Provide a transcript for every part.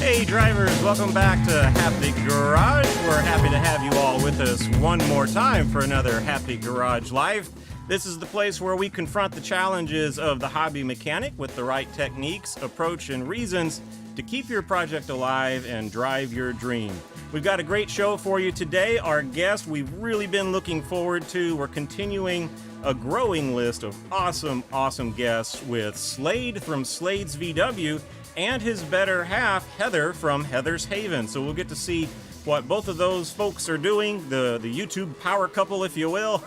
Hey drivers, welcome back to Happy Garage. We're happy to have you all with us one more time for another Happy Garage Live. This is the place where we confront the challenges of the hobby mechanic with the right techniques, approach, and reasons to keep your project alive and drive your dream. We've got a great show for you today. Our guest we've really been looking forward to. We're continuing a growing list of awesome guests with Slade from Slade's VW and his better half, Heather from Heather's Haven. So we'll get to see what both of those folks are doing, the YouTube power couple, if you will.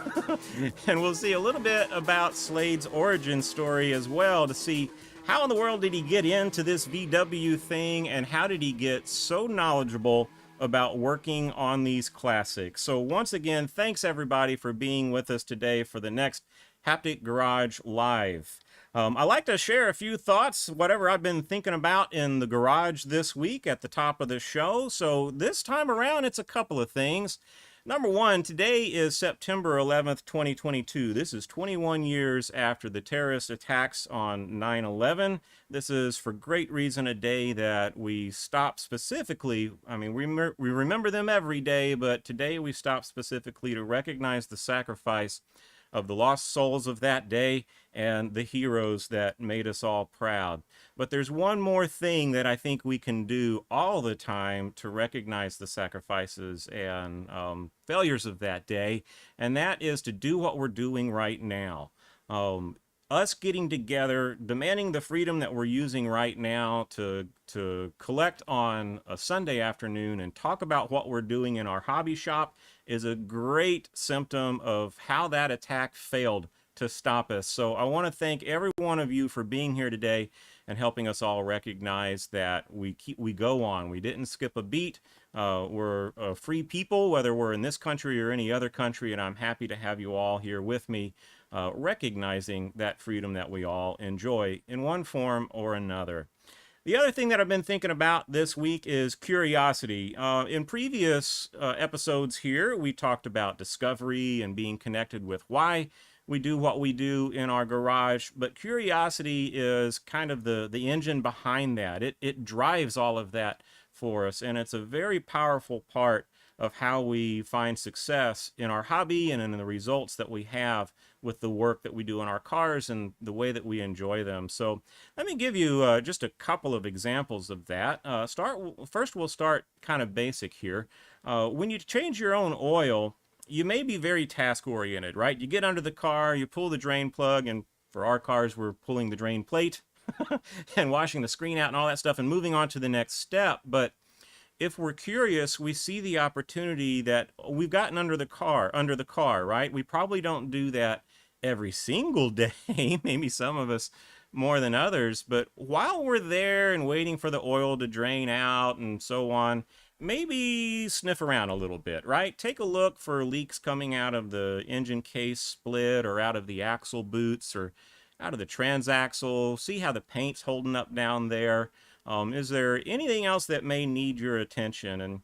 And we'll see a little bit about Slade's origin story as well to see how in the world did he get into this VW thing and how did he get so knowledgeable about working on these classics. So once again, thanks everybody for being with us today for the next Haptic Garage Live. I like to share a few thoughts, whatever I've been thinking about in the garage this week at the top of the show. So this time around, it's a couple of things. Number one, today is September 11th, 2022. This is 21 years after the terrorist attacks on 9/11. This is for great reason a day that we stop specifically. I mean, we remember them every day, but today we stop specifically to recognize the sacrifice of the lost souls of that day and the heroes that made us all proud. But there's one more thing that I think we can do all the time to recognize the sacrifices and failures of that day, and that is to do what we're doing right now. Us getting together, demanding the freedom that we're using right now to collect on a Sunday afternoon and talk about what we're doing in our hobby shop is a great symptom of how that attack failed to stop us. So I want to thank every one of you for being here today and helping us all recognize that we go on. We didn't skip a beat. We're free people, whether we're in this country or any other country, and I'm happy to have you all here with me, recognizing that freedom that we all enjoy in one form or another. The other thing that I've been thinking about this week is curiosity. In previous episodes here, we talked about discovery and being connected with why we do what we do in our garage, but curiosity is kind of the engine behind that. It drives all of that for us, and it's a very powerful part of how we find success in our hobby and in the results that we have with the work that we do in our cars and the way that we enjoy them. So let me give you just a couple of examples of that. First, we'll start kind of basic here. When you change your own oil, you may be very task-oriented, right? You get under the car, you pull the drain plug, and for our cars, we're pulling the drain plate and washing the screen out and all that stuff and moving on to the next step. But if we're curious, we see the opportunity that we've gotten under the car, right? We probably don't do that every single day, maybe some of us more than others, but while we're there and waiting for the oil to drain out and so on, maybe sniff around a little bit, right? Take a look for leaks coming out of the engine case split or out of the axle boots or out of the transaxle. See how the paint's holding up down there. Is there anything else that may need your attention? And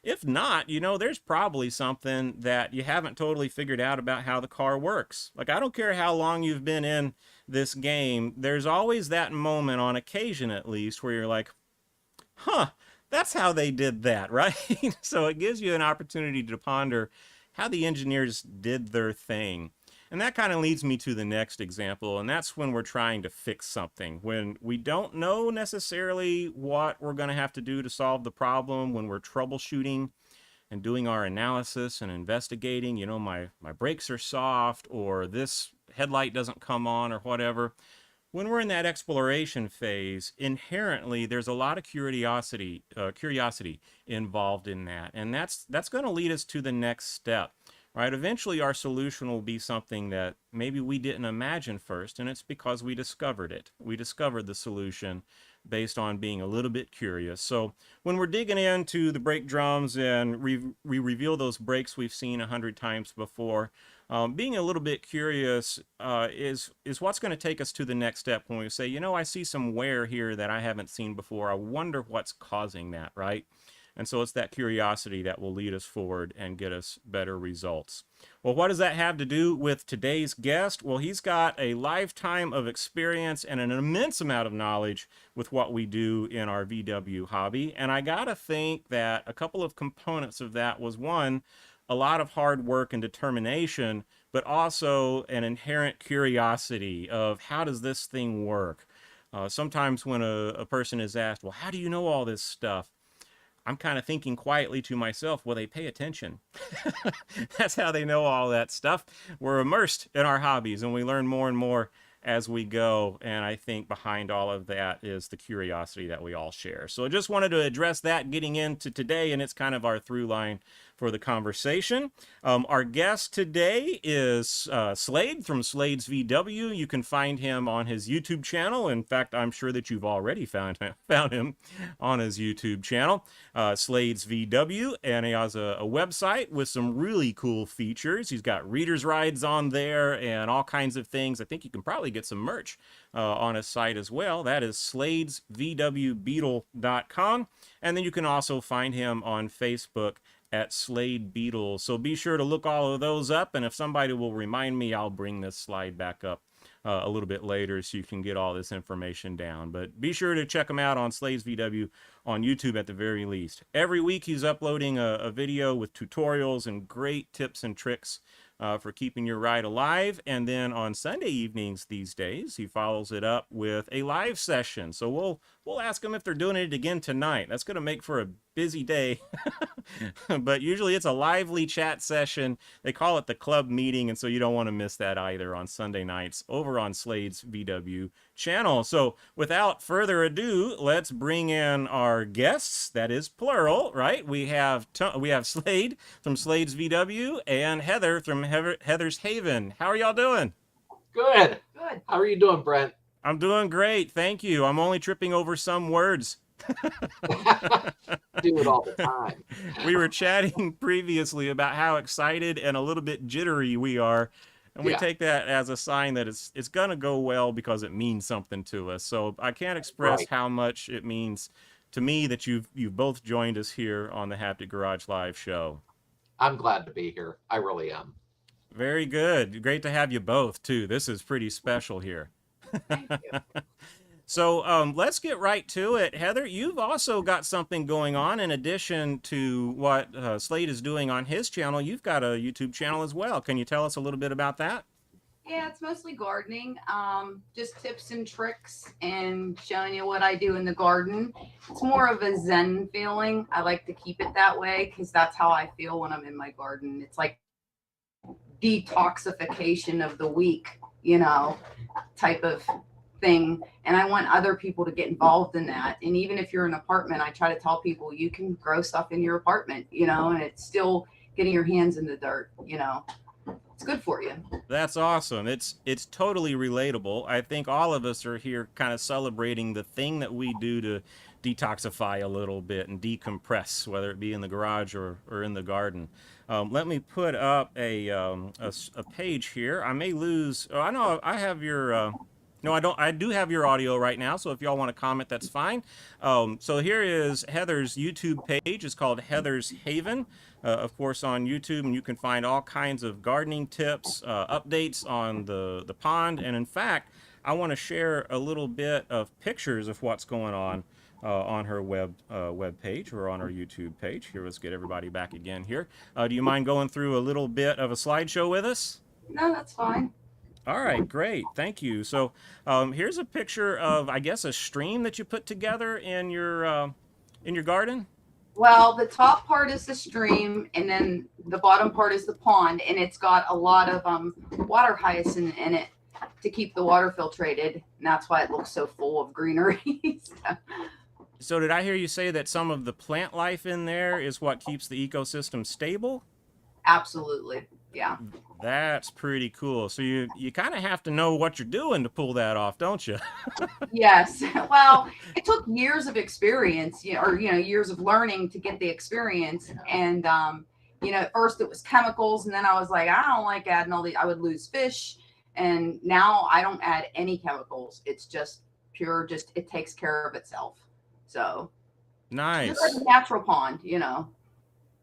if not, you know, there's probably something that you haven't totally figured out about how the car works. Like, I don't care how long you've been in this game, there's always that moment, on occasion at least, where you're like, huh, that's how they did that, right? So it gives you an opportunity to ponder how the engineers did their thing. And that kind of leads me to the next example, and that's when we're trying to fix something. When we don't know necessarily what we're going to have to do to solve the problem, when we're troubleshooting and doing our analysis and investigating, you know, my brakes are soft, or this headlight doesn't come on, or whatever. When we're in that exploration phase, inherently there's a lot of curiosity involved in that, and that's going to lead us to the next step. Right? Eventually our solution will be something that maybe we didn't imagine first, and it's because we discovered it. We discovered the solution based on being a little bit curious. So when we're digging into the brake drums and we reveal those brakes we've seen 100 times before, being a little bit curious is what's going to take us to the next step when we say, you know, I see some wear here that I haven't seen before. I wonder what's causing that, right? And so it's that curiosity that will lead us forward and get us better results. Well, what does that have to do with today's guest? Well, he's got a lifetime of experience and an immense amount of knowledge with what we do in our VW hobby. And I got to think that a couple of components of that was, one, a lot of hard work and determination, but also an inherent curiosity of how does this thing work? Sometimes when a person is asked, well, how do you know all this stuff? I'm kind of thinking quietly to myself, well, they pay attention. That's how they know all that stuff. We're immersed in our hobbies and we learn more and more as we go. And I think behind all of that is the curiosity that we all share. So I just wanted to address that getting into today, and it's kind of our through line for the conversation. Our guest today is Slade from Slade's VW. You can find him on his YouTube channel. In fact, I'm sure that you've already found him on his YouTube channel, Slade's VW, and he has a website with some really cool features. He's got reader's rides on there and all kinds of things. I think you can probably get some merch on his site as well. That is sladesvwbeetle.com. And then you can also find him on Facebook at Slade Beetle. So be sure to look all of those up, and if somebody will remind me, I'll bring this slide back up a little bit later so you can get all this information down. But be sure to check him out on Slade's VW on YouTube at the very least. Every week he's uploading a video with tutorials and great tips and tricks for keeping your ride alive. And then on Sunday evenings these days, he follows it up with a live session. So we'll ask him if they're doing it again tonight. That's going to make for a busy day. But usually it's a lively chat session. They call it the club meeting, and so you don't want to miss that either on Sunday nights over on Slade's VW channel. So without further ado, let's bring in our guests. That is plural, right? We have Slade from Slade's VW and Heather from Heather's Haven. How are y'all doing? Good. Good. How are you doing, Brent? I'm doing great, thank you. I'm only tripping over some words. Do it all the time. We were chatting previously about how excited and a little bit jittery we are, and we take that as a sign that it's gonna go well because it means something to us. So I can't express how much it means to me that you've both joined us here on the Haptic Garage Live show. I'm glad to be here. I really am. Very good. Great to have you both too. This is pretty special here. Thank you. So let's get right to it. Heather, you've also got something going on in addition to what Slade is doing on his channel. You've got a YouTube channel as well. Can you tell us a little bit about that? Yeah, it's mostly gardening, just tips and tricks and showing you what I do in the garden. It's more of a Zen feeling. I like to keep it that way because that's how I feel when I'm in my garden. It's like detoxification of the week, type of thing. And I want other people to get involved in that. And even if you're in an apartment, I try to tell people you can grow stuff in your apartment, and it's still getting your hands in the dirt, it's good for you. That's awesome. It's totally relatable. I think all of us are here kind of celebrating the thing that we do to detoxify a little bit and decompress, whether it be in the garage or in the garden. Let me put up a page here. I may lose. Oh, I know I have your. No, I don't. I do have your audio right now, so if y'all want to comment, that's fine. So here is Heather's YouTube page. It's called Heather's Haven, of course, on YouTube, and you can find all kinds of gardening tips, updates on the pond, and in fact, I want to share a little bit of pictures of what's going on her web page or on our YouTube page. Here, let's get everybody back again here. Do you mind going through a little bit of a slideshow with us? No, that's fine. All right, great. Thank you. So here's a picture of, I guess, a stream that you put together in your garden. Well, the top part is the stream, and then the bottom part is the pond, and it's got a lot of water hyacinth in it to keep the water filtrated, and that's why it looks so full of greenery. So did I hear you say that some of the plant life in there is what keeps the ecosystem stable? Absolutely. Yeah. That's pretty cool. So you kind of have to know what you're doing to pull that off, don't you? Yes. Well, it took years of experience, or years of learning to get the experience. And At first it was chemicals, and then I was like, I don't like adding all the, I would lose fish. And now I don't add any chemicals. It's just pure, just it takes care of itself. So Nice. just like a natural pond,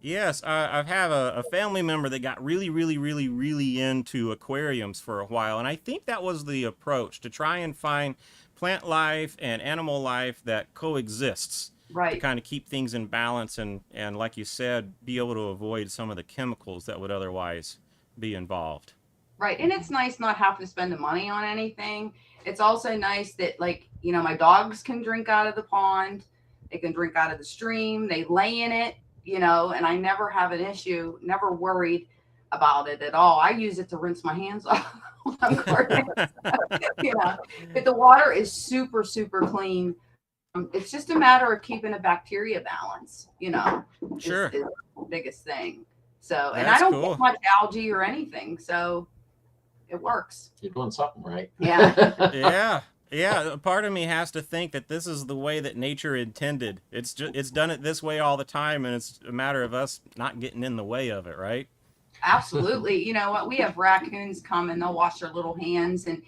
Yes, I've had a family member that got really, really, really, really into aquariums for a while, and I think that was the approach, to try and find plant life and animal life that coexists, to Right. kind of keep things in balance and like you said, be able to avoid some of the chemicals that would otherwise be involved. Right. And it's nice not having to spend the money on anything. It's also nice that, like, my dogs can drink out of the pond. They can drink out of the stream. They lay in it, and I never have an issue, never worried about it at all. I use it to rinse my hands off when I'm gardening. But the water is super, super clean. It's just a matter of keeping a bacteria balance, Sure. is the biggest thing. So, and I That's don't cool. get much algae or anything. So it works. You're doing something right. Yeah. Yeah, part of me has to think that this is the way that nature intended. It's done it this way all the time, and it's a matter of us not getting in the way of it, right? Absolutely. You know what? We have raccoons come and they'll wash their little hands, and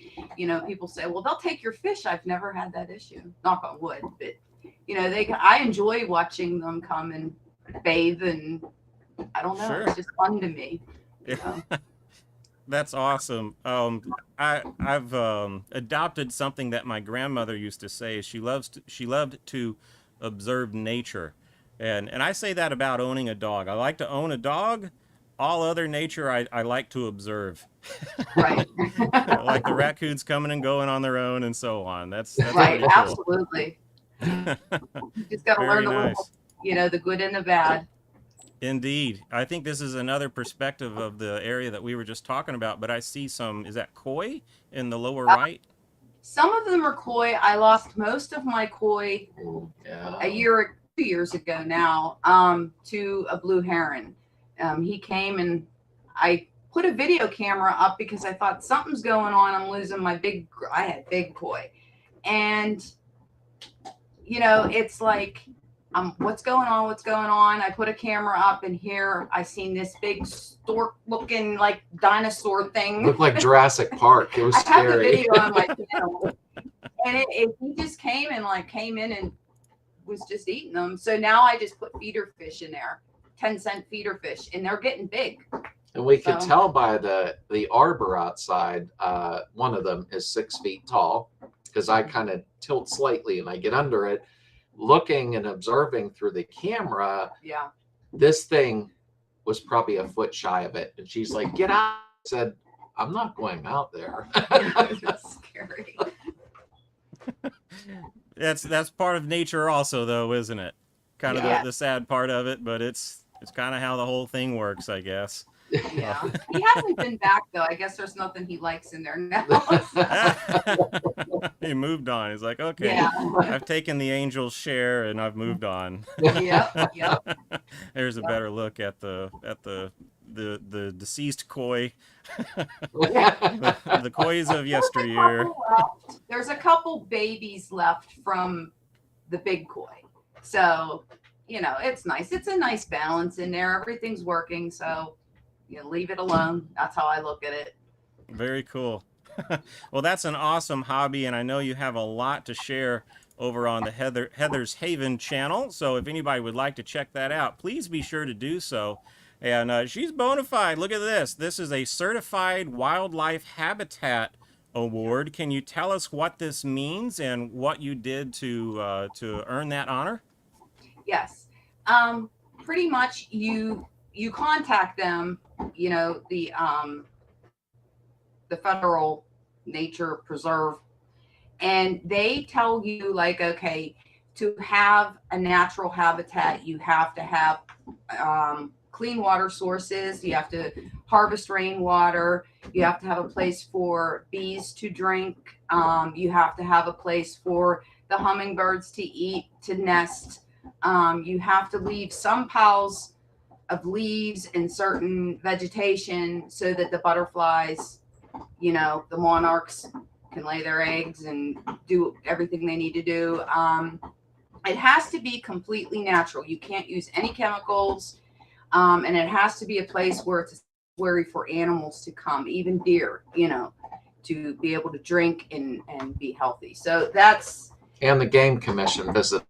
people say, "Well, they'll take your fish." I've never had that issue. Knock on wood, but I enjoy watching them come and bathe, and I don't know, Sure. it's just fun to me. So, That's awesome. I've adopted something that my grandmother used to say. She loved to observe nature, and I say that about owning a dog. I like to own a dog. All other nature I like to observe. right. Like the raccoons coming and going on their own and so on. That's Right. pretty cool. Absolutely. You just got to Very learn the nice. little, the good and the bad. Indeed. I think this is another perspective of the area that we were just talking about, but I see some, is that koi in the lower right? Some of them are koi. I lost most of my koi Yeah. a year, 2 years ago now, to a blue heron. He came and I put a video camera up because I thought something's going on. I'm losing I had big koi. And, it's like, what's going on? What's going on? I put a camera up, and here I seen this big stork looking like dinosaur thing. Looked like Jurassic Park. It was I have the scary. video on my channel. And he just came in and was just eating them. So now I just put feeder fish in there, 10-cent feeder fish, and they're getting big. And we could So- tell by the arbor outside, one of them is 6 feet tall, because I kind of tilt slightly and I get under it, looking and observing through the camera. Yeah. This thing was probably a foot shy of it. And she's like, "Get out." I said, "I'm not going out there." It's scary. That's part of nature also, though, isn't it? Kind of Yeah. the sad part of it, but it's kind of how the whole thing works, I guess. Yeah. He hasn't been back though. I guess there's nothing he likes in there now. He moved on. He's like, okay, Yeah. I've taken the angel's share and I've moved on. Yep. There's a better look at the deceased koi, the kois of yesteryear. There's a couple babies left from the big koi. So, it's nice. It's a nice balance in there. Everything's working. So, leave it alone. That's how I look at it. Very cool. Well, that's an awesome hobby, and I know you have a lot to share over on the Heather's Haven channel. So if anybody would like to check that out, please be sure to do so. And she's bona fide. Look at this. This is a Certified Wildlife Habitat Award. Can you tell us what this means and what you did to earn that honor? Yes. Pretty much you contact them, the Federal Nature Preserve, and they tell you, like, okay, to have a natural habitat, you have to have clean water sources, you have to harvest rainwater, you have to have a place for bees to drink, you have to have a place for the hummingbirds to eat, to nest, you have to leave some piles of leaves and certain vegetation so that the butterflies, the monarchs, can lay their eggs and do everything they need to do. It has to be completely natural. You can't use any chemicals. And it has to be a place where it's a sanctuary for animals to come, even deer, you know, to be able to drink and be healthy. So that's. And the Game Commission visit.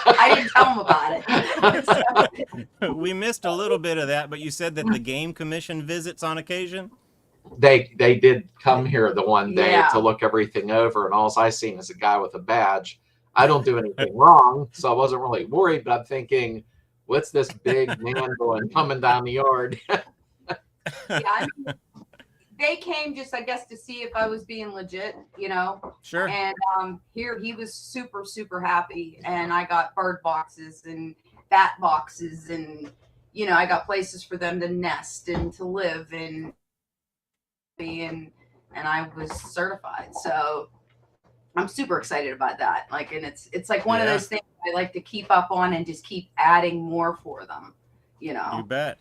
I didn't tell them about it. So. We missed a little bit of that, but you said that the Game Commission visits on occasion? They did come here the one day Yeah. to look everything over, and all I seen is a guy with a badge. I don't do anything wrong, so I wasn't really worried, but I'm thinking, what's this big man doing coming down the yard? Yeah, I mean, they came just, I guess, to see if I was being legit, you know. Sure. And here he was super, super happy, and I got bird boxes and bat boxes, and you know, I got places for them to nest and to live and I was certified. So I'm super excited about that. Like, and it's like one of those things I like to keep up on and just keep adding more for them, you know. You bet.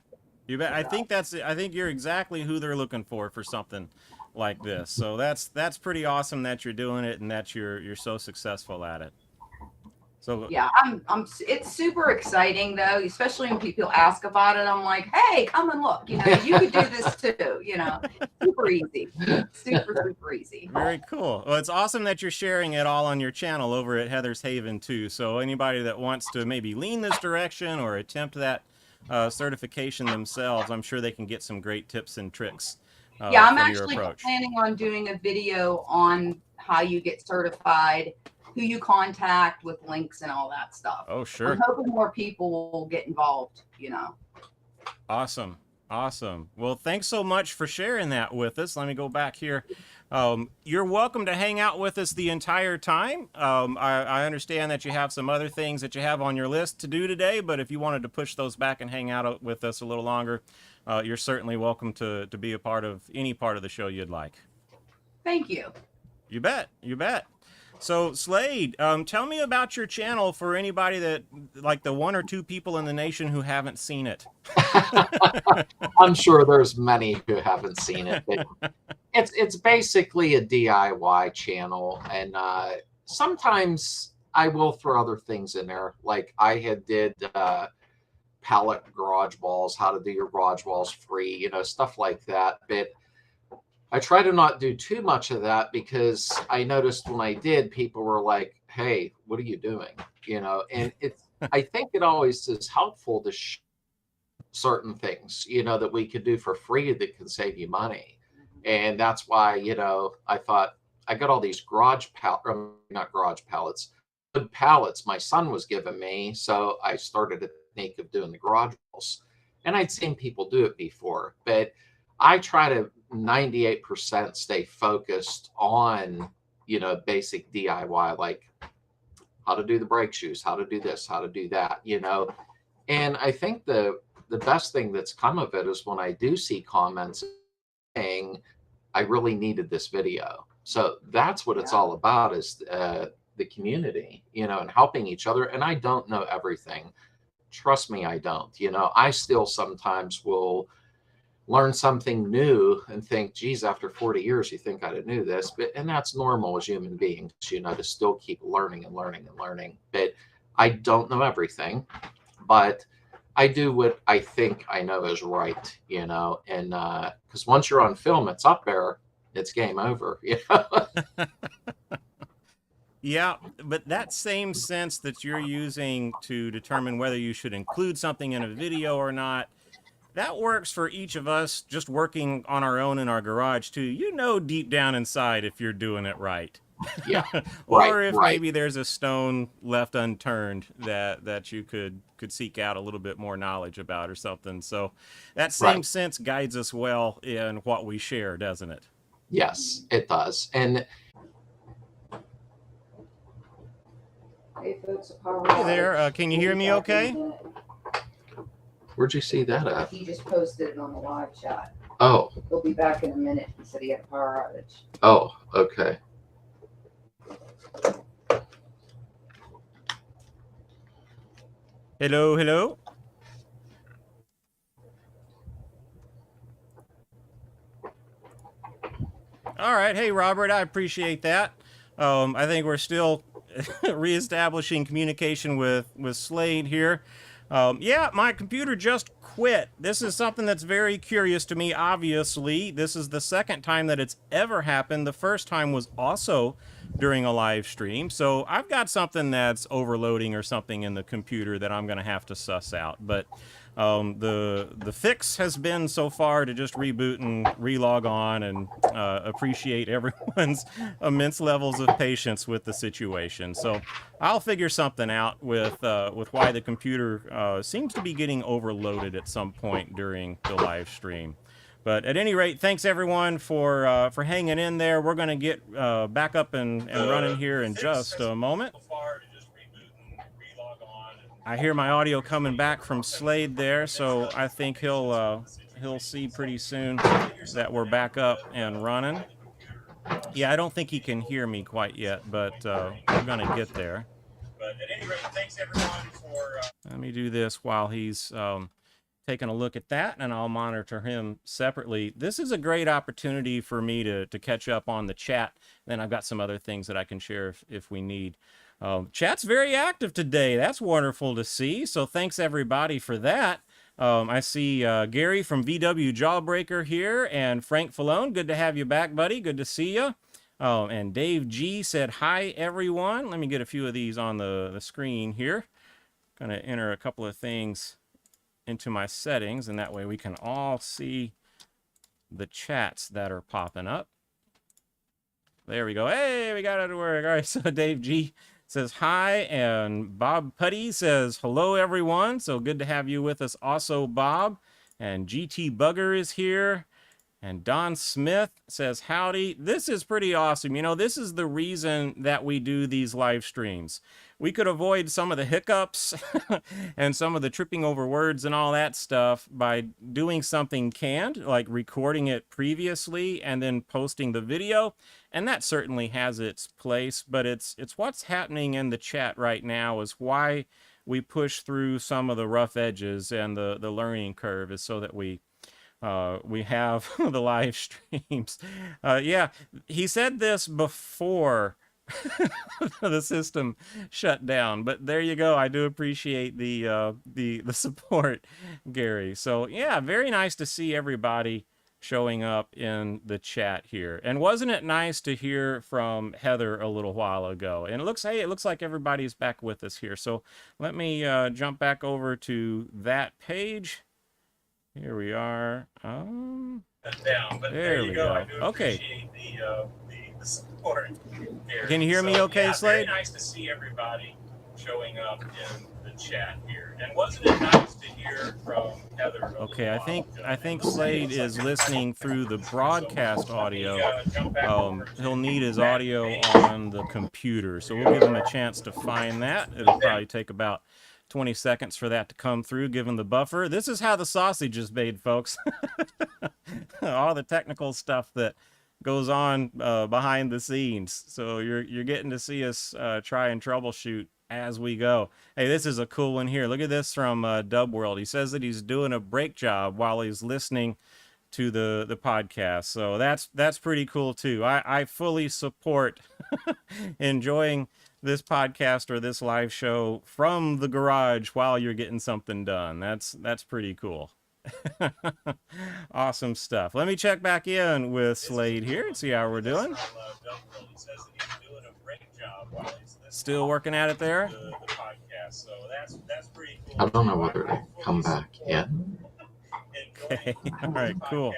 You bet. I think you're exactly who they're looking for something like this. So that's pretty awesome that you're doing it and that you're so successful at it. So yeah, it's super exciting though, especially when people ask about it. I'm like, hey, come and look, you know, you could do this too, you know. Super easy. Super easy. Very cool. Well, it's awesome that you're sharing it all on your channel over at Heather's Haven too. So anybody that wants to maybe lean this direction or attempt that certification themselves, I'm sure they can get some great tips and tricks. Yeah, I'm actually planning on doing a video on how you get certified, who you contact with links and all that stuff. Oh, sure. I'm hoping more people will get involved, you know. Awesome. Awesome. Well, thanks so much for sharing that with us. Let me go back here. You're welcome to hang out with us the entire time. I understand that you have some other things that you have on your list to do today, but if you wanted to push those back and hang out with us a little longer, you're certainly welcome to be a part of any part of the show you'd like. Thank you. You bet. You bet. So, Slade, tell me about your channel for anybody that, like the one or two people in the nation who haven't seen it. I'm sure there's many who haven't seen it. But it's basically a DIY channel, and sometimes I will throw other things in there. Like I did pallet garage walls, how to do your garage walls free, you know, stuff like that. But I try to not do too much of that because I noticed when I did, people were like, hey, what are you doing? You know, and I think it always is helpful to show certain things, you know, that we could do for free that can save you money. And that's why, you know, I thought I got all these not garage pallets, wood pallets my son was giving me. So I started a technique of doing the garage walls, and I'd seen people do it before, but I try to 98% stay focused on, you know, basic DIY, like how to do the brake shoes, how to do this, how to do that, you know. And I think the best thing that's come of it is when I do see comments saying, I really needed this video. So that's what it's all about, is the community, you know, and helping each other. And I don't know everything. Trust me, I don't. You know, I still sometimes will learn something new and think, geez, after 40 years, you think I'd have knew this. And that's normal as human beings, you know, to still keep learning and learning and learning. But I don't know everything, but I do what I think I know is right, you know, and because once you're on film, it's up there, it's game over, you know. Yeah, but that same sense that you're using to determine whether you should include something in a video or not, that works for each of us just working on our own in our garage too. You know deep down inside if you're doing it right. Yeah. Or if maybe there's a stone left unturned that you could seek out a little bit more knowledge about or something. So that same sense guides us well in what we share, doesn't it? Yes, it does. And Hey, folks, hey there, can you hear me okay? Where'd you see that at? He just posted it on the live chat. Oh. He'll be back in a minute. He said he had a power outage. Oh, okay. Hello, hello. All right. Hey, Robert, I appreciate that. I think we're still reestablishing communication with Slade here. Yeah, my computer just quit. This is something that's very curious to me, obviously. This is the second time that it's ever happened. The first time was also during a live stream. So I've got something that's overloading or something in the computer that I'm going to have to suss out. But the fix has been so far to just reboot and relog on, and appreciate everyone's immense levels of patience with the situation. So I'll figure something out with why the computer seems to be getting overloaded at some point during the live stream. But at any rate, thanks everyone for hanging in there. We're going to get back up and running here in just a moment. I hear my audio coming back from Slade there, so I think he'll see pretty soon that we're back up and running. Yeah, I don't think he can hear me quite yet, but we're going to get there. But at any rate, thanks everyone for... Let me do this while he's taking a look at that, and I'll monitor him separately. This is a great opportunity for me to catch up on the chat. Then I've got some other things that I can share if we need. Chat's very active today. That's wonderful to see. So thanks everybody for that. I see Gary from VW Jawbreaker here, and Frank Falone. Good to have you back, buddy. Good to see you. And Dave G said, hi, everyone. Let me get a few of these on the screen here. Going to enter a couple of things into my settings, and that way we can all see the chats that are popping up. There we go. Hey, we got it to work. All right, so Dave G says hi, and Bob Putty says hello everyone. So good to have you with us also, Bob. And GT Bugger is here, and Don Smith says howdy. This is pretty awesome. You know, this is the reason that we do these live streams. We could avoid some of the hiccups and some of the tripping over words and all that stuff by doing something canned, like recording it previously and then posting the video. And that certainly has its place, but it's what's happening in the chat right now is why we push through some of the rough edges and the learning curve, is so that we have the live streams. Yeah, he said this before the system shut down, but there you go. I do appreciate the support, Gary. So yeah, very nice to see everybody showing up in the chat here. And wasn't it nice to hear from Heather a little while ago? And it looks like everybody's back with us here. So let me jump back over to that page. Here we are. There we go. Okay. The support there. Can you hear me okay, yeah, Slade? Very nice to see everybody showing up in the chat here. And wasn't it nice to hear from Heather? Okay, I think Slade is listening through the broadcast audio. He'll need his audio on the computer, so we'll give him a chance to find that. It'll probably take about 20 seconds for that to come through, given the buffer. This is how the sausage is made, folks. All the technical stuff that goes on behind the scenes. So you're getting to see us try and troubleshoot as we go. Hey, this is a cool one here. Look at this from Dub World. He says that he's doing a brake job while he's listening to the podcast. So that's pretty cool too. I fully support enjoying this podcast or this live show from the garage while you're getting something done. That's pretty cool. Awesome stuff. Let me check back in with Slade here and see how we're doing. Still working at it there? I don't know whether to come back yet. Okay. All right, cool.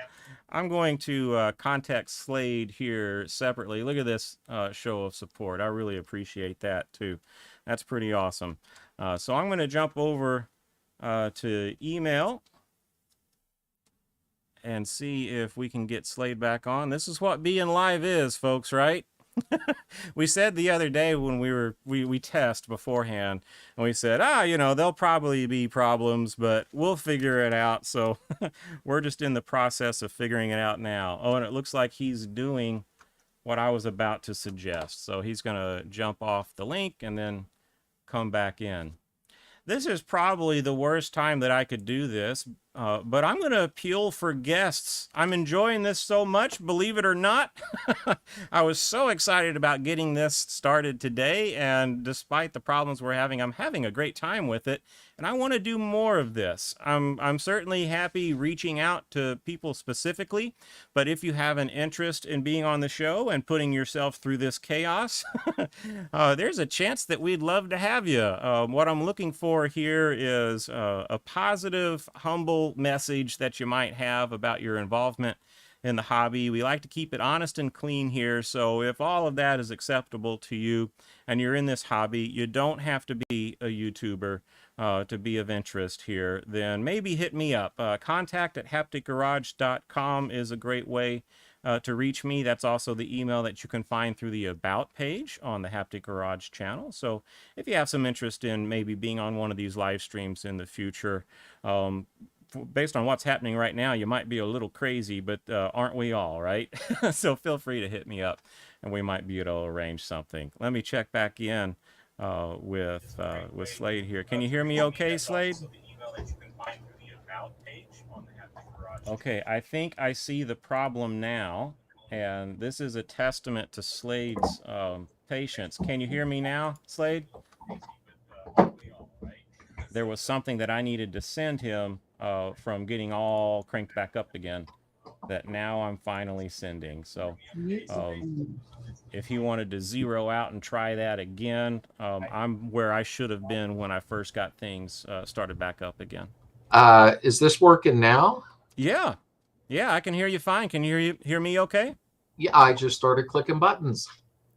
I'm going to contact Slade here separately. Look at this show of support. I really appreciate that too. That's pretty awesome. So I'm going to jump over to email and see if we can get Slade back on. This is what being live is, folks, right? We said the other day when we test beforehand, and we said, you know, there'll probably be problems, but we'll figure it out. So we're just in the process of figuring it out now. Oh, and it looks like he's doing what I was about to suggest. So he's going to jump off the link and then come back in. This is probably the worst time that I could do this, but I'm going to appeal for guests. I'm enjoying this so much, believe it or not. I was so excited about getting this started today, and despite the problems we're having, I'm having a great time with it, and I want to do more of this. I'm certainly happy reaching out to people specifically, but if you have an interest in being on the show and putting yourself through this chaos, there's a chance that we'd love to have you. What I'm looking for here is a positive, humble message that you might have about your involvement in the hobby. We like to keep it honest and clean here, so if all of that is acceptable to you and you're in this hobby, you don't have to be a YouTuber to be of interest here, then maybe hit me up. Contact@hapticgarage.com is a great way to reach me. That's also the email that you can find through the About page on the Haptic Garage channel. So if you have some interest in maybe being on one of these live streams in the future, based on what's happening right now, you might be a little crazy, but aren't we all, right? So feel free to hit me up, and we might be able to arrange something. Let me check back in with Slade here. Can you hear me okay, Slade? Okay, I think I see the problem now, and this is a testament to Slade's patience. Can you hear me now, Slade? There was something that I needed to send him from getting all cranked back up again that now I'm finally sending. So if he wanted to zero out and try that again, I'm where I should have been when I first got things started back up again. Is this working now? Yeah. Yeah, I can hear you fine. Can you hear me okay? Yeah, I just started clicking buttons.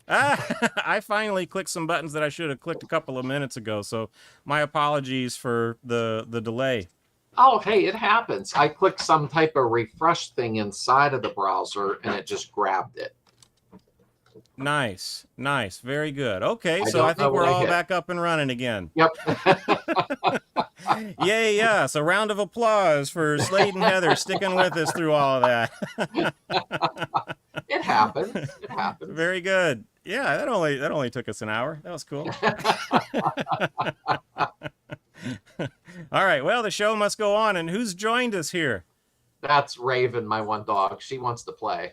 I finally clicked some buttons that I should have clicked a couple of minutes ago, so my apologies for the delay. Oh, hey, it happens. I clicked some type of refresh thing inside of the browser, and it just grabbed it. Nice, nice, very good. Okay, so I think we're all back up and running again. Yep. Yay, yes, a round of applause for Slade and Heather sticking with us through all of that. It happened. It happened. Very good. Yeah, that only took us an hour. That was cool. All right, well, the show must go on, and who's joined us here? That's Raven, my one dog. She wants to play.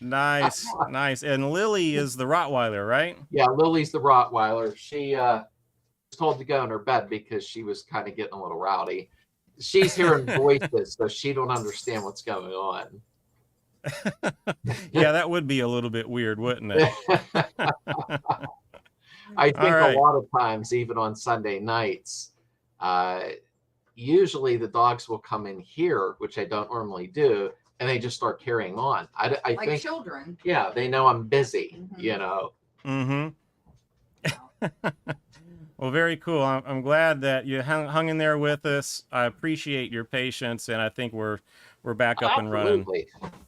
Nice, nice. And Lily is the Rottweiler, right? Yeah, Lily's the Rottweiler. She was told to go in her bed because she was kind of getting a little rowdy. She's hearing voices, so she don't understand what's going on. Yeah, that would be a little bit weird, wouldn't it? I think a lot of times, even on Sunday nights, usually the dogs will come in here, which I don't normally do, and they just start carrying on. I like think children. Yeah, they know I'm busy, you know. Mm-hmm. Well, very cool. I'm glad that you hung in there with us. I appreciate your patience, and I think we're back up and running.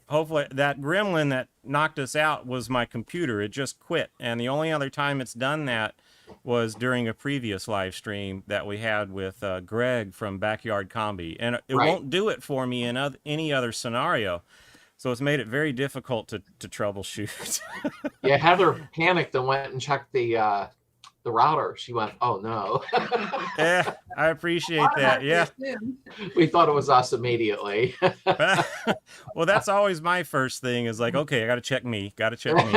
Hopefully, that gremlin that knocked us out was my computer. It just quit, and the only other time it's done that was during a previous live stream that we had with Greg from Backyard Combi, and it won't do it for me in any other scenario. So it's made it very difficult to troubleshoot. Yeah, Heather panicked and went and checked the router. She went, "Oh no!" Yeah, I appreciate that. Yeah, we thought it was us immediately. Well, that's always my first thing. Is like, okay, I got to check me. Got to check me.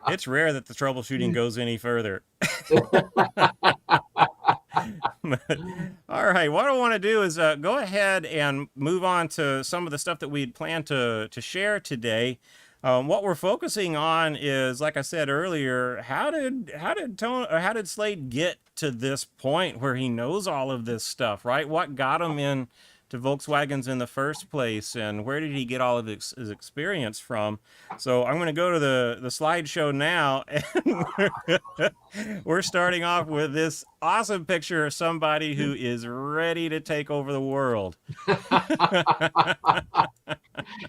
It's rare that the troubleshooting goes any further. All right, what I want to do is go ahead and move on to some of the stuff that we'd planned to share today. What we're focusing on is, like I said earlier, how did Slade get to this point where he knows all of this stuff, right? What got him in to Volkswagens in the first place, and where did he get all of his experience from? So I'm going to go to the slideshow now, and we're starting off with this awesome picture of somebody who is ready to take over the world.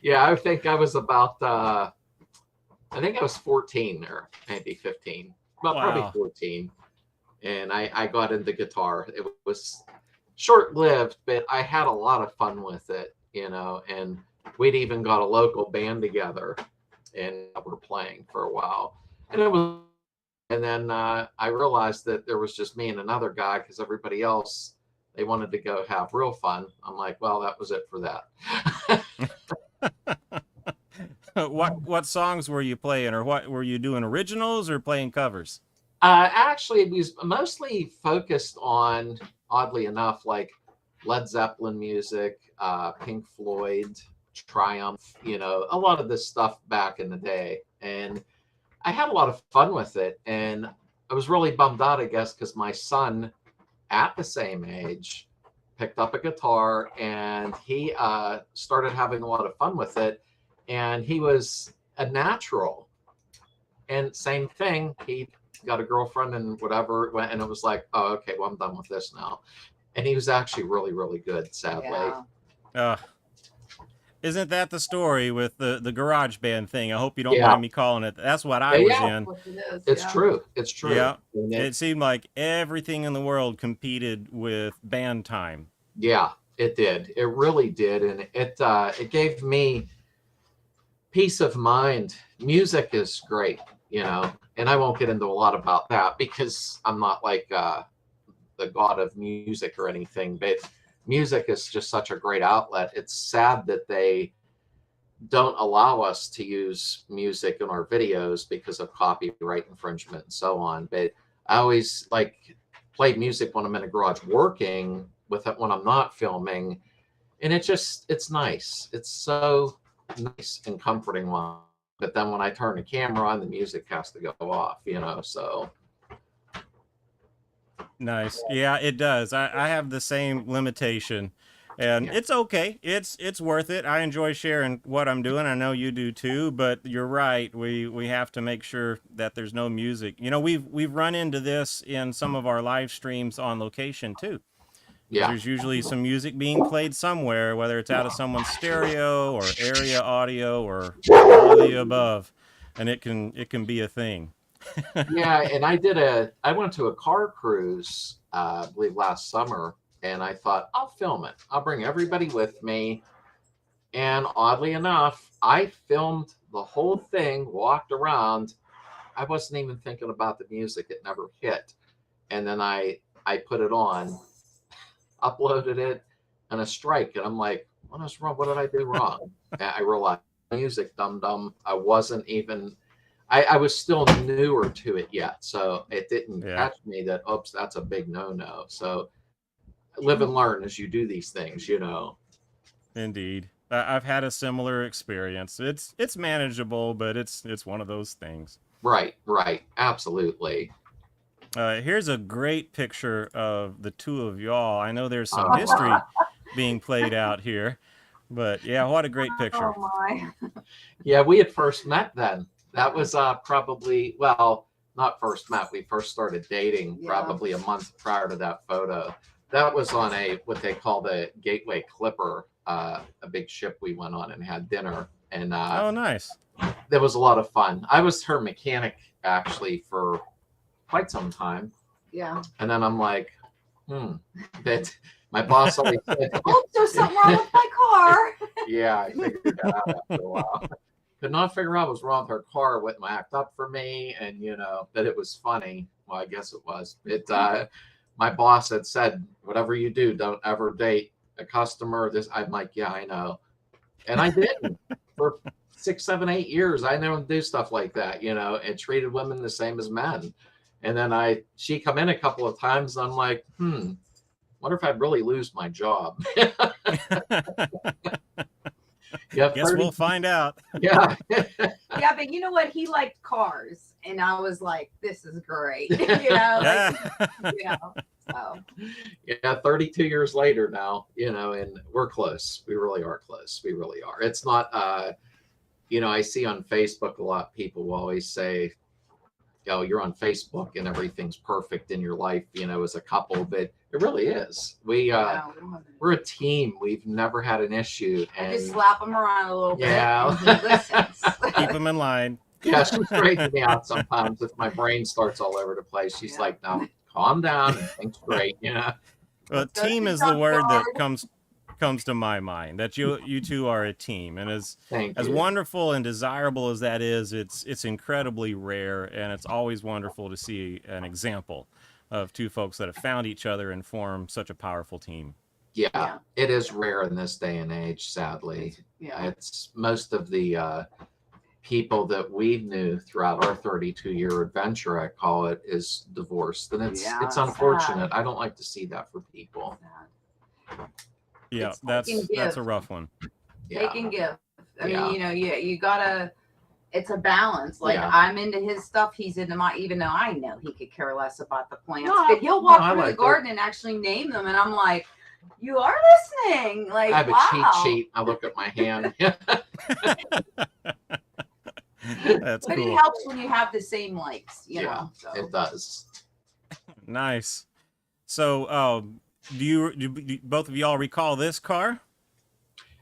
Yeah, I think I was about, I think I was 14 or maybe 15, but probably 14. And I got into guitar. It was short-lived, but I had a lot of fun with it, you know, and we'd even got a local band together and we're playing for a while. And then I realized that there was just me and another guy because everybody else They wanted to go have real fun. I'm like, well, that was it for that. What songs were you playing, or what were you doing, originals or playing covers? Actually, we mostly focused on, oddly enough, like Led Zeppelin music, Pink Floyd, Triumph, a lot of this stuff back in the day. And I had a lot of fun with it. And I was really bummed out, I guess, because my son at the same age picked up a guitar and he started having a lot of fun with it. And he was a natural. And same thing, he got a girlfriend and whatever, and it was like, oh, okay, well, I'm done with this now. And he was actually really, really good, sadly. Yeah. Isn't that the story with the garage band thing? I hope you don't mind me calling it. That's what I was in. It's true. It's true. Yeah. It seemed like everything in the world competed with band time. Yeah, it did. It really did. And it gave me peace of mind. Music is great, and I won't get into a lot about that because I'm not like the god of music or anything, but music is just such a great outlet. It's sad that they don't allow us to use music in our videos because of copyright infringement and so on. But I always like play music when I'm in a garage working with it when I'm not filming. And it's nice. It's so nice and comforting one. But then when I turn the camera on, the music has to go off, so. Nice. Yeah, it does. I have the same limitation, and it's okay. It's worth it. I enjoy sharing what I'm doing. I know you do too, but you're right. We have to make sure that there's no music. We've run into this in some of our live streams on location too. Yeah. There's usually some music being played somewhere, whether it's out of someone's stereo or area audio or all of the above, and it can be a thing. Yeah, and I went to a car cruise, I believe last summer, and I thought, I'll film it. I'll bring everybody with me. And oddly enough, I filmed the whole thing, walked around. I wasn't even thinking about the music. It never hit. And then I put it on, uploaded it, and a strike. And I'm like, what is wrong? What did I do wrong? And I realized music, dum-dum. I wasn't even... I was still newer to it yet, so it didn't catch me that, oops, that's a big no-no. So live and learn as you do these things, Indeed. I've had a similar experience. It's manageable, but it's one of those things. Right, absolutely. Here's a great picture of the two of y'all. I know there's some history being played out here, but yeah, what a great picture. Oh my. Yeah, we had first met then. That was probably, well, not first met. We first started dating probably a month prior to that photo. That was on what they call the Gateway Clipper, a big ship we went on and had dinner. And oh, nice. That was a lot of fun. I was her mechanic actually for quite some time. Yeah. And then I'm like, that my boss always said, oh, there's something wrong with my car. Yeah, I figured that out after a while. Could not figure out what was wrong with her car, wouldn't act up for me, and that it was funny. Well, I guess it was. My boss had said, whatever you do, don't ever date a customer. I'm like, yeah, I know. And I didn't. For 6, 7, 8 years, I don't do stuff like that, and treated women the same as men. And then she come in a couple of times, and I'm like, wonder if I'd really lose my job. Yeah, guess we'll find out. Yeah. Yeah, but you know what? He liked cars, and I was like, "This is great." So. Yeah, 32 years later now, and we're close. We really are close. We really are. It's not, I see on Facebook a lot of people will always say, you're on Facebook and everything's perfect in your life, as a couple, but it really is. We're a team. We've never had an issue. And I just slap them around a little bit. Yeah. Keep them in line. Yeah, she straightens me out sometimes if my brain starts all over the place. She's like, no, calm down and think straight, Well, team is the word that comes to my mind, that you two are a team, and as wonderful and desirable as that is, it's incredibly rare, and it's always wonderful to see an example of two folks that have found each other and form such a powerful team. Yeah, it is rare in this day and age, sadly. Yeah. It's most of the people that we knew throughout our 32-year adventure, I call it, is divorced. And it's unfortunate. Sad. I don't like to see that for people. Yeah, It's that's give. a rough one. Yeah. Take and give. I Yeah. mean, you know, you gotta. It's a balance. Like Yeah. I'm into his stuff, he's into my. Even though I know he could care less about the plants, No, but he'll walk no, I through like the it. garden and actually name them, and I'm like, you are listening. Like, I have a wow. cheat sheet. I look at my hand. That's But cool. it helps when you have the same likes, you know. So. It does. Nice. So, do both of y'all recall this car?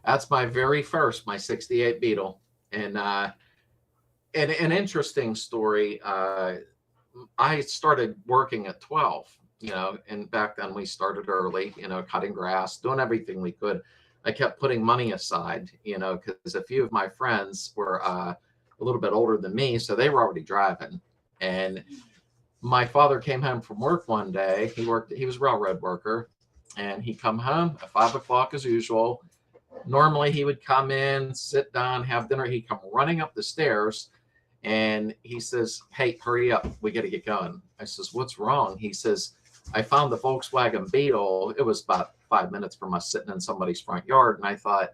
That's my very first, my 68 Beetle. And an interesting story. I started working at 12, you know, and back then we started early, you know, cutting grass, doing everything we could. I kept putting money aside, you know, because a few of my friends were a little bit older than me, so they were already driving. And my father came home from work one day. He was a railroad worker, and he come home at 5 o'clock as usual. Normally he would come in, sit down, have dinner. He'd come running up the stairs, and he says, "Hey, hurry up. We got to get going." I says, "What's wrong?" He says, "I found the Volkswagen Beetle." It was about 5 minutes from us sitting in somebody's front yard. And I thought,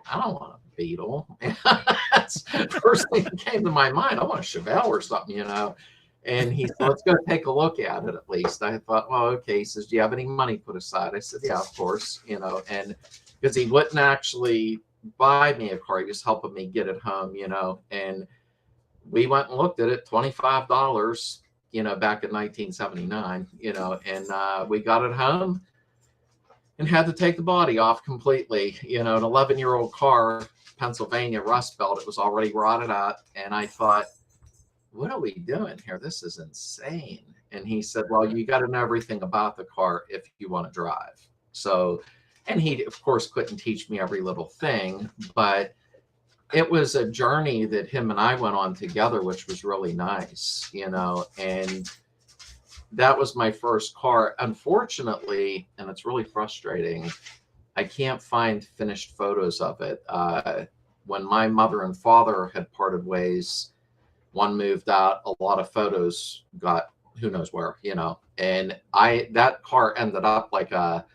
I don't want a Beetle. That's the first thing that came to my mind. I want a Chevelle or something, you know. And he said, "Let's go take a look at it at least." I thought, well, okay. He says, "Do you have any money put aside?" I said, "Yeah, of course," you know, and because he wouldn't actually buy me a car, he was helping me get it home, you know. And we went and looked at it, $25, you know, back in 1979, you know, and we got it home and had to take the body off completely, you know, an 11-year-old car, Pennsylvania Rust Belt. It was already rotted out. And I thought, what are we doing here? This is insane. And he said, "Well, you got to know everything about the car if you want to drive." So, and he, of course, couldn't teach me every little thing, but it was a journey that him and I went on together, which was really nice, you know, and that was my first car. Unfortunately, and it's really frustrating, I can't find finished photos of it. When my mother and father had parted ways, one moved out, a lot of photos got who knows where, you know, and that car ended up like a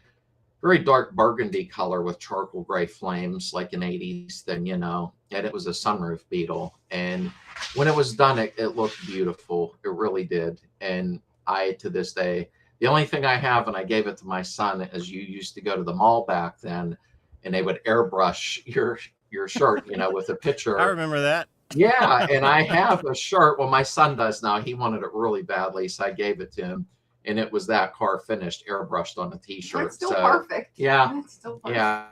very dark burgundy color with charcoal gray flames, like an 80s thing, you know, and it was a sunroof Beetle. And when it was done, it looked beautiful. It really did. And I, to this day, the only thing I have, and I gave it to my son, is you used to go to the mall back then and they would airbrush your shirt, you know, with a picture. I remember that. Yeah. And I have a shirt. Well, my son does now. He wanted it really badly, so I gave it to him. And it was that car finished, airbrushed on a t-shirt. That's still perfect. Yeah. That's still perfect. Yeah.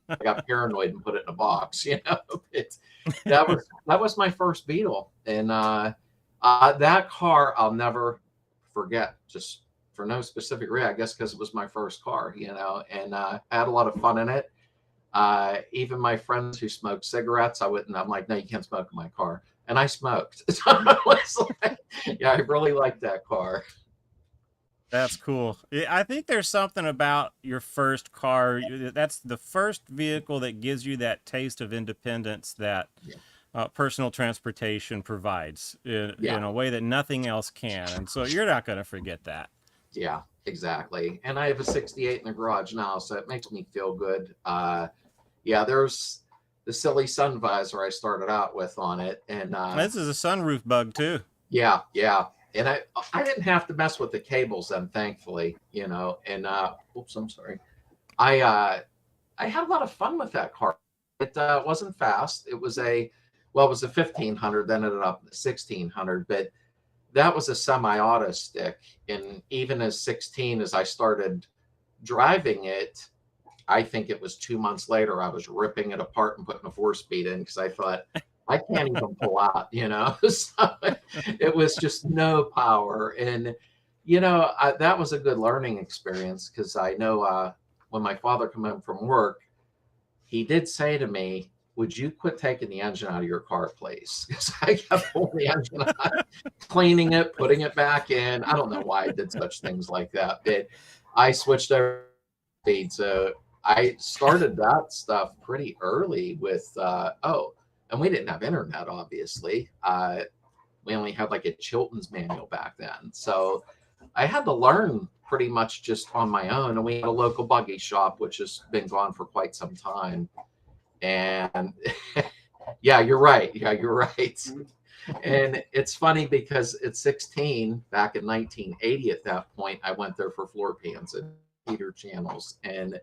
I got paranoid and put it in a box, you know. That was my first Beetle. And that car I'll never forget, just for no specific reason, I guess because it was my first car, you know, and I had a lot of fun in it. Even my friends who smoked cigarettes, I'm like, "No, you can't smoke in my car." And I smoked. So I was like, yeah, I really liked that car. That's cool. I think there's something about your first car. That's the first vehicle that gives you that taste of independence that personal transportation provides in a way that nothing else can. And so you're not going to forget that. Yeah, exactly. And I have a 68 in the garage now, so it makes me feel good. Yeah, there's the silly sun visor I started out with on it. And this is a sunroof bug too. Yeah. And I didn't have to mess with the cables then, thankfully, you know, and oops, I'm sorry. I had a lot of fun with that car. It wasn't fast. It was a 1500, then it ended up 1600, but that was a semi-auto stick. And even as 16, as I started driving it, I think it was 2 months later, I was ripping it apart and putting a 4-speed in because I thought, I can't even pull out, you know. So it was just no power. And, you know, that was a good learning experience because I know when my father came home from work, he did say to me, would you quit taking the engine out of your car, please? Because I kept pulling the engine out, cleaning it, putting it back in. I don't know why I did such things like that, but I switched over to speed. So I started that stuff pretty early with, and we didn't have internet, obviously. We only had like a Chilton's manual back then. So I had to learn pretty much just on my own. And we had a local buggy shop, which has been gone for quite some time. And yeah, you're right. Yeah, you're right. And it's funny because at 16, back in 1980, at that point, I went there for floor pans and heater channels. And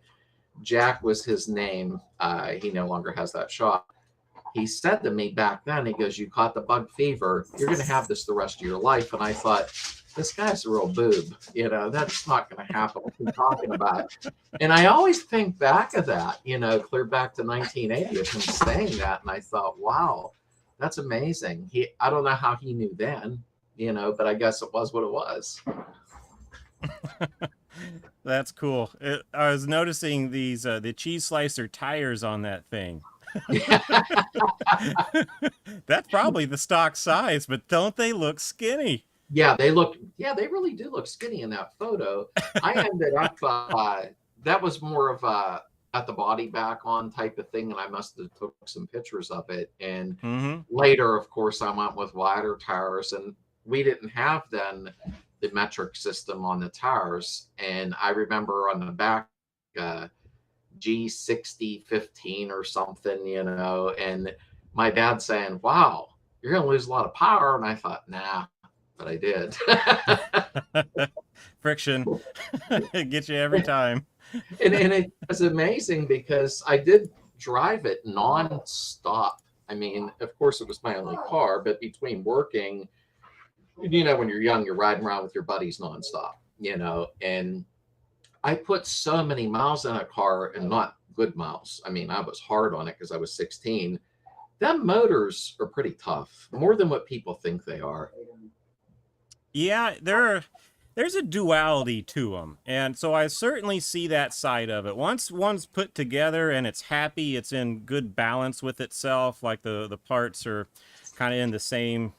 Jack was his name. He no longer has that shop. He said to me back then, he goes, "You caught the bug fever. You're going to have this the rest of your life." And I thought, this guy's a real boob. You know, that's not going to happen. What are you talking about? And I always think back of that, you know, clear back to 1980 of him saying that. And I thought, wow, that's amazing. I don't know how he knew then, you know, but I guess it was what it was. That's cool. I was noticing these the cheese slicer tires on that thing. That's probably the stock size, but don't they look skinny? Yeah, they really do look skinny in that photo. I ended up, that was more of a at the body back on type of thing, and I must have took some pictures of it. And later, of course, I went with wider tires, and we didn't have then the metric system on the tires. And I remember on the back, G6015 or something, you know, and my dad saying, "Wow, you're going to lose a lot of power." And I thought, nah, but I did. Friction. It gets you every time. And it was amazing because I did drive it non-stop. I mean, of course, it was my only car, but between working, you know, when you're young, you're riding around with your buddies non-stop, you know, and I put so many miles in a car, and not good miles. I mean, I was hard on it because I was 16. Them motors are pretty tough, more than what people think they are. Yeah, there's a duality to them, and so I certainly see that side of it. Once one's put together and it's happy, it's in good balance with itself, like the parts are kind of in the same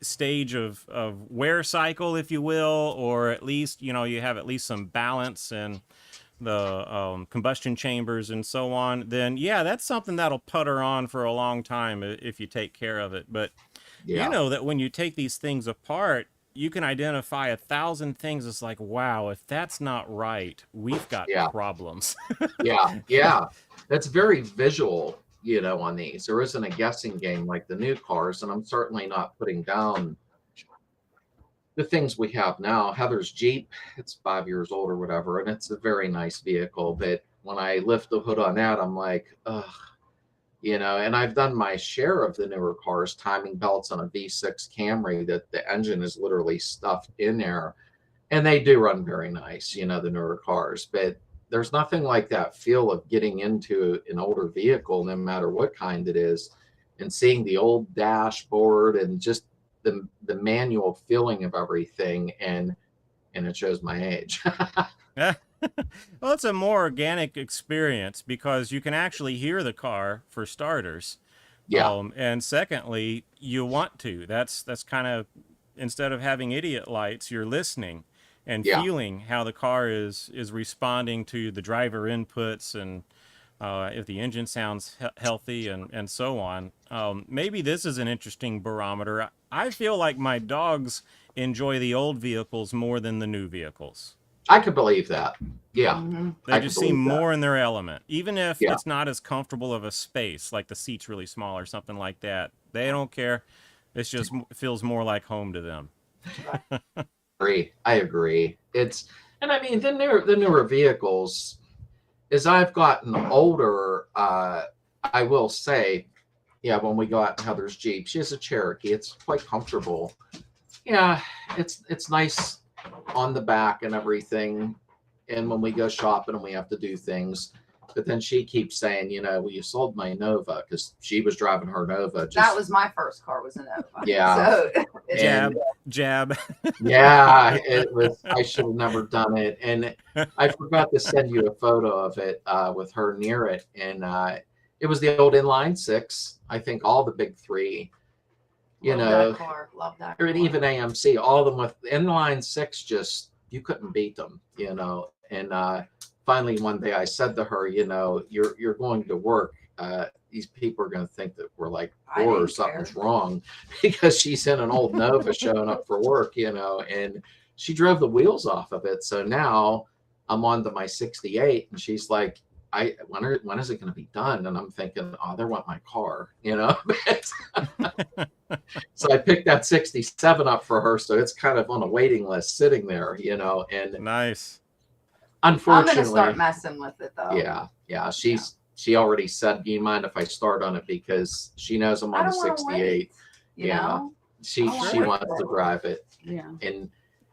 stage of wear cycle, if you will, or at least, you know, you have at least some balance in the combustion chambers and so on, then yeah, that's something that'll putter on for a long time if you take care of it. But you know that when you take these things apart, you can identify 1,000 things. It's like, wow, if that's not right, we've got problems. Yeah. That's very visual, you know, on these. There isn't a guessing game like the new cars, and I'm certainly not putting down the things we have now. Heather's Jeep, it's 5 years old or whatever, and it's a very nice vehicle. But when I lift the hood on that, I'm like, ugh, you know, and I've done my share of the newer cars, timing belts on a V6 Camry that the engine is literally stuffed in there, and they do run very nice, you know, the newer cars. But there's nothing like that feel of getting into an older vehicle, no matter what kind it is, and seeing the old dashboard and just the manual feeling of everything, and it shows my age. Well, it's a more organic experience because you can actually hear the car, for starters. And secondly, you want to. That's kind of, instead of having idiot lights, you're listening and feeling how the car is responding to the driver inputs, and if the engine sounds healthy and so on. Maybe this is an interesting barometer. I feel like my dogs enjoy the old vehicles more than the new vehicles. I could believe that. Yeah. They just seem more in their element. Even if it's not as comfortable of a space, like the seat's really small or something like that, they don't care. It's just feels more like home to them. I agree. And I mean, the newer vehicles, as I've gotten older, I will say, when we got Heather's Jeep, she has a Cherokee. It's quite comfortable. Yeah, it's nice on the back and everything. And when we go shopping and we have to do things, but then she keeps saying, you know, well, you sold my Nova, because she was driving her Nova. That was my first car, was a Nova. Yeah. So, jab. Yeah, it was. I should have never done it. And I forgot to send you a photo of it with her near it. And It was the old inline six. I think all the big three, you Love know, that car. Love that or car. even AMC, all of them with inline six, just, you couldn't beat them, you know. And finally one day I said to her, you know, you're going to work. These people are going to think that we're like I poor or didn't something's care. wrong, because she's in an old Nova showing up for work, you know, and she drove the wheels off of it. So now I'm on to my 68, and she's like, when is it going to be done? And I'm thinking, oh, they want my car, you know. So I picked that 67 up for her, so it's kind of on a waiting list sitting there, you know. And Nice. unfortunately, I'm gonna start messing with it though. yeah, she already said, do you mind if I start on it, because she knows I'm on I the don't wanna 68. wait, you Yeah. know? She I wanna wants wait to for it. drive it, Yeah. and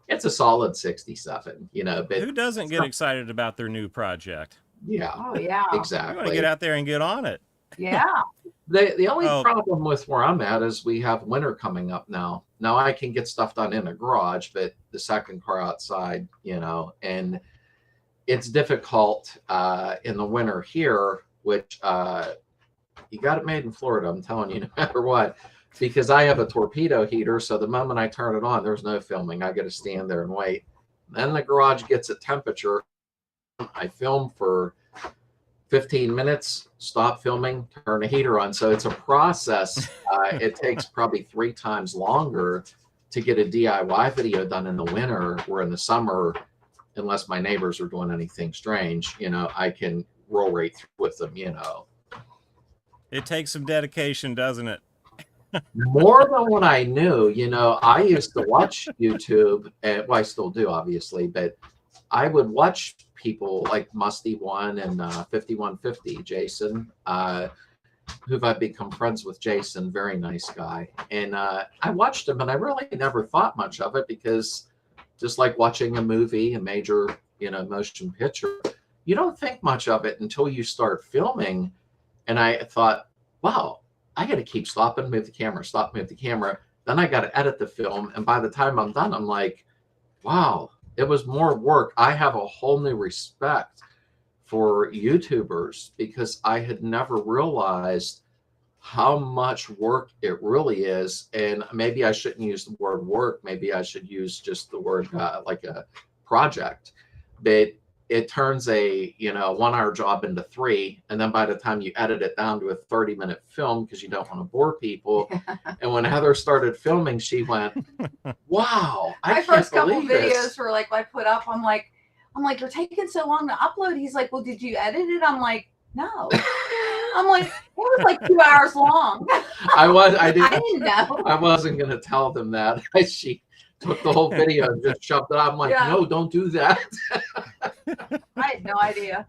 it's a solid 67, you know. But Who doesn't get excited about their new project? yeah, Oh yeah. You want to exactly. get out there and get on it. Yeah. The only Oh. problem with where I'm at is we have winter coming up now. Now I can get stuff done in a garage, but the second car outside, you know, and it's difficult in the winter here, which you got it made in Florida, I'm telling you, no matter what, because I have a torpedo heater. So the moment I turn it on, there's no filming. I got to stand there and wait. Then the garage gets a temperature. I film for 15 minutes, stop filming, turn the heater on. So it's a process. It takes probably 3 times longer to get a DIY video done in the winter, where in the summer, unless my neighbors are doing anything strange, you know, I can roll right through with them, you know. It takes some dedication, doesn't it? More than what I knew. You know, I used to watch YouTube, and well, I still do, obviously, but I would watch people like Musty One and 5150 Jason, who I've become friends with. Jason, very nice guy, and I watched him, and I really never thought much of it, because just like watching a movie, a major, you know, motion picture, you don't think much of it until you start filming. And I thought, wow, I got to keep stopping, move the camera, stop, move the camera. Then I got to edit the film. And by the time I'm done, I'm like, wow, it was more work. I have a whole new respect for YouTubers, because I had never realized how much work it really is. And maybe I shouldn't use the word work. Maybe I should use just the word like a project. But it turns a 1-hour job into 3, and then by the time you edit it down to a 30-minute film, because you don't want to bore people. And when Heather started filming, she went, wow, My first couple believe videos this. were like I put up, I'm like you're taking so long to upload. He's like, well, did you edit it? I'm like, no. I'm like, it was like 2 hours long. I didn't know. I wasn't going to tell them that. She took the whole video and just shoved it out. I'm like, no, don't do that. I had no idea.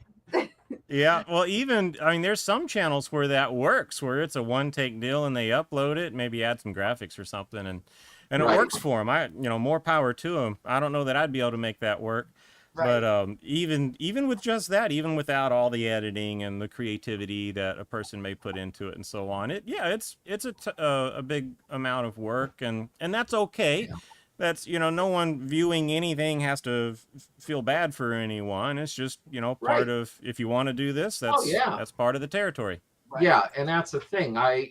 Yeah, well, even, I mean, there's some channels where that works, where it's a one-take deal and they upload it, maybe add some graphics or something, and it works for them. More power to them. I don't know that I'd be able to make that work. Right. But even with just that, even without all the editing and the creativity that a person may put into it and so on, it's a big amount of work, and that's okay. Yeah. That's, no one viewing anything has to feel bad for anyone. It's just, part of, if you want to do this, that's part of the territory. Right. Yeah, and that's the thing. I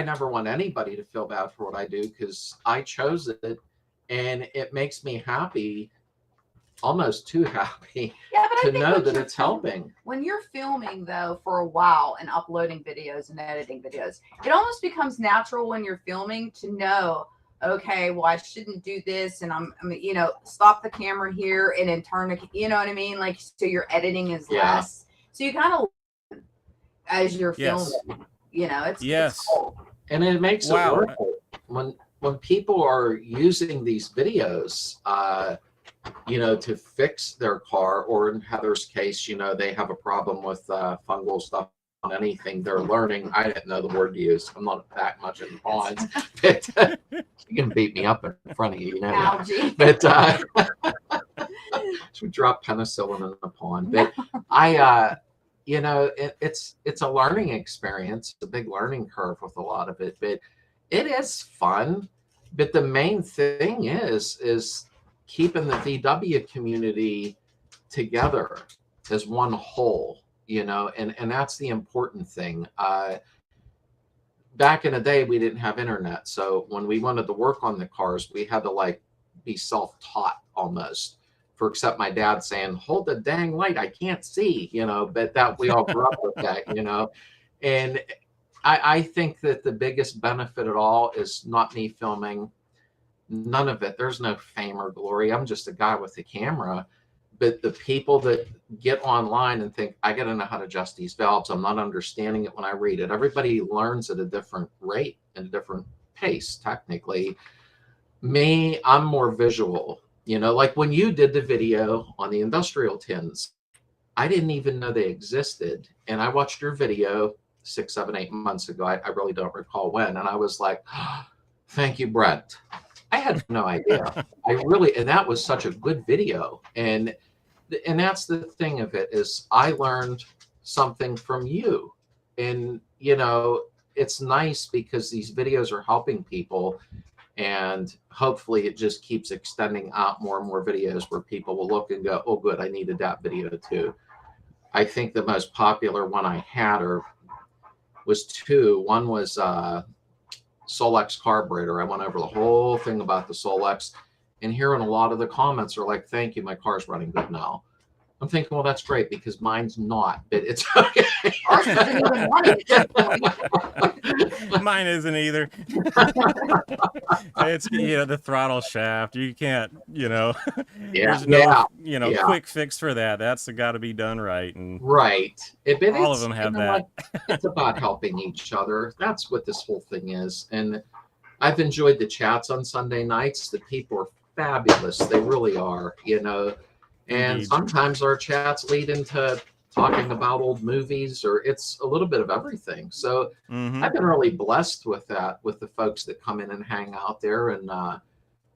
never want anybody to feel bad for what I do, because I chose it, and it makes me happy, almost too happy, to know that it's helping. When you're filming, though, for a while and uploading videos and editing videos, it almost becomes natural when you're filming to know, okay, well, I shouldn't do this, and I'm stop the camera here and then turn the, you know what I mean? Like, so your editing is less. So you kind of, as you're filming, it's cool. And it makes it worth it. When people are using these videos, to fix their car, or in Heather's case, they have a problem with fungal stuff on anything they're learning. I didn't know the word to use. I'm not that much in ponds. But you can beat me up in front of you, Algae. But we drop penicillin in the pond. But it's a learning experience. It's a big learning curve with a lot of it, but it is fun. But the main thing is keeping the VW community together as one whole. and that's the important thing. Back in the day, we didn't have internet. So when we wanted to work on the cars, we had to like be self-taught almost, for except my dad saying, hold the dang light, I can't see, but that we all grew up with that, and I think that the biggest benefit at all is not me filming, none of it. There's no fame or glory. I'm just a guy with a camera. But the people that get online and think, I got to know how to adjust these valves, I'm not understanding it when I read it. Everybody learns at a different rate and a different pace, technically. Me, I'm more visual. Like when you did the video on the industrial tins, I didn't even know they existed. And I watched your video 6, 7, 8 months ago. I really don't recall when. And I was like, oh, thank you, Brett. I had no idea. And that was such a good video. And that's the thing of it, is I learned something from you. And, it's nice because these videos are helping people. And hopefully it just keeps extending out more and more videos where people will look and go, oh, good, I needed that video too. I think the most popular one I had was 2. One was Solex carburetor. I went over the whole thing about the Solex, and hearing a lot of the comments are like, thank you, my car's running good now. I'm thinking, well, that's great because mine's not, but it's okay. Ours isn't even running. Mine isn't either. It's the throttle shaft. You can't, there's no quick fix for that. That's got to be done right. And right. All of them have that. It's about helping each other. That's what this whole thing is. And I've enjoyed the chats on Sunday nights. The people are fabulous. They really are, And Indeed. Sometimes our chats lead into talking about old movies, or it's a little bit of everything. So I've been really blessed with that, with the folks that come in and hang out there. And a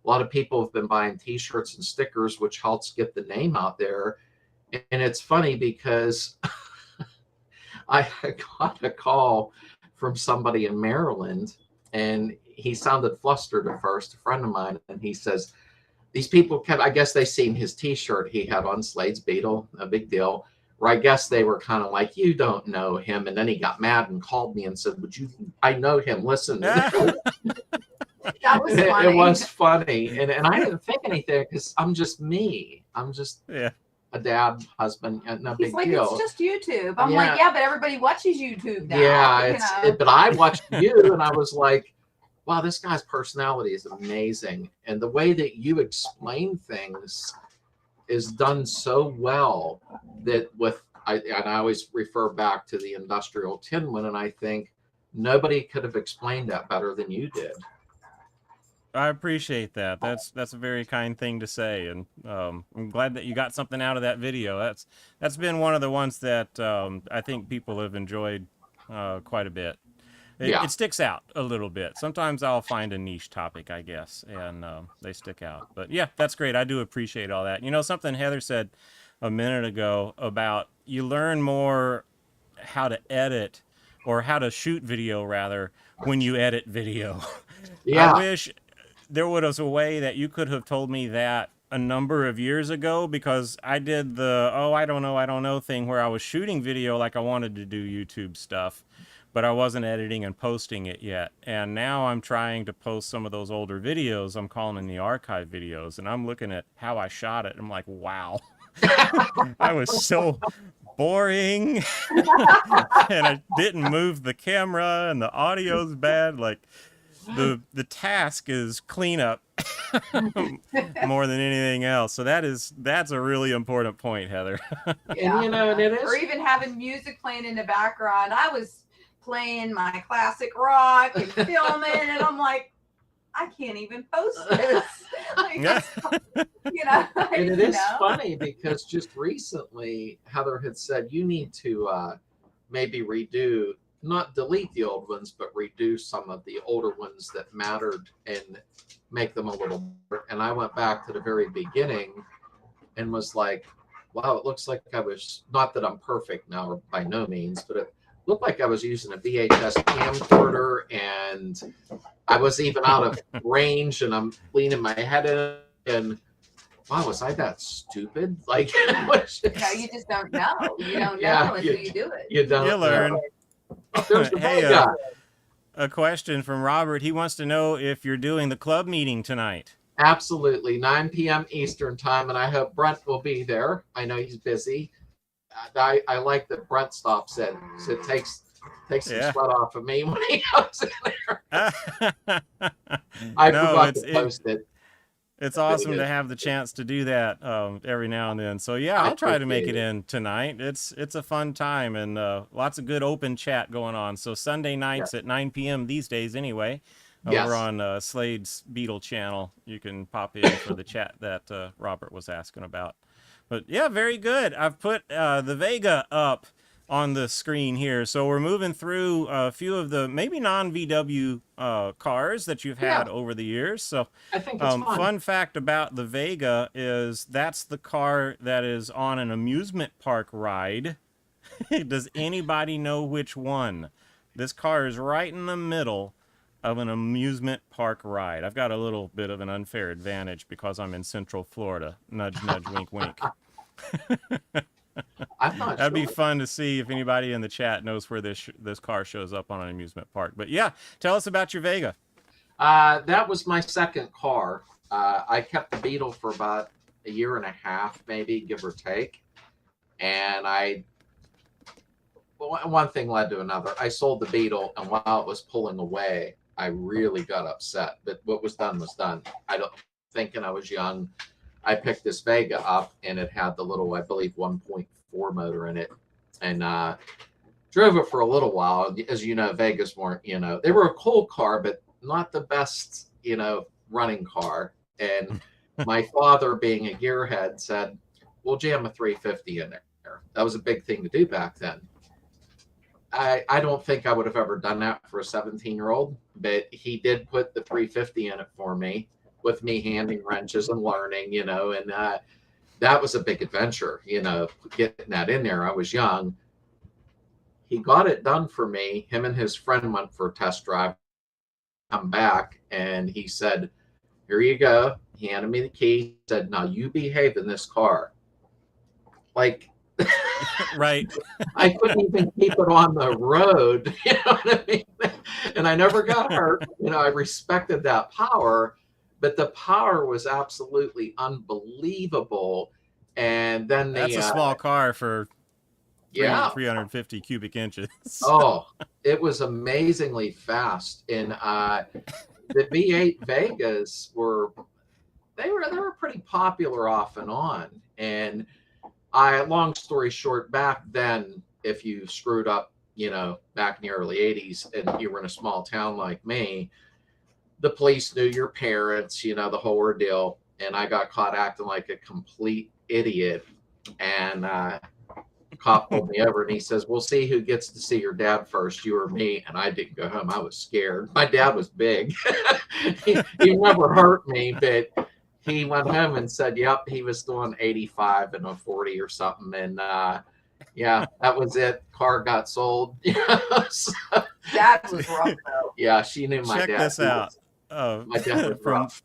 lot of people have been buying T-shirts and stickers, which helps get the name out there. And it's funny because I got a call from somebody in Maryland, and he sounded flustered at first, a friend of mine, and he says, these people I guess they seen his T-shirt he had on, Slade's Beetle, a big deal, where I guess they were kind of like, you don't know him. And then he got mad and called me and said, I know him, listen. That was funny. It was funny. And I didn't think anything because I'm just me. I'm just a dad, husband, and no big deal. It's just YouTube. I'm like, yeah, but everybody watches YouTube now. Yeah, but I watched you and I was like, wow, this guy's personality is amazing. And the way that you explain things is done so well that I always refer back to the industrial tin one, and I think nobody could have explained that better than you did. I appreciate that. That's a very kind thing to say, and I'm glad that you got something out of that video. That's been one of the ones that I think people have enjoyed quite a bit. It sticks out a little bit. Sometimes I'll find a niche topic, I guess, and they stick out. But yeah, that's great. I do appreciate all that. Something Heather said a minute ago about you learn more how to edit, or how to shoot video rather, when you edit video. Yeah. I wish there was a way that you could have told me that a number of years ago, because I did the I don't know thing where I was shooting video like I wanted to do YouTube stuff, but I wasn't editing and posting it yet. And now I'm trying to post some of those older videos. I'm calling them the archive videos, and I'm looking at how I shot it. I'm like, wow, I was so boring, and I didn't move the camera, and the audio's bad. Like the task is cleanup more than anything else. So that's a really important point, Heather. Yeah. And it is. Or even having music playing in the background. I was playing my classic rock and filming, and I'm like, I can't even post this. Like, And it is funny because just recently Heather had said you need to maybe not delete the old ones, but redo some of the older ones that mattered and make them a little better. And I went back to the very beginning and was like, wow, it looks like I was, not that I'm perfect now, or by no means, but it looked like I was using a VHS camcorder, and I was even out of range, and I'm leaning my head in, and wow, was I that stupid? Like, was just, You just don't know. You don't Yeah, know until you do it. you don't You learn. know. Oh, there's the Hey, Vega. a question from Robert. He wants to know if you're doing the club meeting tonight. Absolutely, 9 p.m. Eastern time, and I hope Brent will be there. I know he's busy. I like that Brent stops in, so it takes some sweat off of me when he comes in there. I forgot to post it. It's awesome to have the chance to do that every now and then. So yeah, I'll try to make it in tonight. It's a fun time, and lots of good open chat going on. So Sunday nights at 9 p.m. these days anyway, over on Slade's Beetle channel. You can pop in for the chat that Robert was asking about. But yeah, very good. I've put the Vega up on the screen here. So we're moving through a few of the maybe non-VW cars that you've had over the years. So I think it's fun fact about the Vega is that's the car that is on an amusement park ride. Does anybody know which one? This car is right in the middle of an amusement park ride. I've got a little bit of an unfair advantage because I'm in Central Florida. Nudge, nudge, wink, wink. I'm not That'd sure. be fun to see if anybody in the chat knows where this car shows up on an amusement park. But yeah, tell us about your Vega. That was my second car. I kept the Beetle for about a year and a half, maybe, give or take. And one thing led to another. I sold the Beetle, and while it was pulling away, I really got upset. But what was done was done. Thinking I was young, I picked this Vega up, and it had the little, I believe, 1.4 motor in it, and drove it for a little while. As you know, Vegas weren't, they were a cool car, but not the best, running car. And my father, being a gearhead, said, we'll jam a 350 in there. That was a big thing to do back then. I don't think I would have ever done that for a 17-year-old, but he did put the 350 in it for me, with me handing wrenches and learning, and that was a big adventure, getting that in there. I was young. He got it done for me. Him and his friend went for a test drive, come back, and he said, here you go. He handed me the key. He said, now you behave in this car. Like, right. I couldn't even keep it on the road, you know what I mean? And I never got hurt. I respected that power, but the power was absolutely unbelievable. And then that's a small car for 350 cubic inches. Oh, it was amazingly fast. And the V8 Vegas were pretty popular off and on. And long story short, back then, if you screwed up, back in the early 80s and you were in a small town like me, the police knew your parents, the whole ordeal. And I got caught acting like a complete idiot. And the cop pulled me over and he says, we'll see who gets to see your dad first, you or me. And I didn't go home. I was scared. My dad was big. he never hurt me, but he went home and said, yep, he was doing 85 and a 40 or something. And yeah, that was it. Car got sold. So, That was rough, though. yeah, she knew my dad. Check this out. My dad was from rough.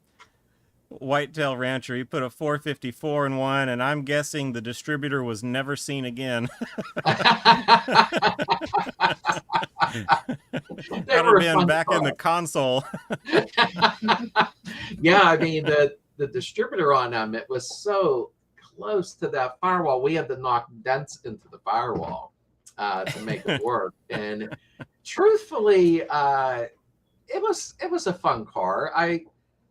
Whitetail Rancher, he put a 454 in one, and I'm guessing the distributor was never seen again. That would have been back in the console. Yeah, I mean, the distributor on them, it was so close to that firewall. We had to knock dents into the firewall to make it work. And truthfully, it was a fun car.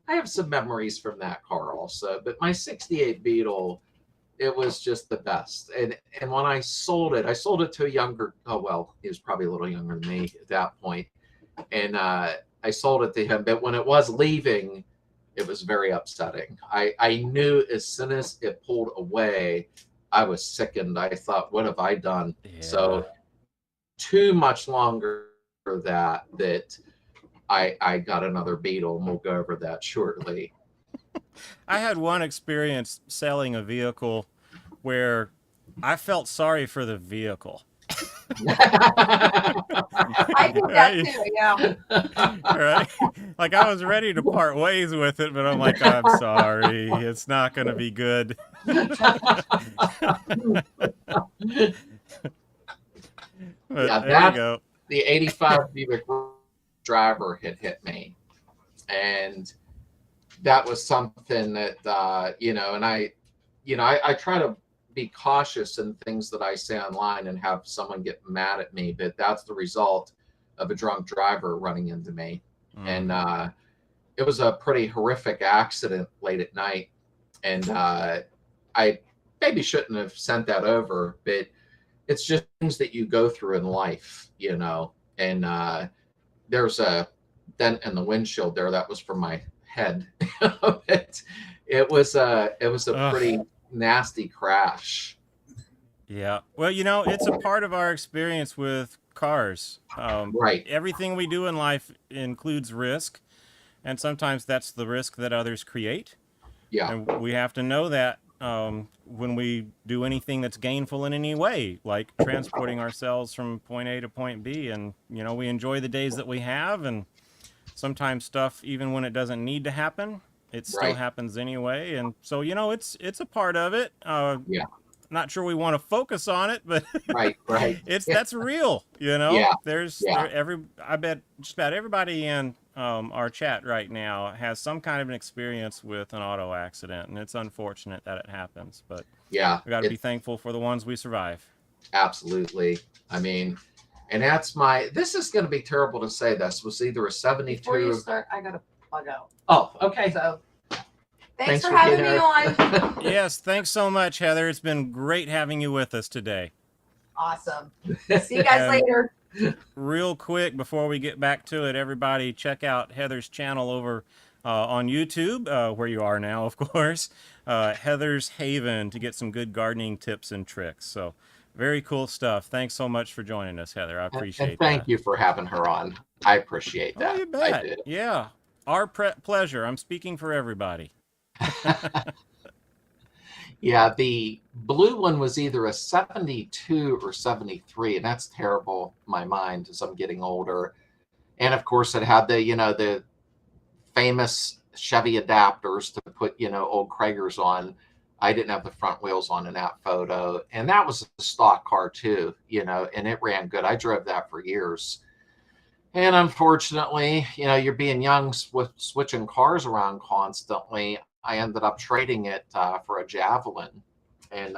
I have some memories from that car also, but my 68 Beetle, it was just the best. And when I sold it to a younger, he was probably a little younger than me at that point. And I sold it to him, but when it was leaving, it was very upsetting. I knew as soon as it pulled away, I was sickened. I thought, what have I done? Yeah. So too much longer for that I got another Beetle, and we'll go over that shortly. I had one experience selling a vehicle where I felt sorry for the vehicle. I I did that Right. too. Yeah. Right? Like I was ready to part ways with it, but I'm like, I'm sorry, it's not going to be good. But Yeah, there you that go. the 85 Buick driver had hit me. And that was something that, and I try to be cautious in things that I say online and have someone get mad at me, but that's the result of a drunk driver running into me. Mm. And it was a pretty horrific accident late at night. And I maybe shouldn't have sent that over, but it's just things that you go through in life, and there's a dent in the windshield there that was from my head. it was a Ugh. pretty nasty crash. Yeah. Well, it's a part of our experience with cars. Right. Everything we do in life includes risk, and sometimes that's the risk that others create. Yeah. And we have to know that when we do anything that's gainful in any way, like transporting ourselves from point A to point B. And, we enjoy the days that we have. And sometimes stuff, even when it doesn't need to happen, it still Right. happens anyway. And so, it's a part of it. Yeah. Not sure we want to focus on it, but Right. that's real, Yeah. I bet just about everybody in our chat right now has some kind of an experience with an auto accident, and it's unfortunate that it happens, but Yeah. we got to be thankful for the ones we survive. Absolutely. I mean, and this is going to be terrible to say, this was either a 72. Before you start, I gotta plug out. Oh, okay. So thanks for having me on. Yes, thanks so much, Heather. It's been great having you with us today. Awesome. See you guys later. Real quick, before we get back to it, everybody check out Heather's channel over on YouTube, where you are now, of course, Heather's Haven, to get some good gardening tips and tricks. So very cool stuff. Thanks so much for joining us, Heather. I appreciate and thank you for having her on. I appreciate that. Oh, you bet. I did. Yeah. Our pleasure. I'm speaking for everybody. Yeah, the blue one was either a 72 or 73, and that's terrible in my mind as I'm getting older. And of course, it had the famous Chevy adapters to put old Kragers on. I didn't have the front wheels on in that photo, and that was a stock car too, and it ran good. I drove that for years. And unfortunately, you're being young, switching cars around constantly. I ended up trading it for a Javelin, and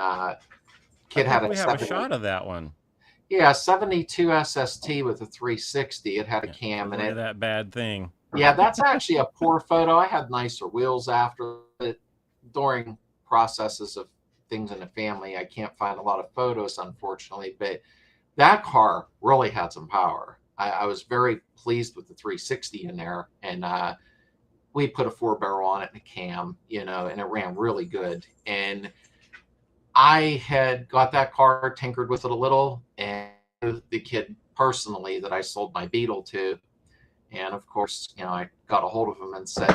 kid had we have a shot of that one. Yeah, 72 SST with a 360. It had a cam in it. That bad thing. Yeah, that's actually a poor photo. I had nicer wheels after it. During processes of things in the family, I can't find a lot of photos, unfortunately, but that car really had some power. I was very pleased with the 360 in there, and we put a 4-barrel on it and a cam, and it ran really good. And I had got that car, tinkered with it a little, and the kid personally that I sold my Beetle to. And of course, I got a hold of him and said,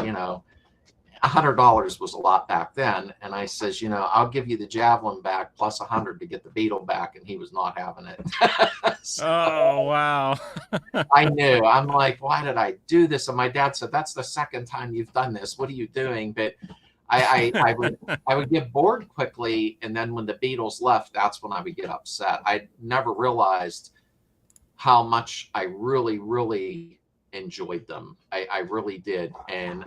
$100 was a lot back then. And I says, I'll give you the Javelin back plus $100 to get the Beetle back. And he was not having it. So, oh, wow. I knew. I'm like, why did I do this? And my dad said, that's the second time you've done this. What are you doing? But I would get bored quickly. And then when the Beetles left, that's when I would get upset. I never realized how much I really, really enjoyed them. I really did. And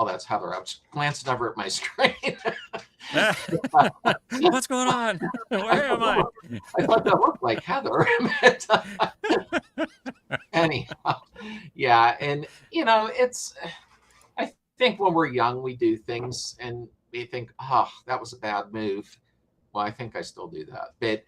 oh, that's Heather. I was glancing over at my screen. What's going on? Where am I? I thought that looked like Heather. Anyhow, yeah. And, I think when we're young, we do things and we think, oh, that was a bad move. Well, I think I still do that. But,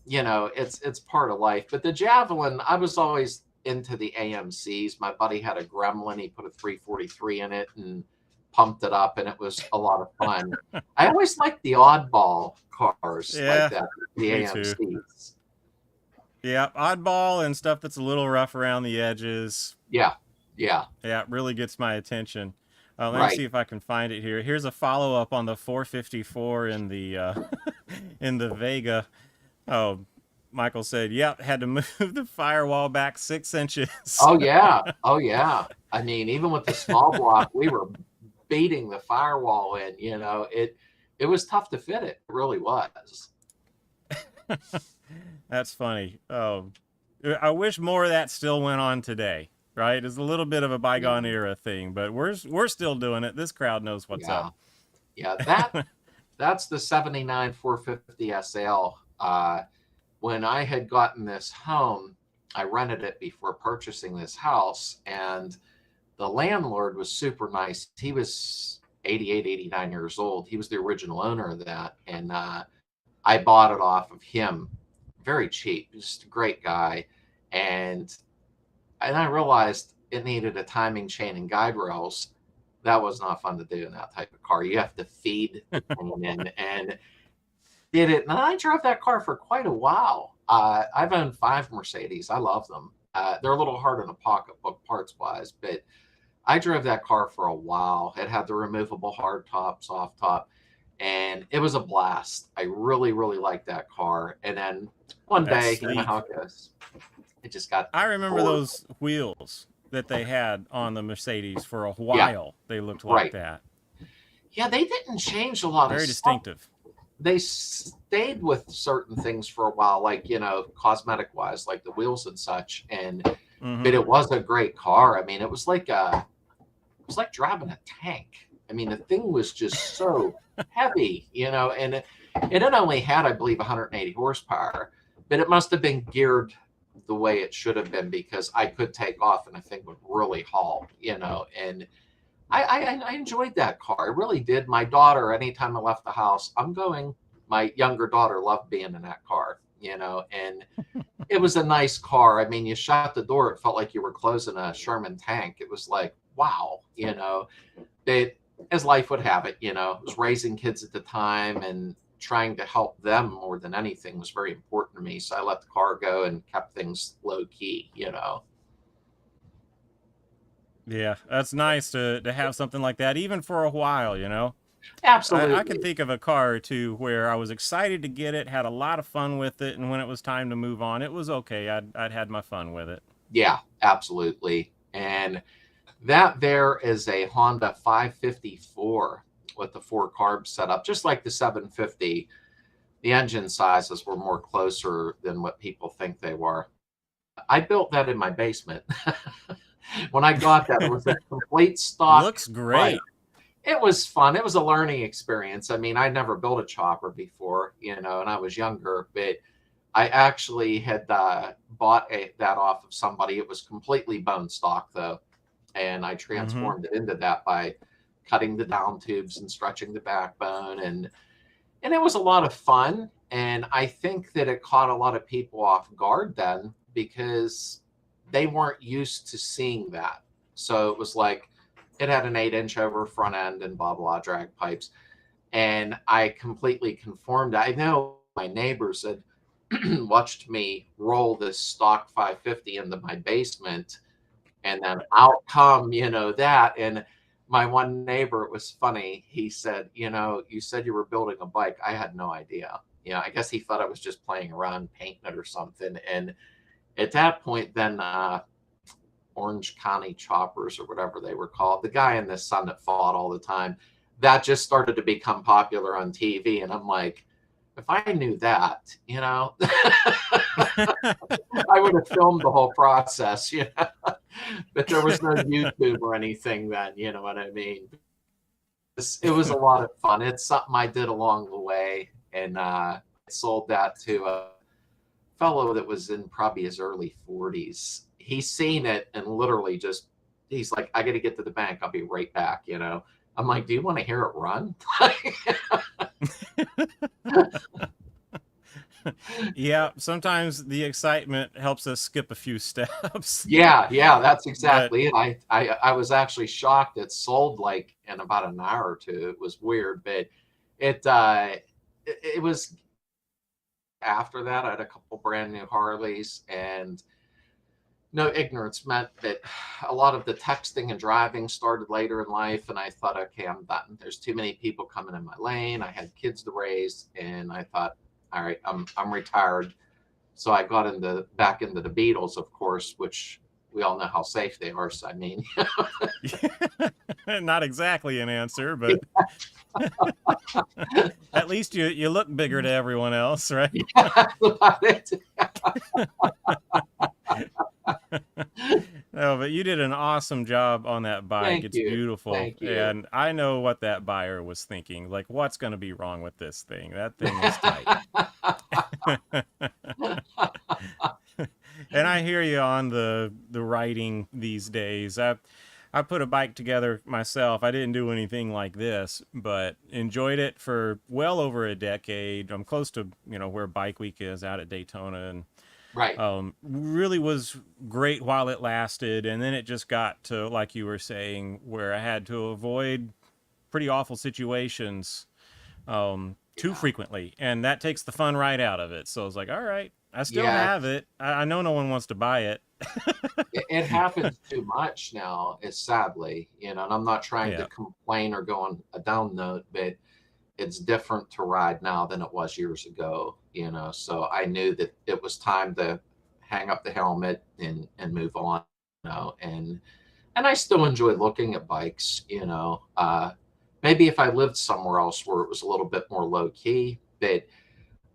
it's part of life. But the Javelin, I was always into the AMCs. My buddy had a Gremlin. He put a 343 in it and pumped it up, and it was a lot of fun. I always liked the oddball cars like that, the AMCs. Too. Yeah, oddball and stuff that's a little rough around the edges. Yeah, it really gets my attention. Let me see if I can find it here. Here's a follow-up on the 454 in the in the Vega. Oh, Michael said, "Yep, had to move the firewall back 6 inches." Oh yeah. Oh yeah. I mean, even with the small block, we were beating the firewall in, it was tough to fit it. It really was. That's funny. Oh, I wish more of that still went on today. Right? It's a little bit of a bygone Yeah. era thing, but we're still doing it. This crowd knows what's Yeah. up. Yeah. That's the 79 450 SL. When I had gotten this home, I rented it before purchasing this house, and the landlord was super nice. He was 88, 89 years old. He was the original owner of that. And I bought it off of him very cheap, just a great guy. And I realized it needed a timing chain and guide rails. That was not fun to do in that type of car. You have to feed the thing in, and did it. And I drove that car for quite a while. I've owned 5 Mercedes. I love them. They're a little hard in the pocketbook parts wise, but I drove that car for a while. It had the removable hard top, soft top, and it was a blast. I really, really liked that car. And then one That's day, sleek. how it goes. It just got I remember bored. those wheels that they had on the Mercedes for a while. They looked like Right. that. Yeah, they didn't change a lot Very of stuff. distinctive. They stayed with certain things for a while, like, cosmetic wise, like the wheels and such. And but it was a great car. I mean, it was like driving a tank. I mean, the thing was just so heavy, and it only had, I believe, 180 horsepower, but it must have been geared the way it should have been, because I could take off and the thing would really haul, and I enjoyed that car. I really did. My daughter, anytime I left the house, my younger daughter loved being in that car, and it was a nice car. I mean, you shut the door, it felt like you were closing a Sherman tank. It was like, wow, but as life would have it, I was raising kids at the time, and trying to help them more than anything was very important to me. So I let the car go and kept things low key, Yeah, that's nice to have something like that, even for a while, Absolutely. I can think of a car or two where I was excited to get it, had a lot of fun with it, and when it was time to move on, it was okay. I'd had my fun with it. Yeah, absolutely. And that there is a Honda 554 with the 4 carb setup, just like the 750. The engine sizes were more closer than what people think they were. I built that in my basement. When I got that, it was a complete stock. Looks great. It was fun. It was a learning experience. I mean, I never built a chopper before, and I was younger, but I actually had bought that off of somebody. It was completely bone stock, though, and I transformed it into that by cutting the down tubes and stretching the backbone, and it was a lot of fun. And I think that it caught a lot of people off guard then, because they weren't used to seeing that. So it was like, it had an 8-inch over front end and blah, blah, drag pipes. And I completely conformed. I know my neighbors had watched me roll this stock 550 into my basement, and then out come, that. And my one neighbor, it was funny. He said, you said you were building a bike. I had no idea. I guess he thought I was just playing around painting it or something. And at that point, then Orange County Choppers, or whatever they were called, the guy and his son that fought all the time, that just started to become popular on TV. And I'm like, if I knew that, I would have filmed the whole process, but there was no YouTube or anything then, you know what I mean? It was a lot of fun. It's something I did along the way, and I sold that to a fellow that was in probably his early 40s. He's seen it and literally he's like, I got to get to the bank. I'll be right back. I'm like, do you want to hear it run? Yeah, sometimes the excitement helps us skip a few steps. Yeah, that's exactly it. I was actually shocked. It sold like in about an hour or two. It was weird, but it was. After that, I had a couple brand new Harleys, and no ignorance meant that a lot of the texting and driving started later in life. And I thought, okay, I'm done. There's too many people coming in my lane. I had kids to raise, and I thought, all right, I'm retired. So I got back into the Beetles, of course, which we all know how safe they are. So I mean, Not exactly an answer, but at least you look bigger to everyone else, right? No, but you did an awesome job on that bike. Thank It's you. beautiful. Thank you. And I know what that buyer was thinking. Like, what's going to be wrong with this thing? That thing is tight. And I hear you on the riding these days. I put a bike together myself. I didn't do anything like this, but enjoyed it for well over a decade. I'm close to, where Bike Week is out at Daytona, and Right. really was great while it lasted. And then it just got to, like you were saying, where I had to avoid pretty awful situations too frequently, and that takes the fun right out of it. So I was like, all right, I still have it. I know no one wants to buy it. It happens too much now, is sadly, and I'm not trying to Yeah. complain or go on a down note, but it's different to ride now than it was years ago, so I knew that it was time to hang up the helmet and move on, and I still enjoy looking at bikes, maybe if I lived somewhere else where it was a little bit more low key, but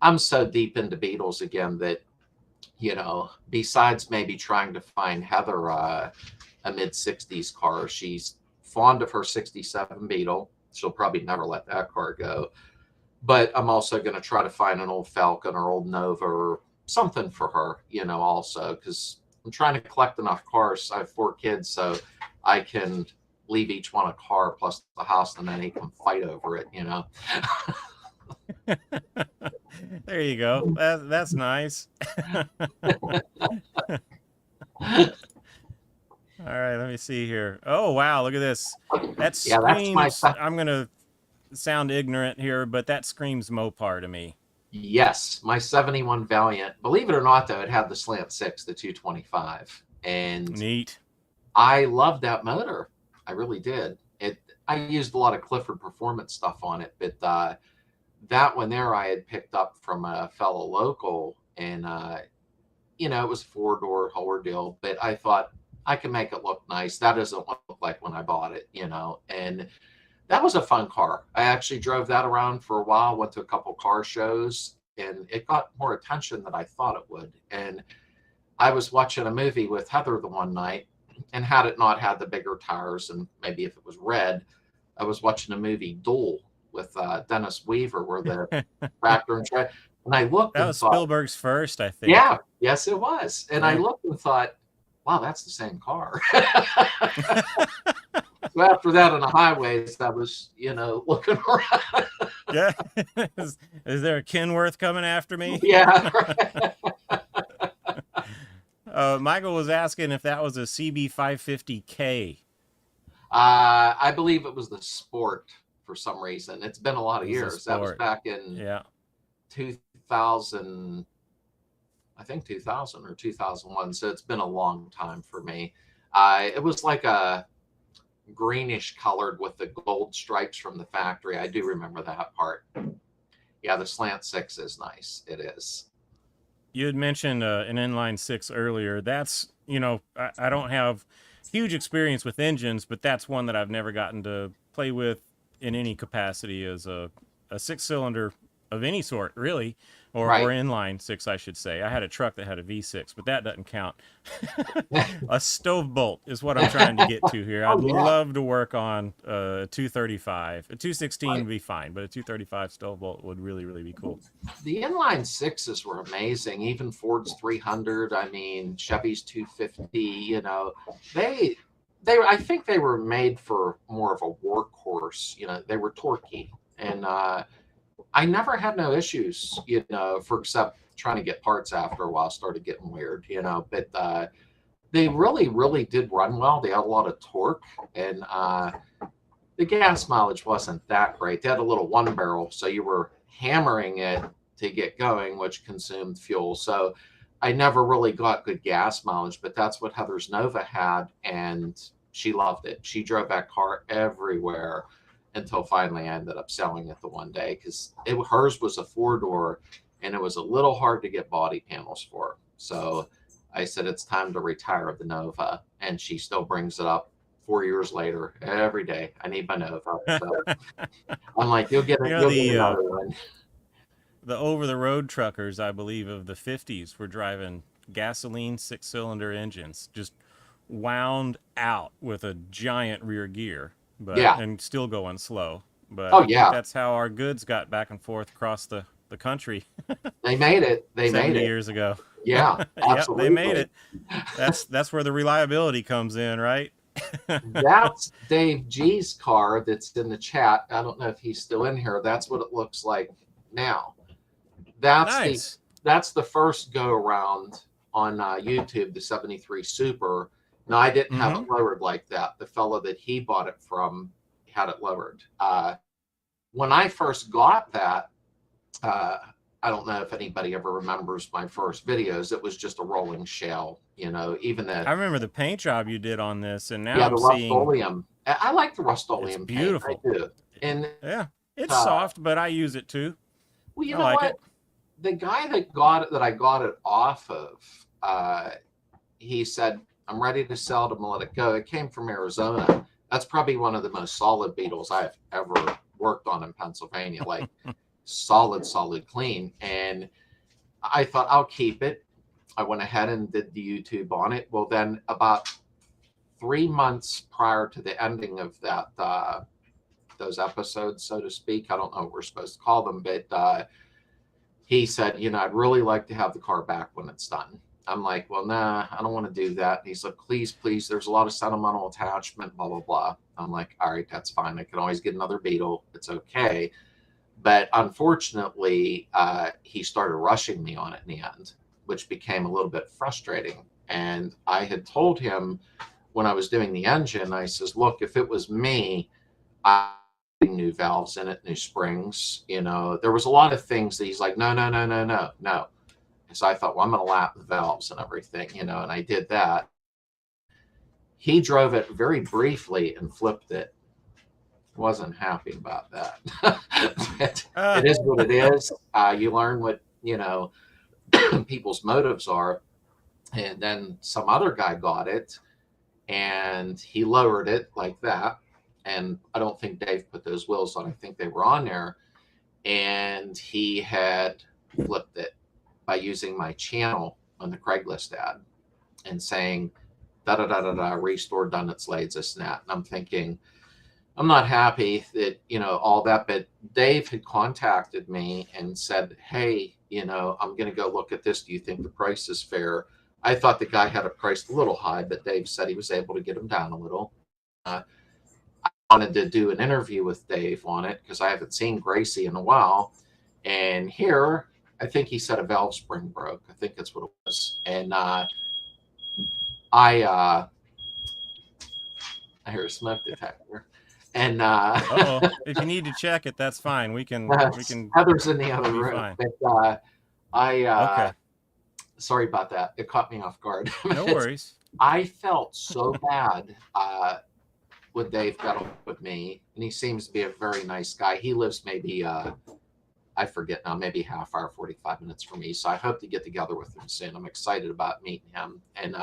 I'm so deep into Beetles again that, besides maybe trying to find Heather a mid 60s car, she's fond of her 67 Beetle. She'll probably never let that car go. But I'm also going to try to find an old Falcon or old Nova or something for her, also, because I'm trying to collect enough cars. I have 4 kids, so I can leave each one a car plus the house, and then they can fight over it, There you go. That's nice. All right, let me see here. Oh, wow, look at this. That screams, I'm going to sound ignorant here, but that screams Mopar to me. Yes, my 71 Valiant. Believe it or not, though, it had the slant 6, the 225. And neat. I loved that motor. I really did. I used a lot of Clifford performance stuff on it, but that one there I had picked up from a fellow local, and it was a 4-door whole deal, but I thought I can make it look nice. That doesn't look like when I bought it, and that was a fun car. I actually drove that around for a while, went to a couple car shows, and it got more attention than I thought it would. And I was watching a movie with Heather the one night, and had it not had the bigger tires, and maybe if it was red, I was watching a movie Duel with Dennis Weaver, where the tractor and I looked. That was Spielberg's first, I think. Yeah, yes, it was. And I looked and thought, wow, that's the same car. So after that on the highways, I was, looking around. Yeah. Is there a Kenworth coming after me? Yeah. Michael was asking if that was a CB550K. I believe it was the Sport for some reason. It's been a lot of years. That was back in 2000, I think 2000 or 2001. So it's been a long time for me. It was like a greenish colored with the gold stripes from the factory. I do remember that part. Yeah, the slant 6 is nice. It is. You had mentioned an inline 6 earlier. That's, I don't have huge experience with engines, but that's one that I've never gotten to play with in any capacity as a 6-cylinder of any sort, really, or inline 6, I should say. I had a truck that had a V6, but that doesn't count. A stove bolt is what I'm trying to get to here. I'd love to work on a 235. A 216 would be fine, but a 235 stove bolt would really, really be cool. The inline 6s were amazing. Even Ford's 300. I mean, Chevy's 250. I think they were made for more of a workhorse. They were torquey, and I never had no issues, except trying to get parts after a while started getting weird, but they really, really did run well. They had a lot of torque, and the gas mileage wasn't that great. They had a little 1-barrel, so you were hammering it to get going, which consumed fuel. So I never really got good gas mileage, but that's what Heather's Nova had, and she loved it. She drove that car everywhere until finally I ended up selling it the one day, because hers was a 4-door, and it was a little hard to get body panels for. So I said, it's time to retire the Nova. And she still brings it up 4 years later every day. I need my Nova. So I'm like, you'll get another one. The over-the-road truckers, I believe, of the 50s were driving gasoline 6-cylinder engines, just wound out with a giant rear gear, but and still going slow. But I think that's how our goods got back and forth across the country. They made it. They 70 made it years ago. Yeah, absolutely. Yep, they made it. That's where the reliability comes in, right? That's Dave G's car that's in the chat. I don't know if he's still in here. That's what it looks like now. That's the first go around on YouTube, the 73 Super. Now, I didn't have it lowered like that. The fellow that he bought it from had it lowered. When I first got that, I don't know if anybody ever remembers my first videos. It was just a rolling shell, you know, even the... I remember the paint job you did on this, and now the I'm seeing... Rust-Oleum. I like the Rust-Oleum paint. Beautiful. I do. And yeah, it's soft, but I use it too. Well, you know what? The guy that I got it off of, he said, I'm ready to sell them and let it go. It came from Arizona. That's probably one of the most solid Beetles I've ever worked on in Pennsylvania. Like solid, clean. And I thought, I'll keep it. I went ahead and did the YouTube on it. Well, then about 3 months prior to the ending of that, those episodes, so to speak, I don't know what we're supposed to call them, but he said, you know, I'd really like to have the car back when it's done. I'm like, well, nah, I don't want to do that. And he's like, please, there's a lot of sentimental attachment, blah, blah, blah. I'm like, all right, that's fine. I can always get another Beetle. It's okay. But unfortunately, he started rushing me on it in the end, which became a little bit frustrating. And I had told him when I was doing the engine, I says, look, if it was me, I new valves in it, new springs, you know, there was a lot of things that he's like, no. So I thought, well, I'm going to lap the valves and everything, you know, and I did that. He drove it very briefly and flipped it. Wasn't happy about that. It is what it is. You learn what, you know, people's motives are. And then some other guy got it and he lowered it like that. And I don't think Dave put those wheels on. I think they were on there. And he had flipped it by using my channel on the Craigslist ad and saying, restored, done at Slade's, this and that. And I'm thinking, I'm not happy that, you know, all that. But Dave had contacted me and said, hey, you know, I'm going to go look at this. Do you think the price is fair? I thought the guy had it priced a little high, but Dave said he was able to get him down a little. I wanted to do an interview with Dave on it because I haven't seen Gracie in a while. And here, I think he said a valve spring broke. I think that's what it was. And I hear a smoke detector. And if you need to check it, that's fine. We can Heather's in the other room. But okay. Sorry about that. It caught me off guard. No worries. I felt so bad when Dave got on with me, and he seems to be a very nice guy. He lives maybe I forget now, maybe half hour, 45 minutes from me. So I hope to get together with him soon. I'm excited about meeting him. And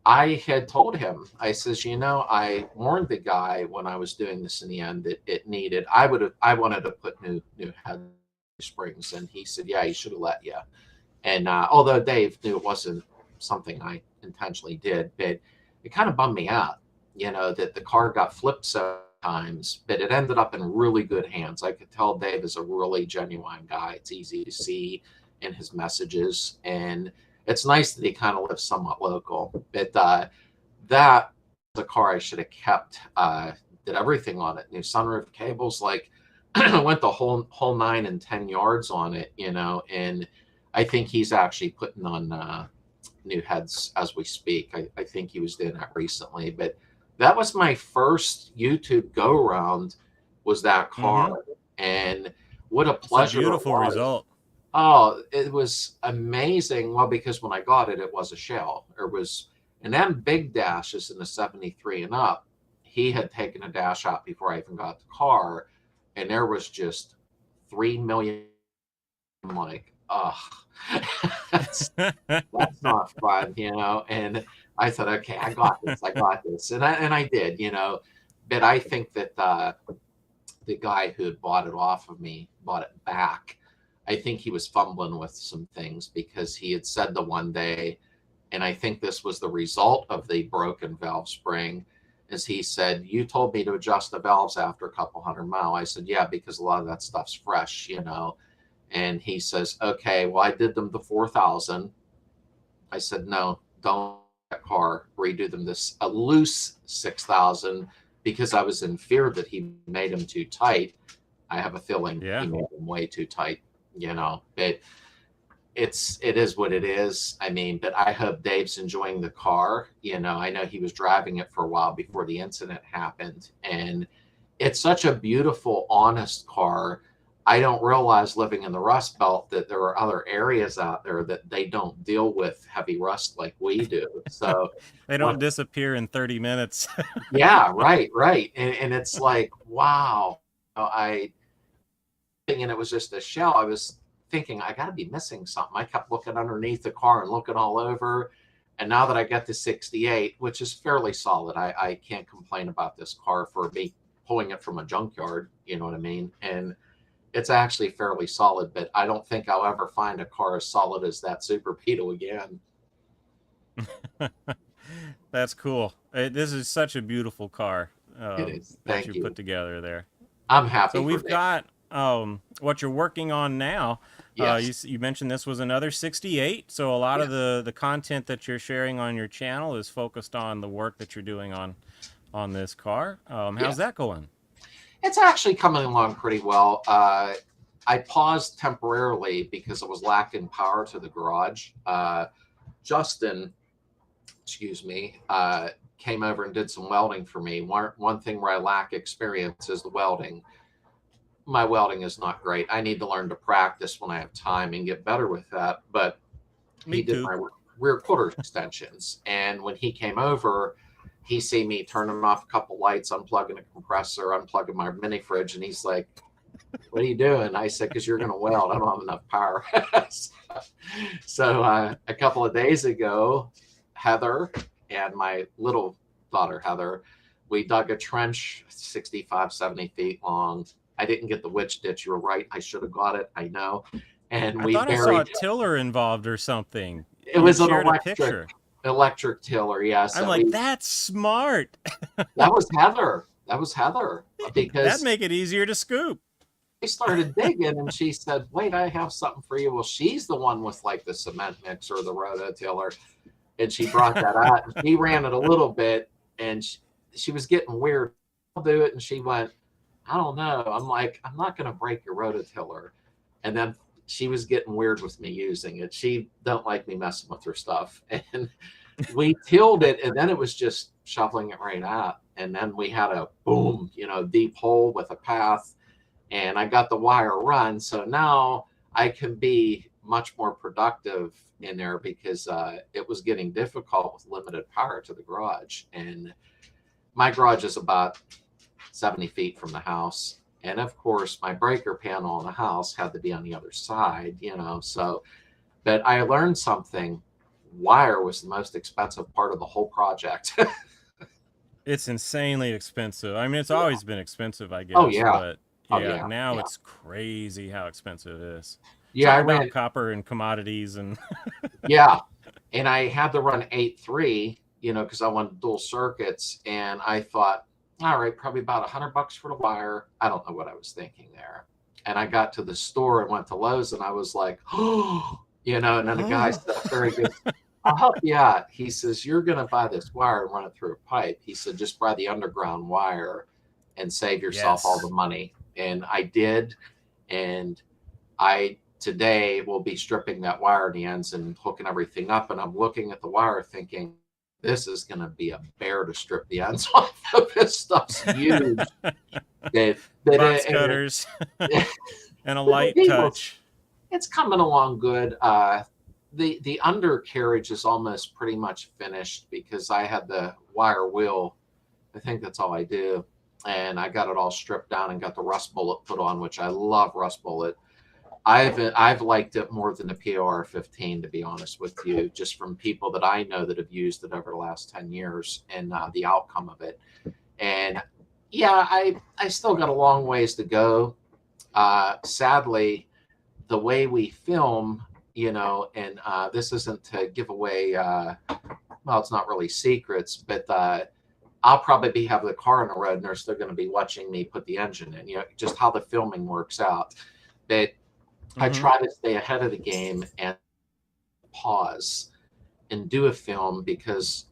I had told him, I says, you know, I warned the guy when I was doing this in the end that it needed, I wanted to put new head springs. And he said, yeah, he should have let you. And although Dave knew it wasn't something I intentionally did, but it kind of bummed me out, you know, that the car got flipped so times, but it ended up in really good hands. I could tell Dave is a really genuine guy. It's easy to see in his messages, and it's nice that he kind of lives somewhat local. But that was a car I should have kept. Did everything on it, new sunroof, cables, like went the whole 9 and 10 yards on it, you know. And I think he's actually putting on new heads as we speak. I think he was doing that recently, but that was my first YouTube go around, was that car. And what a pleasure. It's a beautiful result. Oh, it was amazing. Well, because when I got it, it was a shell. It was, and then big dashes in the 73 and up, he had taken a dash out before I even got the car. And there was just 3 million I'm like, oh, that's not fun, you know. And I said, okay, I got this, and I did, you know. But I think that the guy who had bought it off of me bought it back. I think he was fumbling with some things because he had said the one day, and I think this was the result of the broken valve spring, is he said, you told me to adjust the valves after a couple 100 miles. I said, yeah, because a lot of that stuff's fresh, you know. And he says, okay, well, I did them to 4,000. I said, no, don't that car, redo them this a loose 6,000, because I was in fear that he made them too tight. I have a feeling he made them way too tight, you know. It is what it is. I mean, but I hope Dave's enjoying the car. You know, I know he was driving it for a while before the incident happened, and it's such a beautiful, honest car. I don't realize living in the Rust Belt that there are other areas out there that they don't deal with heavy rust like we do. So they don't disappear in 30 minutes. Yeah, right. And it's like, wow. And it was just a shell. I was thinking, I got to be missing something. I kept looking underneath the car and looking all over. And now that I got the 68, which is fairly solid, I can't complain about this car for me pulling it from a junkyard. You know what I mean? And it's actually fairly solid, but I don't think I'll ever find a car as solid as that Super Beetle again. That's cool. This is such a beautiful car It is. that you put together there. I'm happy. So we've got what you're working on now. Yes. You mentioned this was another 68. So a lot of the content that you're sharing on your channel is focused on the work that you're doing on this car. How's that going? It's actually coming along pretty well. I paused temporarily because I was lacking power to the garage. Justin, excuse me, came over and did some welding for me. One thing where I lack experience is the welding. My welding is not great. I need to learn to practice when I have time and get better with that. But he did my rear quarter extensions. And when he came over, he see me turning off a couple lights, unplugging a compressor, unplugging my mini fridge. And he's like, what are you doing? I said, because you're going to weld. I don't have enough power. So a couple of days ago, Heather and my little daughter, Heather, we dug a trench 65, 70 feet long. I didn't get the witch ditch. You were right. I should have got it. I know. And I thought I saw a tiller involved or something. It was an electric tiller. Yes. I'm like, that's smart. That was Heather. Because that'd make it easier to scoop. We started digging and she said, wait, I have something for you. Well, she's the one with like the cement mixer, the rototiller. And she brought that out. And she ran it a little bit and she was getting weird. I'll do it. And she went, I don't know. I'm like, I'm not going to break your rototiller. And then she was getting weird with me using it. She don't like me messing with her stuff. And we tilled it and then it was just shoveling it right out. And then we had a boom, deep hole with a path. And I got the wire run. So now I can be much more productive in there because it was getting difficult with limited power to the garage. And my garage is about 70 feet from the house. And of course, my breaker panel in the house had to be on the other side, so, but I learned something. Wire was the most expensive part of the whole project. It's insanely expensive. I mean, it's always been expensive, I guess. Oh, yeah. But now it's crazy how expensive it is. Yeah. Talk about copper and commodities and. Yeah. And I had to run 8.3, because I wanted dual circuits. And I thought, all right, probably about $100 for the wire. I don't know what I was thinking there. And I got to the store and went to Lowe's and I was like, oh, and then the guy said, very good. I'll help you out. He says, you're going to buy this wire and run it through a pipe. He said, just buy the underground wire and save yourself all the money. And I did. And I today will be stripping that wire in the ends and hooking everything up. And I'm looking at the wire thinking, this is going to be a bear to strip the ends off of. This stuff's huge. Box cutters and a light touch. It's coming along good. The undercarriage is almost pretty much finished because I had the wire wheel. I think that's all I do. And I got it all stripped down and got the rust bullet put on, which I love rust bullet. I've liked it more than the POR 15, to be honest with you, just from people that I know that have used it over the last 10 years and the outcome of it. And yeah, I still got a long ways to go. Sadly, the way we film, and this isn't to give away, well, it's not really secrets, but I'll probably be having the car on the road and they're still going to be watching me put the engine in, just how the filming works out. But I try to stay ahead of the game and pause and do a film because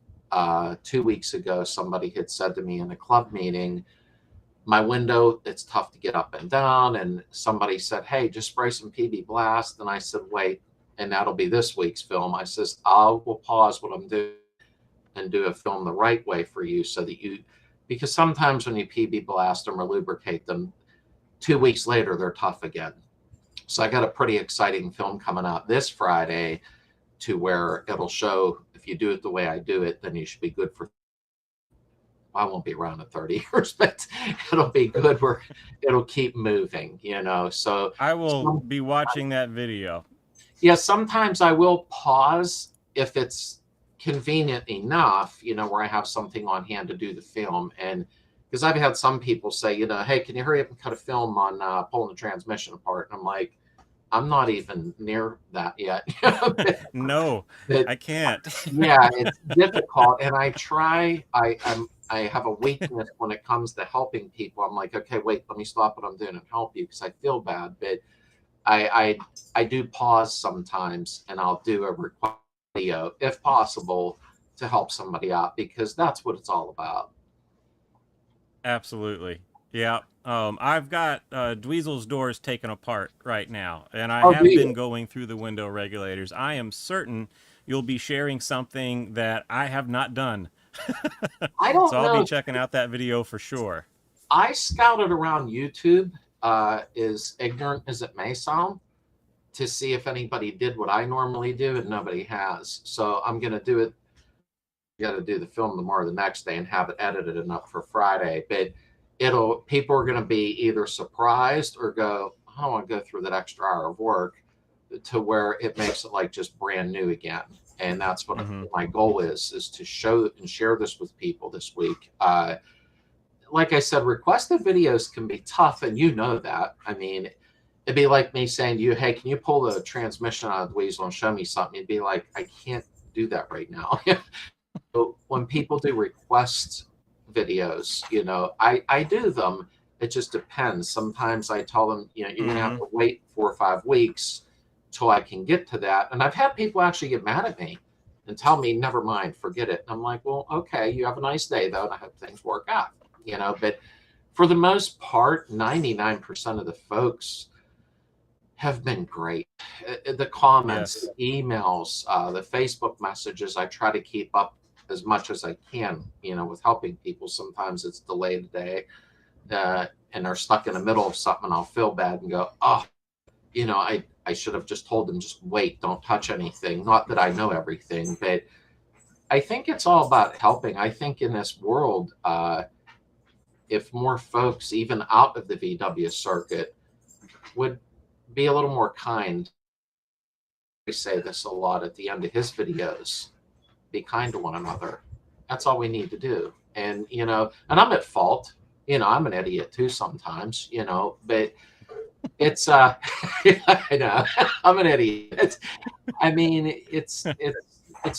2 weeks ago, somebody had said to me in a club meeting, my window, it's tough to get up and down. And somebody said, hey, just spray some PB Blast. And I said, wait, and that'll be this week's film. I says, I will pause what I'm doing and do a film the right way for you so that because sometimes when you PB Blast them or lubricate them, 2 weeks later, they're tough again. So I got a pretty exciting film coming out this Friday to where it'll show if you do it the way I do it, then you should be good for, I won't be around in 30 years, but it'll be good where it'll keep moving, So I will be watching that video. Yeah, sometimes I will pause if it's convenient enough, where I have something on hand to do the film. And because I've had some people say, hey, can you hurry up and cut a film on pulling the transmission apart? And I'm like, I'm not even near that yet. No, I can't. Yeah, it's difficult. And I try, I have a weakness when it comes to helping people. I'm like, okay, wait, let me stop what I'm doing and help you because I feel bad. But I do pause sometimes and I'll do a request video if possible to help somebody out because that's what it's all about. Absolutely. Yeah. I've got Dweezil's doors taken apart right now, and I have been going through the window regulators. I am certain you'll be sharing something that I have not done. I don't so I'll know. be checking out that video for sure. I scouted around YouTube, as ignorant as it may sound, to see if anybody did what I normally do, and nobody has. So I'm going to do it. Got to do the film tomorrow, the next day, and have it edited enough for Friday. But people are going to be either surprised or go, I don't want to go through that extra hour of work, to where it makes it like just brand new again. And that's what my goal is to show and share this with people this week. Like I said, requested videos can be tough, and that. I mean, it'd be like me saying to you, hey, can you pull the transmission out of the Weasel and show me something? You'd be like, I can't do that right now. So when people do request videos, I do them. It just depends. Sometimes I tell them, you're going to have to wait 4 or 5 weeks till I can get to that. And I've had people actually get mad at me and tell me, never mind, forget it. And I'm like, well, okay, you have a nice day, though, and I hope things work out, But for the most part, 99% of the folks have been great. The comments, the emails, the Facebook messages, I try to keep up as much as I can, with helping people. Sometimes it's delayed a day and they're stuck in the middle of something, and I'll feel bad and go, oh, I should have just told them, just wait, don't touch anything. Not that I know everything, but I think it's all about helping. I think in this world, if more folks, even out of the VW circuit, would be a little more kind. We say this a lot at the end of his videos. Be kind to one another. That's all we need to do. And, and I'm at fault. I'm an idiot too sometimes, but it's, I know, I'm an idiot. It's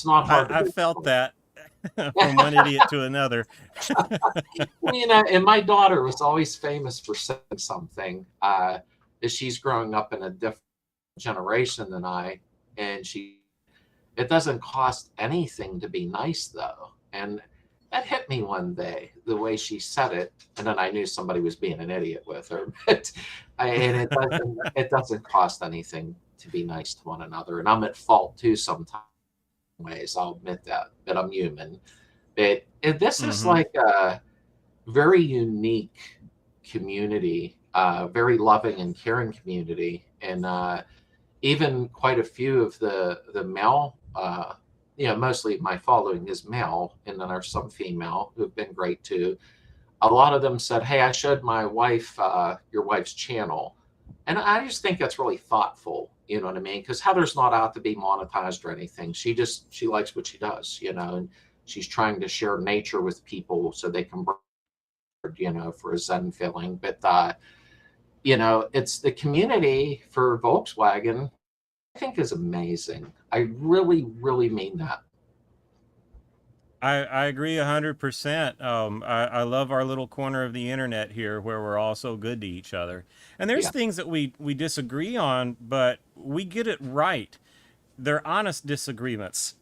not hard. I've felt that from one idiot to another. And my daughter was always famous for saying something, as she's growing up in a different generation than I, and it doesn't cost anything to be nice, though. And that hit me one day, the way she said it. And then I knew somebody was being an idiot with her. But it doesn't cost anything to be nice to one another. And I'm at fault, too, sometimes. Ways, I'll admit that, but I'm human. But this is like a very unique community, very loving and caring community. And even quite a few of the male, mostly my following is male, and then there's some female who've been great too. A lot of them said, hey, I showed my wife your wife's channel, And I just think that's really thoughtful, you know what I mean? Because Heather's not out to be monetized or anything. She likes what she does, you know, and she's trying to share nature with people so they can, you know, for a Zen feeling. But, you know, it's the community for Volkswagen, I think, is amazing. I really, really mean that. I agree 100%. I love our little corner of the internet here where we're all so good to each other. And there's Yeah. things that we disagree on, but we get it right. They're honest disagreements.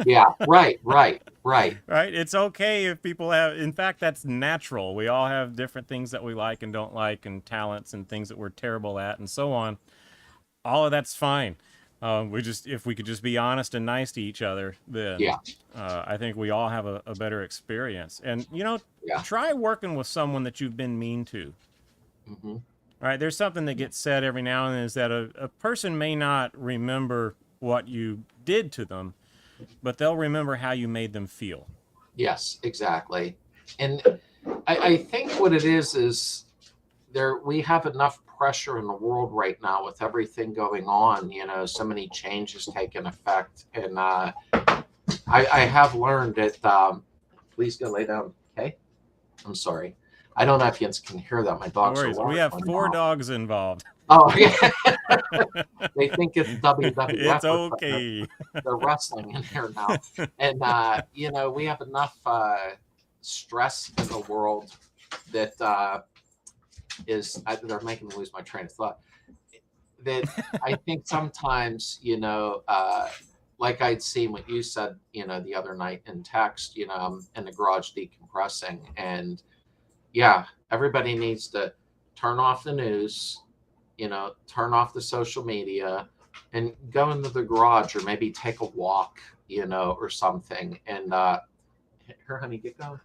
Yeah. Right. Right. Right. Right? It's okay if people have, in fact, that's natural. We all have different things that we like and don't like, and talents and things that we're terrible at, and so on. All of that's fine. If we could just be honest and nice to each other, then Yeah. I think we all have a better experience. And, you know, Yeah. try working with someone that you've been mean to. Hmm. Right? There's something that gets said every now and then, is that a person may not remember what you did to them, but they'll remember how you made them feel. Yes, exactly. And I think what it is we have enough pressure in the world right now with everything going on, you know, so many changes taking effect. And I have learned that, please go lay down. Okay. I'm sorry. I don't know if you can hear that. My No dogs worries. are We have going 4 off. dogs involved. Oh, yeah. They think it's WWF. It's okay. They're wrestling in here now. And, you know, we have enough stress in the world that they're making me lose my train of thought. That I think sometimes, you know, like I'd seen what you said, you know, the other night in text, you know, I'm in the garage decompressing. And yeah, everybody needs to turn off the news, you know, turn off the social media and go into the garage, or maybe take a walk, you know, or something. And here, honey, get going.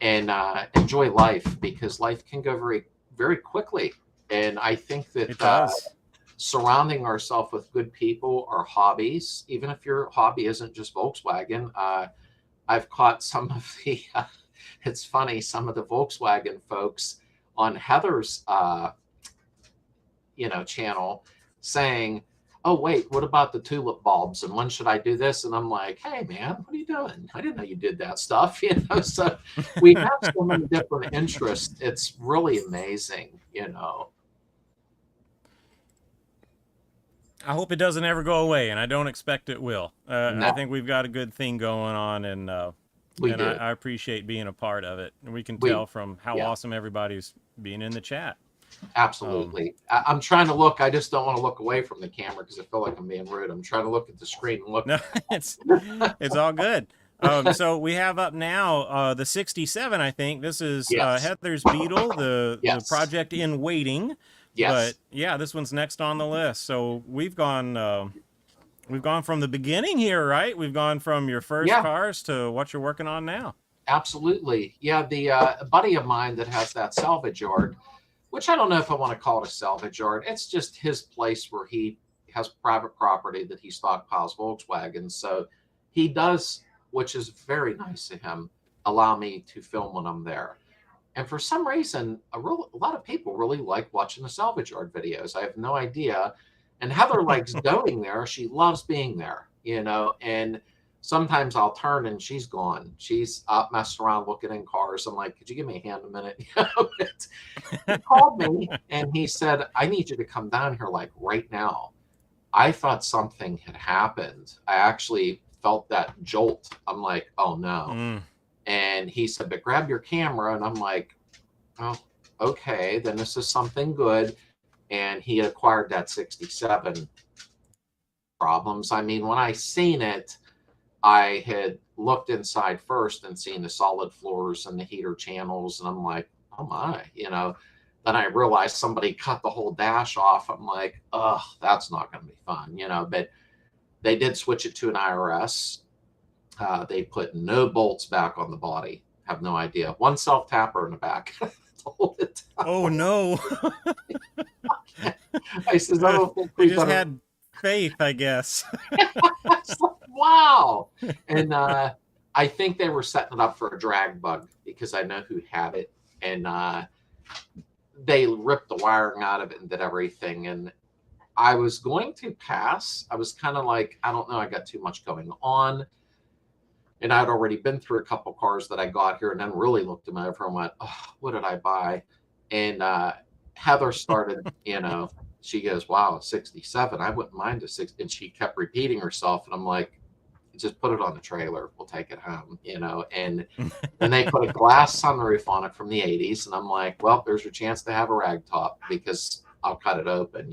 And enjoy life, because life can go very, very quickly. And I think that It does. surrounding ourselves with good people, our hobbies, even if your hobby isn't just Volkswagen, I've caught some of the, it's funny, some of the Volkswagen folks on Heather's, you know, channel saying, oh, wait, what about the tulip bulbs? And when should I do this? And I'm like, hey, man, what are you doing? I didn't know you did that stuff. You know, so we have so many different interests. It's really amazing, you know. I hope it doesn't ever go away, and I don't expect it will. No. I think we've got a good thing going on, and We do. I appreciate being a part of it. And we can We- tell from how yeah. awesome everybody's being in the chat. Absolutely. I'm trying to look. I just don't want to look away from the camera because I feel like I'm being rude. I'm trying to look at the screen and look. No, it's all good. So we have up now the 67, I think. This is Yes. Heather's Beetle, the Yes. project in waiting. Yes. But yeah, this one's next on the list. So we've gone from the beginning here, right? We've gone from your first Yeah. cars to what you're working on now. Absolutely. Yeah. The a buddy of mine that has that salvage yard, which I don't know if I want to call it a salvage yard. It's just his place where he has private property that he stockpiles Volkswagens. So he does, which is very nice of him, allow me to film when I'm there. And for some reason, a lot of people really like watching the salvage yard videos. I have no idea. And Heather likes going there. She loves being there, you know, and sometimes I'll turn and she's gone. She's out messing around looking in cars. I'm like, could you give me a hand a minute? He called me and he said, I need you to come down here like right now. I thought something had happened. I actually felt that jolt. I'm like, oh no. Mm. And he said, but grab your camera. And I'm like, oh, okay, then this is something good. And he acquired that 67 problems. I mean, when I seen it, I had looked inside first and seen the solid floors and the heater channels. And I'm like, oh my, you know, then I realized somebody cut the whole dash off. I'm like, oh, that's not going to be fun, you know, but they did switch it to an IRS. They put no bolts back on the body. Have no idea. One self-tapper in the back. Oh no. I said, I don't think We we just better... had faith, I guess. It's like, wow. And I think they were setting it up for a drag bug because I know who had it. And they ripped the wiring out of it and did everything. And I was going to pass. I was kind of like, I don't know, I got too much going on. And I'd already been through a couple cars that I got here and then really looked them over and went, oh, what did I buy? And Heather started, she goes, wow, 67. I wouldn't mind a 6. And she kept repeating herself. And I'm like, just put it on the trailer. We'll take it home, And then they put a glass sunroof on it from the 80s. And I'm like, well, there's your chance to have a rag top because I'll cut it open,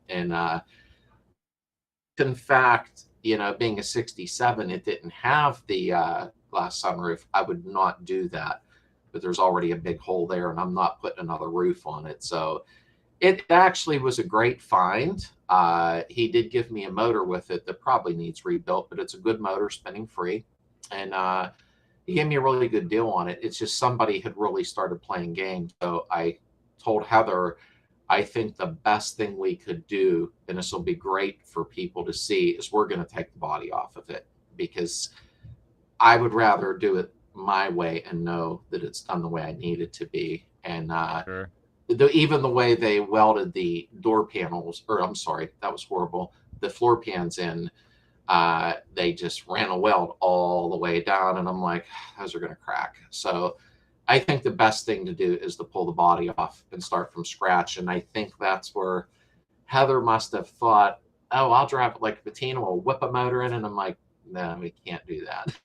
And in fact, being a 67, it didn't have the glass sunroof. I would not do that. But there's already a big hole there, and I'm not putting another roof on it. So it actually was a great find. He did give me a motor with it that probably needs rebuilt, but it's a good motor, spinning free. And he gave me a really good deal on it. It's just somebody had really started playing games. So I told Heather, I think the best thing we could do, and this will be great for people to see, is we're going to take the body off of it, because I would rather do it my way and know that it's done the way I need it to be. And Sure. Even the way they welded the door panels, or I'm sorry, that was horrible, the floor pans in, they just ran a weld all the way down, and I'm like, those are going to crack. So I think the best thing to do is to pull the body off and start from scratch. And I think that's where Heather must have thought, oh, I'll drive it like a patina, we'll whip a motor in. And I'm like, no, we can't do that.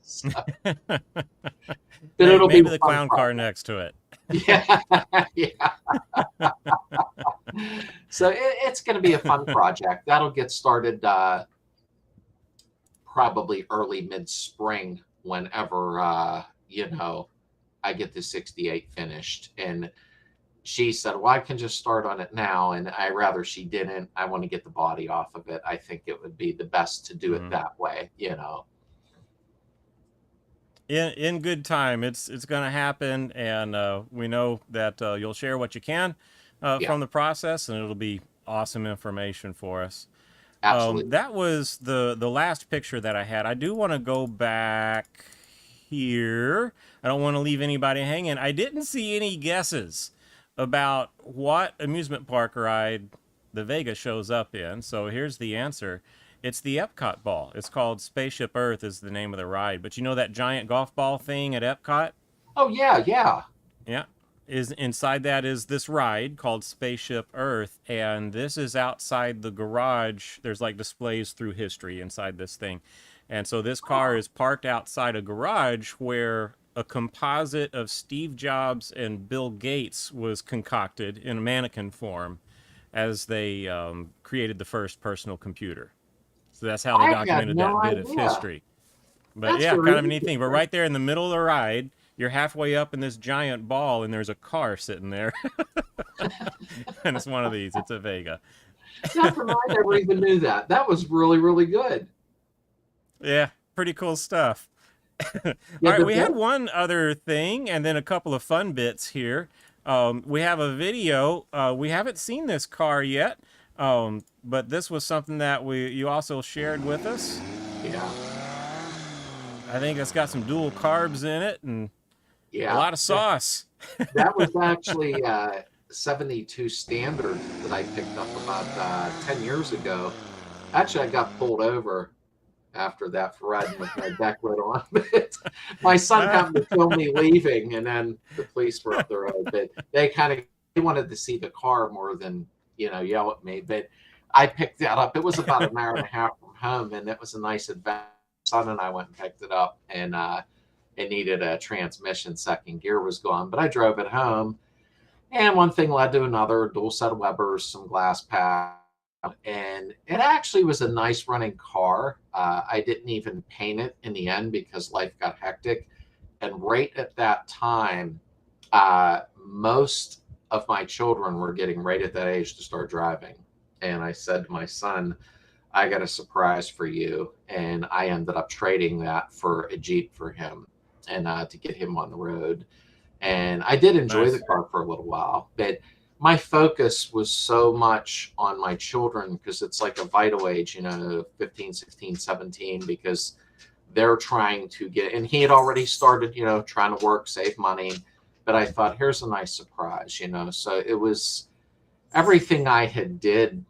So, but it'll maybe be the clown car next to it. Yeah. Yeah. So it's going to be a fun project. That'll get started probably early mid-spring, whenever, I get the 68 finished. And she said, well, I can just start on it now. And I rather she didn't. I want to get the body off of it. I think it would be the best to do it that way, In good time, it's going to happen, and we know that you'll share what you can from the process, and it'll be awesome information for us. Absolutely. That was the last picture that I had. I do want to go back here. I don't want to leave anybody hanging. I didn't see any guesses about what amusement park ride the Vega shows up in. So here's the answer. It's the Epcot ball. It's called Spaceship Earth is the name of the ride. But you know that giant golf ball thing at Epcot? Oh, yeah, yeah. Yeah. Inside that is this ride called Spaceship Earth, and this is outside the garage. There's like displays through history inside this thing. And so this car is parked outside a garage where a composite of Steve Jobs and Bill Gates was concocted in a mannequin form as they created the first personal computer. So that's how they documented that bit of history. But That's yeah, kind of a neat really thing. But right there in the middle of the ride, you're halfway up in this giant ball, and there's a car sitting there. And it's one of these. It's a Vega. I never even knew that. That was really, really good. Yeah, pretty cool stuff. All right, we had one other thing, and then a couple of fun bits here. We have a video. We haven't seen this car yet, but this was something that you also shared with us. Yeah. I think it's got some dual carbs in it and a lot of sauce. That was actually 72 Standard that I picked up about 10 years ago. Actually, I got pulled over after that for riding with my deck lid on. But my son happened to film me leaving, and then the police were up the road. But they wanted to see the car more than, yell at me. But I picked that up. It was about an hour and a half from home, and it was a nice adventure. Son and I went and picked it up, and it needed a transmission. Second gear was gone, but I drove it home, and one thing led to another. Dual set of Webers, some glass pad, and it actually was a nice running car. I didn't even paint it in the end because life got hectic, and right at that time, most of my children were getting right at that age to start driving, and I said to my son, I got a surprise for you. And I ended up trading that for a Jeep for him and to get him on the road. And I did enjoy the car for a little while, but my focus was so much on my children because it's like a vital age, 15, 16, 17, because they're trying to get, and he had already started, trying to work, save money. but I thought, here's a nice surprise, you know. So it was everything I had did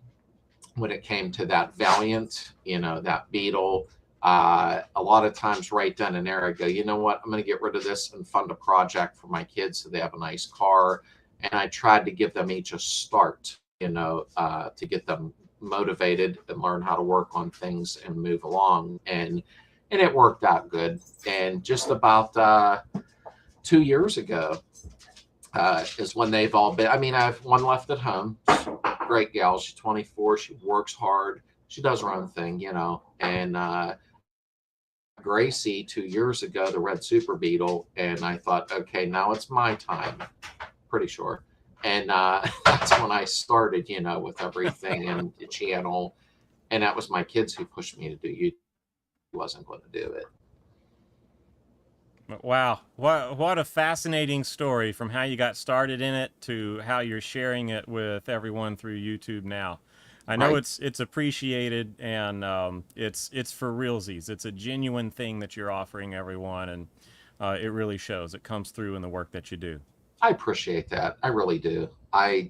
when it came to that Valiant, you know, that Beetle. A lot of times right then and there, I go, you know what, I'm going to get rid of this and fund a project for my kids so they have a nice car. And I tried to give them each a start, you know, to get them motivated and learn how to work on things and move along. And it worked out good. And just about 2 years ago is when they've all been. I mean, I have one left at home. Great gal. She's 24. She works hard. She does her own thing, you know. And Gracie 2 years ago, the red Super Beetle, and I thought, okay, now it's my time. Pretty sure. And that's when I started, you know, with everything and the channel. And that was my kids who pushed me to do YouTube. I wasn't going to do it. Wow, what a fascinating story, from how you got started in it to how you're sharing it with everyone through YouTube now. I know Right. it's appreciated, and it's for realsies. It's a genuine thing that you're offering everyone, and it really shows. It comes through in the work that you do. I appreciate that. I really do. I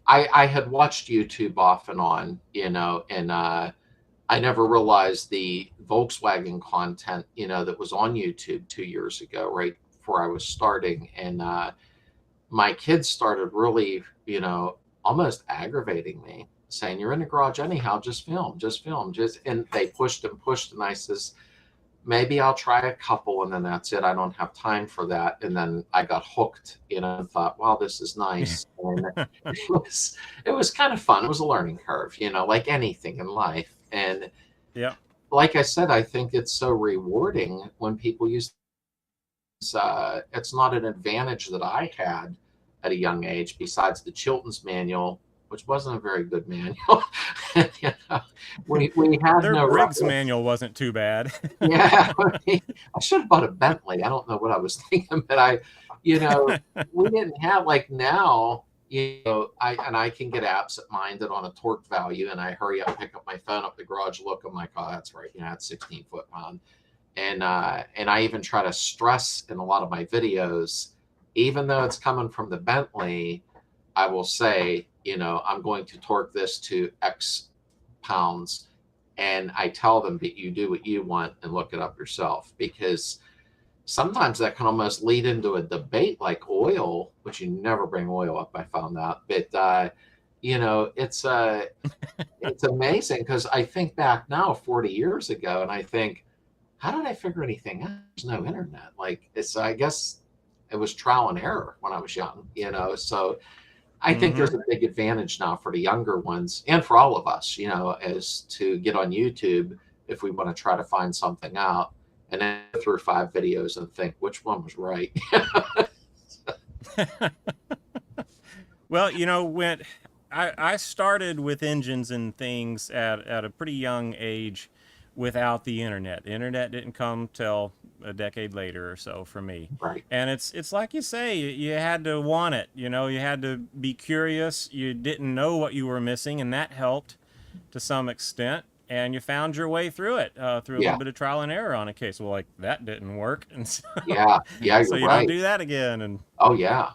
had watched YouTube off and on, you know, and I never realized the Volkswagen content, you know, that was on YouTube 2 years ago, right before I was starting. And my kids started really, you know, almost aggravating me, saying, you're in the garage anyhow, just film, and they pushed and pushed. And I says, maybe I'll try a couple and then that's it. I don't have time for that. And then I got hooked, you know, and thought, wow, this is nice. And it was kind of fun. It was a learning curve, you know, like anything in life. And Yeah. like I said, I think it's so rewarding when people use it's not an advantage that I had at a young age, besides the Chilton's manual, which wasn't a very good manual. You know, we had Their no Briggs manual wasn't too bad. yeah, I should have bought a Bentley. I don't know what I was thinking, but you know, we didn't have like now. You know, I can get absent-minded on a torque value, and I hurry up, pick up my phone up the garage, look, I'm like, oh, that's right, you know, it's 16 foot-pound, and I even try to stress in a lot of my videos, even though it's coming from the Bentley, I will say, you know, I'm going to torque this to X pounds. And I tell them, but you do what you want and look it up yourself, because sometimes that can almost lead into a debate like oil, which you never bring oil up, I found out. But, you know, it's amazing, because I think back now 40 years ago and I think, how did I figure anything out? There's no internet. Like, I guess it was trial and error when I was young, you know, so I think there's a big advantage now for the younger ones and for all of us, you know, as to get on YouTube if we want to try to find something out, and then go through 5 videos and think which one was right. Well, you know, when I started with engines and things at a pretty young age without the internet. The internet didn't come till a decade later or so for me. Right. And it's like you say, you had to want it, you know, you had to be curious. You didn't know what you were missing, and that helped to some extent. And you found your way through it, through a Yeah. little bit of trial and error on a case. Well, like, that didn't work. And so, Yeah. Yeah. so You're you right. don't do that again. And Oh yeah.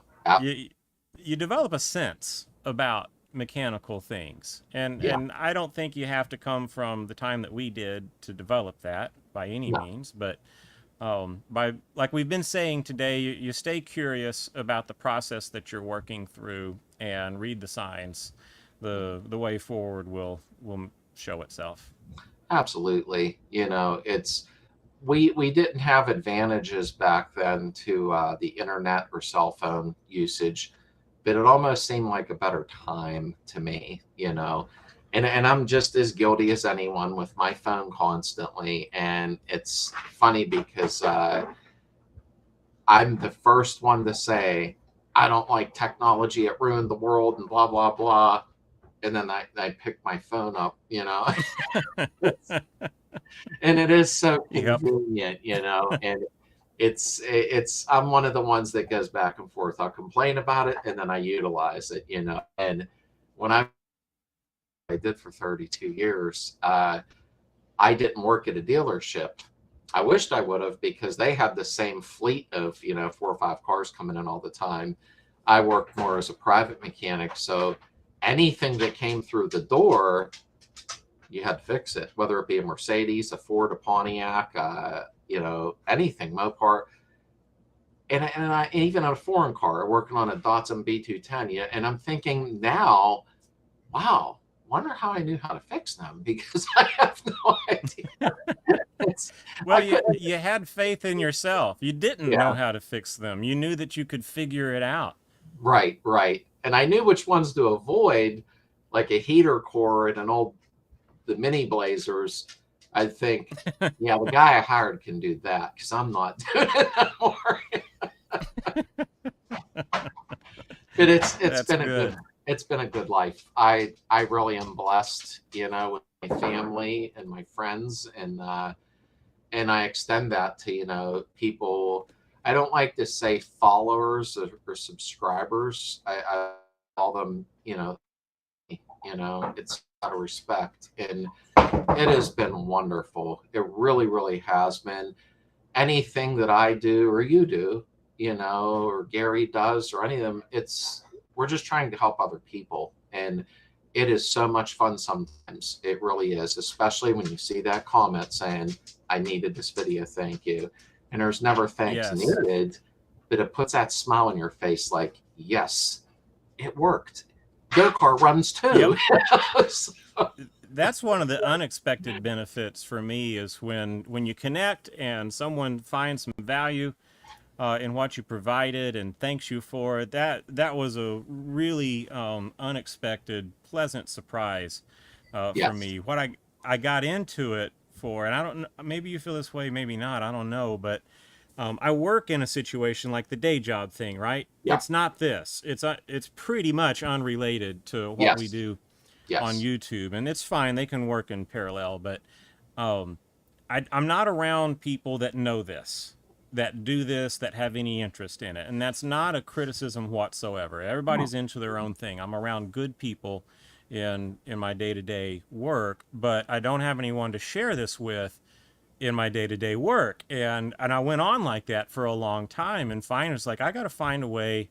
you develop a sense about mechanical things, and Yeah. and I don't think you have to come from the time that we did to develop that by any No. means, but by, like we've been saying today, you stay curious about the process that you're working through and read the signs. The way forward will show itself. Absolutely. You know, we didn't have advantages back then to the internet or cell phone usage, but it almost seemed like a better time to me, you know. And I'm just as guilty as anyone with my phone constantly. And it's funny because I'm the first one to say, I don't like technology, it ruined the world and blah, blah, blah. And then I pick my phone up, you know. And it is so Yep. convenient, you know, and it's I'm one of the ones that goes back and forth. I'll complain about it and then I utilize it, you know. And when I did for 32 years, I didn't work at a dealership. I wished I would have, because they had the same fleet of, 4 or 5 cars coming in all the time. I worked more as a private mechanic. So anything that came through the door, you had to fix it, whether it be a Mercedes, a Ford, a Pontiac, anything, Mopar. And I even a foreign car, working on a Datsun B210. Yeah, and I'm thinking now, wow, wonder how I knew how to fix them, because I have no idea. Well, you had faith in yourself. You didn't know how to fix them. You knew that you could figure it out. Right. And I knew which ones to avoid, like a heater core in the mini Blazers. I think, yeah, the guy I hired can do that, because I'm not doing it anymore. But it's been a good life. I really am blessed, with my family and my friends, and I extend that to people. I don't like to say followers or subscribers. I call them, it's out of respect, and it has been wonderful. It really, really has been. Anything that I do or you do, or Gary does, or any of them, we're just trying to help other people. And it is so much fun sometimes. It really is, especially when you see that comment saying, I needed this video, thank you. And there's never thanks needed, but it puts that smile on your face like, yes, it worked. Their car runs too. Yep. So, that's one of the unexpected benefits for me, is when you connect and someone finds some value in what you provided and thanks you for it. That was a really unexpected, pleasant surprise for me. What I got into it for, and I don't know, maybe you feel this way, maybe not, I don't know, but I work in a situation like the day job thing, right? Yeah. It's not this. It's pretty much unrelated to what we do on YouTube, and it's fine. They can work in parallel, but I'm not around people that know this, that do this, that have any interest in it, and that's not a criticism whatsoever. Everybody's into their own thing. I'm around good people in my day-to-day work, but I don't have anyone to share this with in my day-to-day work, and I went on like that for a long time, and finally it's like, I got to find a way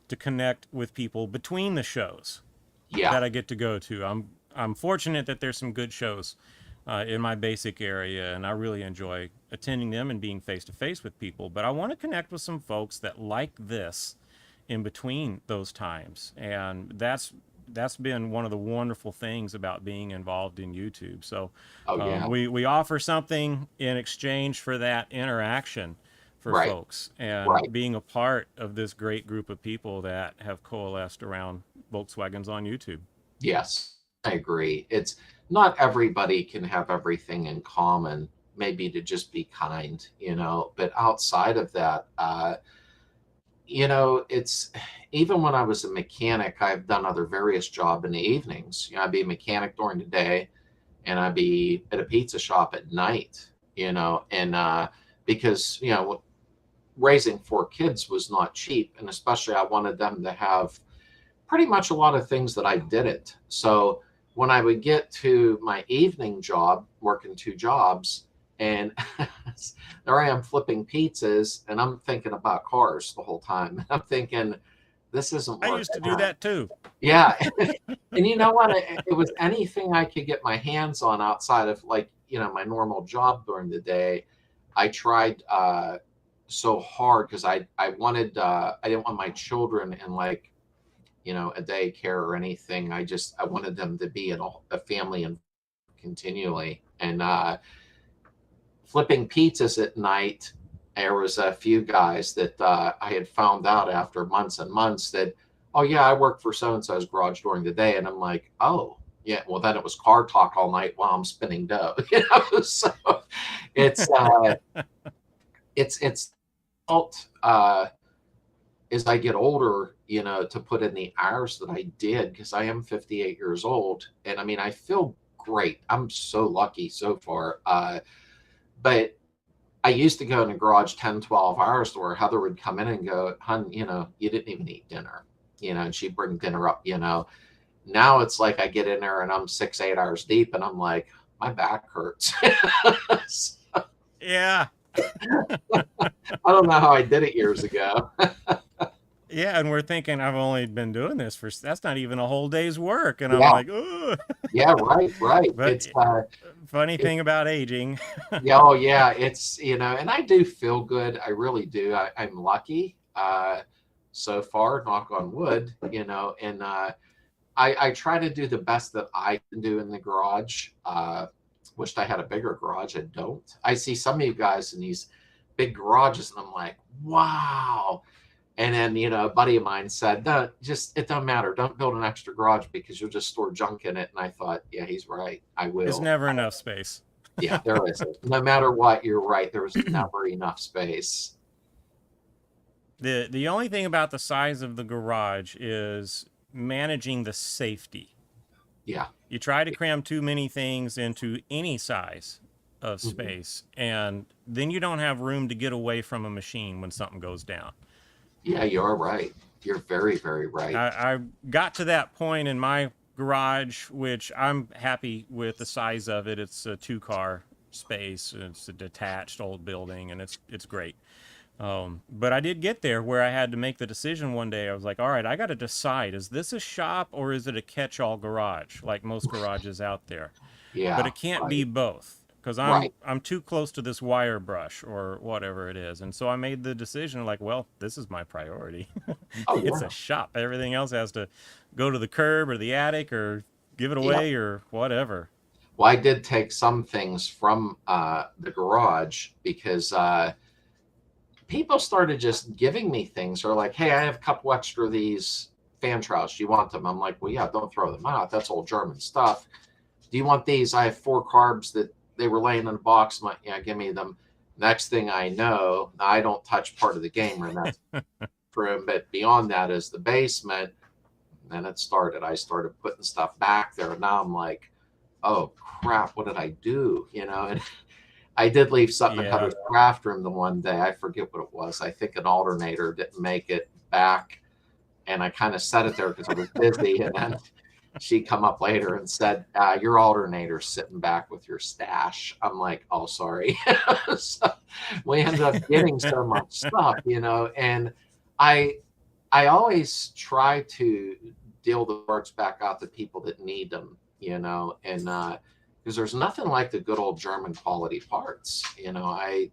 to connect with people between the shows that I get to go to. I'm fortunate that there's some good shows in my basic area, and I really enjoy attending them and being face-to-face with people, but I want to connect with some folks that like this in between those times, and that's been one of the wonderful things about being involved in YouTube. So we offer something in exchange for that interaction for folks, and being a part of this great group of people that have coalesced around Volkswagens on YouTube. Yes, I agree. It's not everybody can have everything in common, maybe to just be kind, but outside of that, it's, even when I was a mechanic, I've done other various jobs in the evenings. I'd be a mechanic during the day, and I'd be at a pizza shop at night, and because, raising 4 kids was not cheap. And especially I wanted them to have pretty much a lot of things that I didn't. So when I would get to my evening job, working 2 jobs, and there I am flipping pizzas, and I'm thinking about cars the whole time. I'm thinking, this isn't working. I used to do that too. Yeah. And you know what? It was anything I could get my hands on outside of, like, my normal job during the day. I tried so hard, because I wanted, I didn't want my children in, like, a daycare or anything. I wanted them to be in a family and continually. And flipping pizzas at night, there was a few guys that I had found out after months and months that, oh yeah, I work for so-and-so's garage during the day. And I'm like, oh yeah, well then it was car talk all night while I'm spinning dough. So it's felt as I get older, to put in the hours that I did, because I am 58 years old, and I mean, I feel great. I'm so lucky so far. But I used to go in the garage 10, 12 hours, where Heather would come in and go, hun, you didn't even eat dinner, and she'd bring dinner up, Now it's like I get in there and I'm 6, 8 hours deep, and I'm like, my back hurts. Yeah. I don't know how I did it years ago. Yeah, and we're thinking I've only been doing this for that's not even a whole day's work, and I'm Yeah, like, ugh. yeah, right. But funny thing about aging. Yeah, oh yeah, it's and I do feel good. I really do. I'm lucky so far, knock on wood, and I try to do the best that I can do in the garage. Wished I had a bigger garage. I don't. I see some of you guys in these big garages, and I'm like, wow. And then, a buddy of mine said, no, it don't matter. Don't build an extra garage because you'll just store junk in it. And I thought, yeah, he's right. I will. There's never enough space. Yeah, there isn't. No matter what, you're right. There's never enough space. The only thing about the size of the garage is managing the safety. Yeah. You try to cram too many things into any size of space, and then you don't have room to get away from a machine when something goes down. Yeah, you're right. You're very, very right. I got to that point in my garage, which I'm happy with the size of it. It's a 2-car space. It's a detached old building, and it's great. But I did get there where I had to make the decision one day. I was like, all right, I got to decide, is this a shop or is it a catch-all garage like most garages out there? Yeah. But it can't be both, because I'm too close to this wire brush or whatever it is. And so I made the decision like, well, this is my priority. It's a shop. Everything else has to go to the curb or the attic or give it away or whatever. Well, I did take some things from the garage because people started just giving me things. Or like, hey, I have a couple extra of these fan trowels. Do you want them? I'm like, well, yeah, don't throw them out. That's old German stuff. Do you want these? I have 4 carbs that they were laying in a box. I'm like, yeah, give me them. Next thing I know, I don't touch part of the game room. That's room, but beyond that is the basement. And it started. I started putting stuff back there. And now I'm like, oh crap, what did I do? And I did leave something in Heather's craft room the one day. I forget what it was. I think an alternator didn't make it back. And I kind of set it there because I was busy. And then she come up later and said, your alternator's sitting back with your stash. I'm like, oh, sorry. So we ended up getting so much stuff, and I always try to deal the parts back out to people that need them, and because there's nothing like the good old German quality parts. I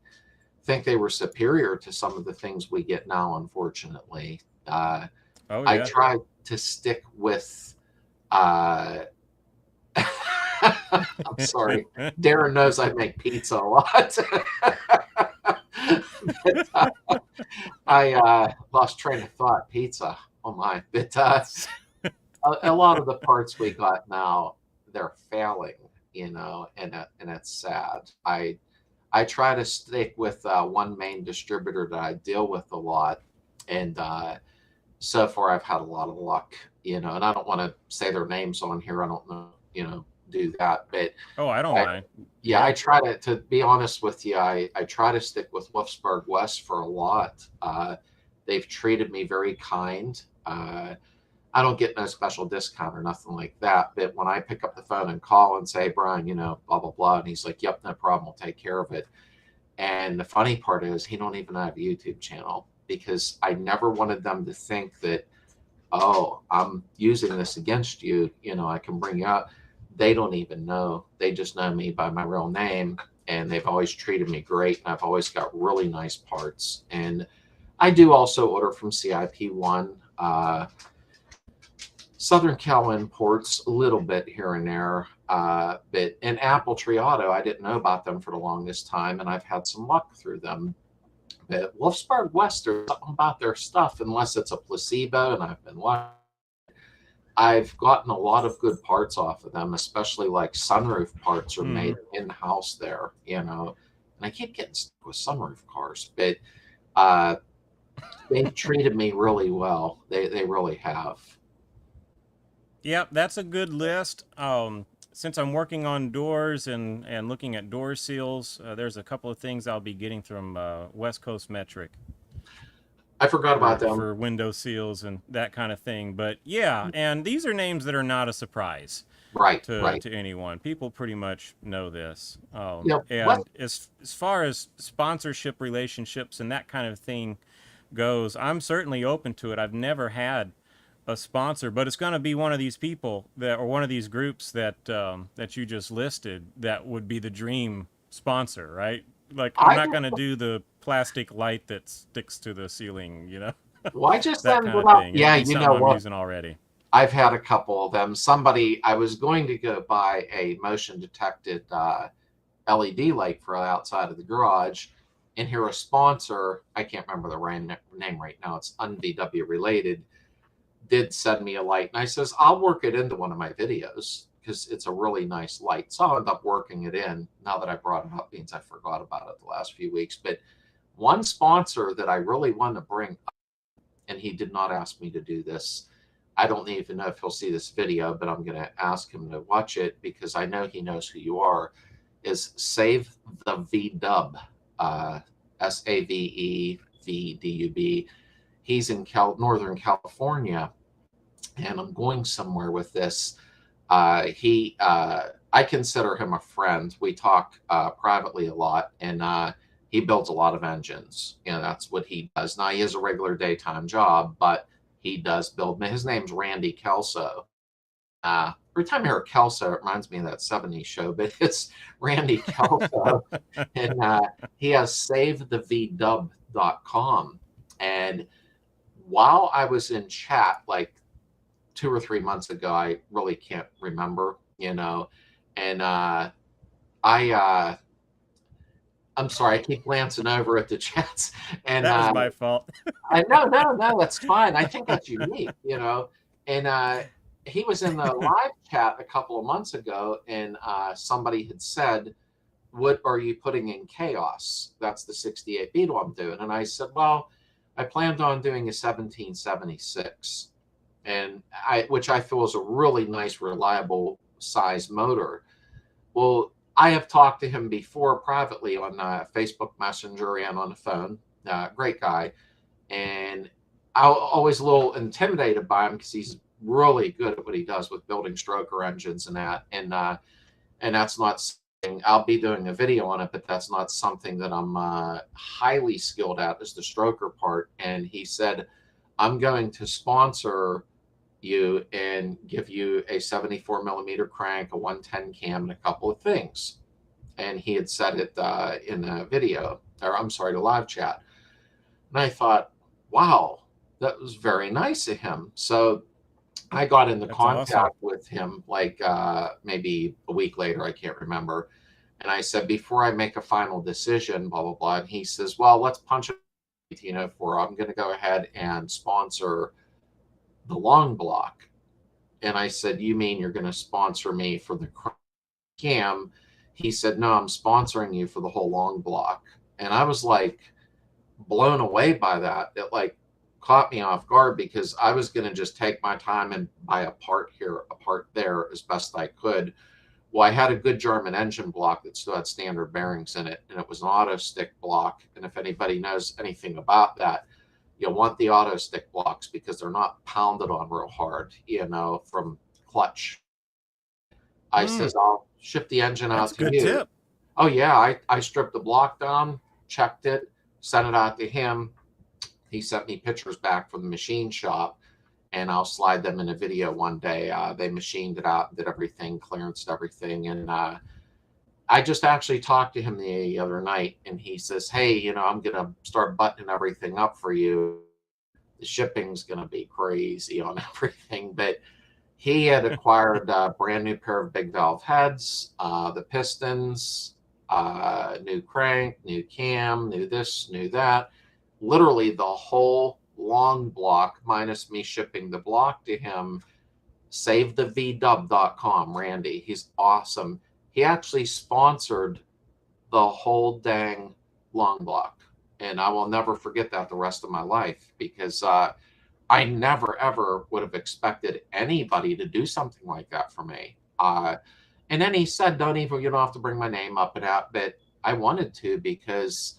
think they were superior to some of the things we get now, unfortunately. I try to stick with I'm sorry. Darren knows I make pizza a lot. But, I lost train of thought. Pizza. Oh my. But a lot of the parts we got now, they're failing, and it's sad. I try to stick with one main distributor that I deal with a lot, and so far I've had a lot of luck, and I don't want to say their names on here. I don't know, do that, but I don't mind. Yeah, I try to be honest with you. I try to stick with Wolfsburg West for a lot. They've treated me very kind. I don't get no special discount or nothing like that. But when I pick up the phone and call and say, Brian, blah, blah, blah. And he's like, yep, no problem. We'll take care of it. And the funny part is he don't even have a YouTube channel, because I never wanted them to think that, oh, I'm using this against you. I can bring you out. They don't even know. They just know me by my real name. And they've always treated me great. And I've always got really nice parts. And I do also order from CIP1. Southern Cal imports a little bit here and there, but in Apple Tree Auto, I didn't know about them for the longest time, and I've had some luck through them. But Wolfsburg West, there's something about their stuff, unless it's a placebo, and I've been lucky. I've gotten a lot of good parts off of them, especially like sunroof parts are made in-house there, and I keep getting stuck with sunroof cars, but they've treated me really well. They really have. Yep, that's a good list. Since I'm working on doors and looking at door seals, there's a couple of things I'll be getting from West Coast Metric. I forgot about them. For window seals and that kind of thing. But yeah, and these are names that are not a surprise. Right, to right. to anyone. People pretty much know this. Yep. What? And as far as sponsorship relationships and that kind of thing goes, I'm certainly open to it. I've never had a sponsor, but it's going to be one of these people that, or one of these groups that you just listed, that would be the dream sponsor, right? Like, I'm I not just, going to do the plastic light that sticks to the ceiling, well, I just that ended kind of up, thing. It'd yeah, be you something know I'm what? using already. I've had a couple of them. Somebody, I was going to go buy a motion detected LED light for outside of the garage, and here a sponsor, I can't remember the name right now, it's un-VW related, did send me a light. And I says, I'll work it into one of my videos because it's a really nice light. So I'll end up working it in. Now that I brought it up means I forgot about it the last few weeks. But one sponsor that I really want to bring up, and he did not ask me to do this. I don't even know if he'll see this video, but I'm going to ask him to watch it because I know he knows who you are, is Save the VW, SAVEVDUB. He's in Northern California, and I'm going somewhere with this. I consider him a friend. We talk privately a lot, and he builds a lot of engines. That's what he does. Now, he has a regular daytime job, but he does build. His name's Randy Kelso. Every time I hear Kelso, it reminds me of that 70s show, but it's Randy Kelso. And he has SaveTheVW.com. And while I was in chat, like 2 or 3 months ago, I really can't remember, and I'm sorry, I keep glancing over at the chats, and That was my fault. no, that's fine. I think that's unique, and he was in the live chat a couple of months ago, and somebody had said, what are you putting in chaos? That's the 68 Beetle I'm doing. And I said, well, I planned on doing a 1776, and which I feel is a really nice, reliable size motor. Well, I have talked to him before privately on Facebook Messenger and on the phone. Great guy. And I was always a little intimidated by him because he's really good at what he does with building stroker engines and that. And that's not something I'll be doing a video on it, but that's not something that I'm highly skilled at, is the stroker part. And he said, I'm going to sponsor you and give you a 74 millimeter crank, a 110 cam, and a couple of things. And he had said it in a video, or I'm sorry, the live chat. And I thought, wow, that was very nice of him. So I got into contact awesome. with him like maybe a week later, I can't remember. And I said, before I make a final decision, blah, blah, blah. And he says, well, let's punch it, for I'm going to go ahead and sponsor the long block. And I said, you mean you're going to sponsor me for the cam? He said, no, I'm sponsoring you for the whole long block. And I was like blown away by that. It like caught me off guard because I was going to just take my time and buy a part here, a part there as best I could. Well, I had a good German engine block that still had standard bearings in it, and it was an auto stick block. And if anybody knows anything about that, you'll want the auto stick blocks because they're not pounded on real hard, from clutch. I says, I'll ship the engine That's out a to good you. tip. Oh, yeah. I stripped the block down, checked it, sent it out to him. He sent me pictures back from the machine shop, and I'll slide them in a video one day. They machined it out, did everything, clearanced everything. And I just actually talked to him the other night, and he says, hey, I'm going to start buttoning everything up for you. The shipping's going to be crazy on everything. But he had acquired a brand new pair of big valve heads, the pistons, new crank, new cam, new this, new that. Literally the whole long block, minus me shipping the block to him. SaveTheVW.com, Randy. He's awesome. He actually sponsored the whole dang long block. And I will never forget that the rest of my life, because I never, ever would have expected anybody to do something like that for me. And then he said, you don't have to bring my name up and out, but I wanted to, because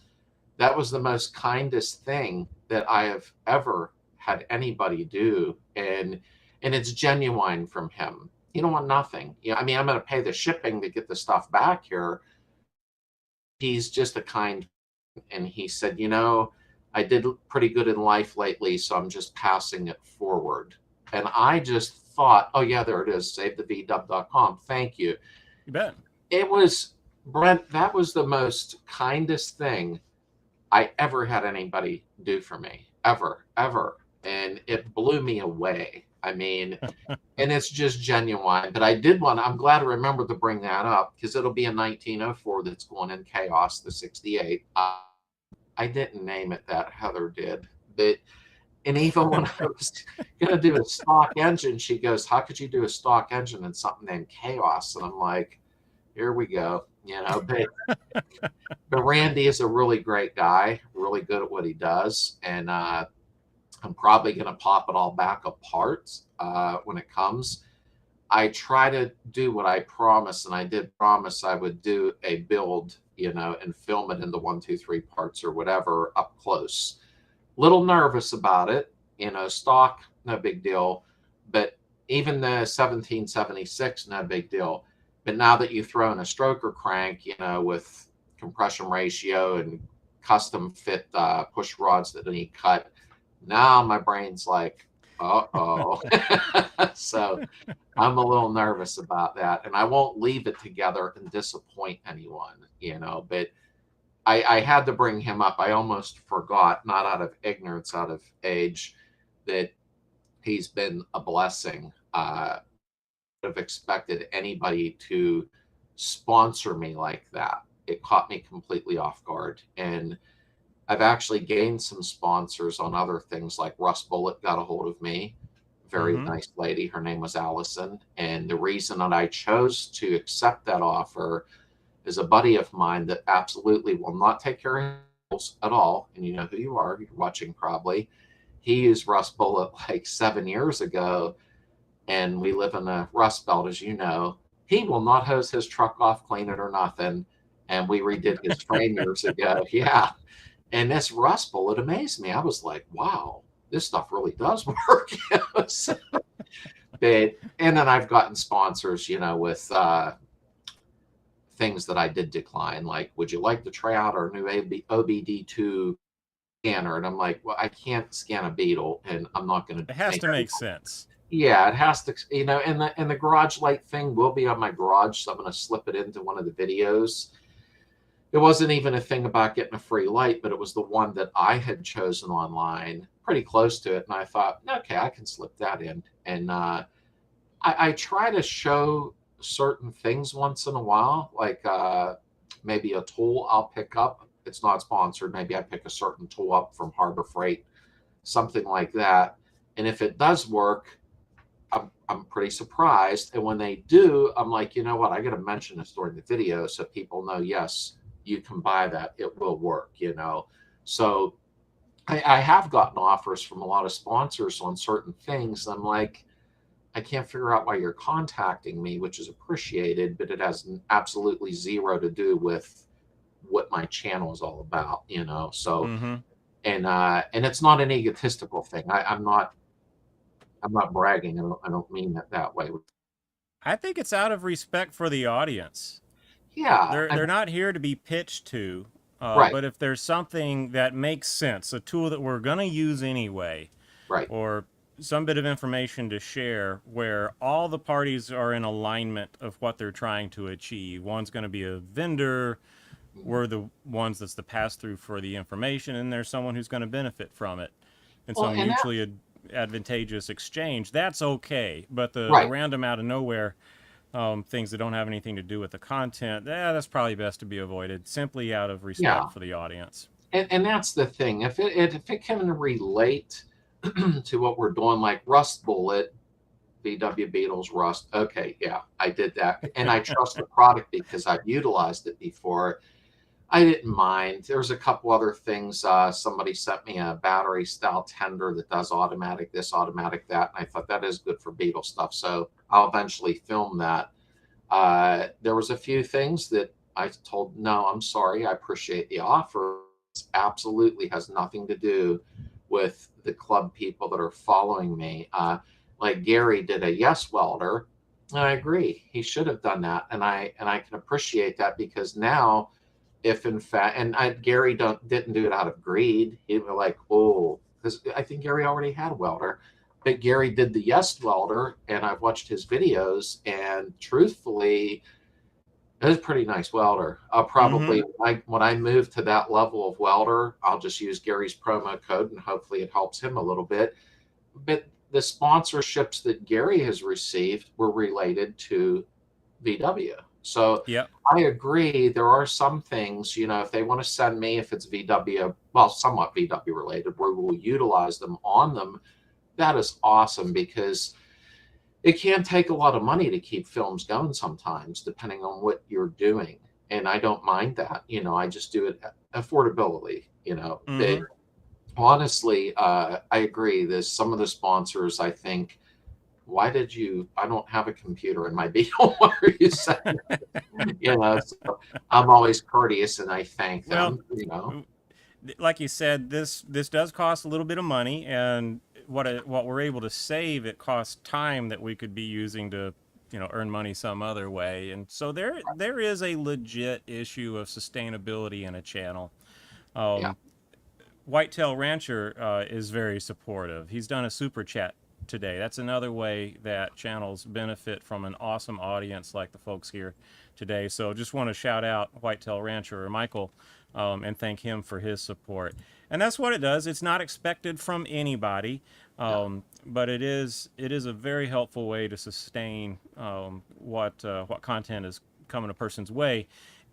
that was the most kindest thing that I have ever had anybody do. And it's genuine from him. You don't want nothing. Yeah, I mean, I'm going to pay the shipping to get the stuff back here. He's just a kind, and he said, I did pretty good in life lately, so I'm just passing it forward. And I just thought, oh yeah, there it is, savethevw.com. Thank you. You bet. It was, Brent, that was the most kindest thing I ever had anybody do for me, ever. And it blew me away. I mean, and it's just genuine. But I'm glad I remembered to bring that up, because it'll be a 1904 that's going in chaos, the 68. I didn't name it that, Heather did. And even when I was going to do a stock engine, she goes, how could you do a stock engine in something named Chaos? And I'm like, here we go. But Randy is a really great guy, really good at what he does. And I'm probably going to pop it all back apart when it comes. I try to do what I promised, and I did promise I would do a build, and film it into 1, 2, 3 parts or whatever up close. Little nervous about it, stock, no big deal. But even the 1776, no big deal. But now that you throw in a stroker crank, with compression ratio and custom fit push rods that need cut, now my brain's like, uh-oh. So I'm a little nervous about that, and I won't leave it together and disappoint anyone, but I had to bring him up. I almost forgot, not out of ignorance, out of age, that he's been a blessing. I would have expected anybody to sponsor me like that. It caught me completely off guard. And I've actually gained some sponsors on other things, like Russ Bullitt got a hold of me. Very nice lady. Her name was Allison. And the reason that I chose to accept that offer is a buddy of mine that absolutely will not take care of himself at all. And you know who you are. You're watching probably. He used Russ Bullitt like 7 years ago. And we live in a Rust Belt, as you know. He will not hose his truck off, clean it or nothing. And we redid his frame years ago. Yeah. And this Rust Bullitt amazed me. I was like, wow, this stuff really does work. So, and then I've gotten sponsors, with things that I did decline, like, would you like to try out our new OBD2 scanner? And I'm like, well, I can't scan a Beetle, and I'm not going to. It has to make sense. Yeah, it has to, and the garage light thing will be on my garage, so I'm going to slip it into one of the videos. It wasn't even a thing about getting a free light, but it was the one that I had chosen online, pretty close to it. And I thought, okay, I can slip that in. And I try to show certain things once in a while, like maybe a tool I'll pick up. It's not sponsored. Maybe I pick a certain tool up from Harbor Freight, something like that. And if it does work, I'm pretty surprised. And when they do, I'm like, you know what? I got to mention this during the video so people know, yes, you can buy that. It will work, So I have gotten offers from a lot of sponsors on certain things. I'm like, I can't figure out why you're contacting me, which is appreciated, but it has absolutely zero to do with what my channel is all about, So, and it's not an egotistical thing. I'm not bragging. I don't mean that way. I think it's out of respect for the audience. Yeah. They're not here to be pitched to, right. But if there's something that makes sense, a tool that we're going to use anyway, right, or some bit of information to share where all the parties are in alignment of what they're trying to achieve. One's going to be a vendor, we're the ones that's the pass-through for the information, and there's someone who's going to benefit from it. And some mutually advantageous exchange, that's okay. But the random out of nowhere things that don't have anything to do with the content, that's probably best to be avoided, simply out of respect for the audience. And that's the thing. If it can relate to what we're doing, like Rust Bullitt, VW Beetle's Rust, okay, yeah, I did that. And I trust the product because I've utilized it before. I didn't mind. There's a couple other things. Somebody sent me a battery style tender that does automatic this, automatic that. And I thought that is good for Beetle stuff. So I'll eventually film that. There was a few things that I told, no, I'm sorry. I appreciate the offer. It absolutely has nothing to do with the club people that are following me. Like Gary did a yes welder. I agree. He should have done that, and I can appreciate that, because now, if in fact, and Gary didn't do it out of greed. He was like, oh, because I think Gary already had a welder, but Gary did the Yes welder, and I've watched his videos, and truthfully, it was a pretty nice welder. I'll probably, when I move to that level of welder, I'll just use Gary's promo code, and hopefully it helps him a little bit. But the sponsorships that Gary has received were related to VW. So Yep. I agree. There are some things, if they want to send me, if it's VW, well, somewhat VW related, where we'll utilize them on them, that is awesome, because it can take a lot of money to keep films going sometimes, depending on what you're doing. And I don't mind that. I just do it affordability, But honestly, I agree. There's some of the sponsors, I think, I don't have a computer in my Beetle. Why are you saying that? So I'm always courteous, and I thank them, Like you said, this does cost a little bit of money, and what we're able to save, it costs time that we could be using to earn money some other way. And so there is a legit issue of sustainability in a channel. Yeah. Whitetail Rancher is very supportive. He's done a super chat today. That's another way that channels benefit from an awesome audience like the folks here today. So just want to shout out Whitetail Rancher, or Michael, and thank him for his support. And that's what it does. It's not expected from anybody, but it is a very helpful way to sustain what content is coming a person's way,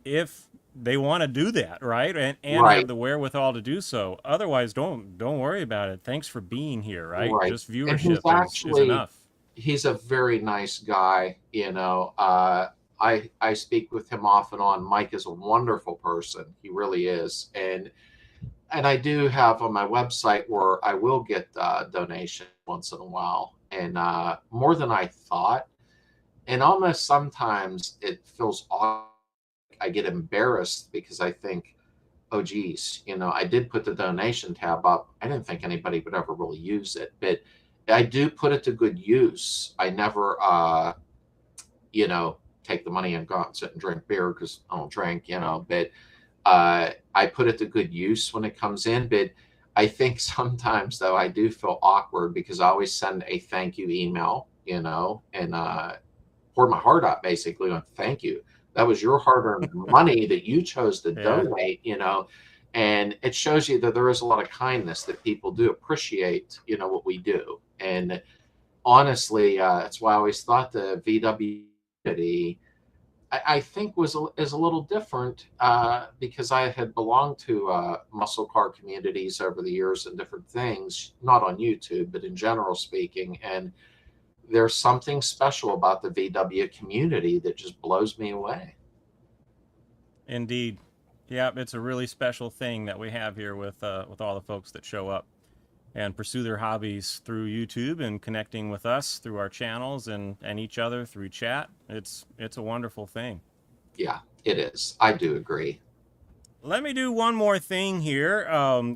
if they want to do that, right? And Right. have the wherewithal to do so. Otherwise, don't worry about it. Thanks for being here, right? Right. Just And viewership is enough. he's a very nice guy. I speak with him off and on. Mike is a wonderful person. He really is. And I do have on my website where I will get donation once in a while, and more than I thought. And almost sometimes it feels awkward. I get embarrassed, because I think, oh geez, I did put the donation tab up. I didn't think anybody would ever really use it, but I do put it to good use. I never, take the money and go out and sit and drink beer, because I don't drink, but I put it to good use when it comes in. But I think sometimes, though, I do feel awkward, because I always send a thank you email, and pour my heart out, basically, on thank you. That was your hard-earned money that you chose to donate, and it shows you that there is a lot of kindness, that people do appreciate, what we do. And honestly, that's why I always thought the VW community, I think, is a little different, because I had belonged to muscle car communities over the years and different things, not on YouTube, but in general speaking. And there's something special about the VW community that just blows me away. Indeed. Yeah, it's a really special thing that we have here with all the folks that show up and pursue their hobbies through YouTube, and connecting with us through our channels, and each other through chat. It's a wonderful thing. Yeah, it is. I do agree. Let me do one more thing here.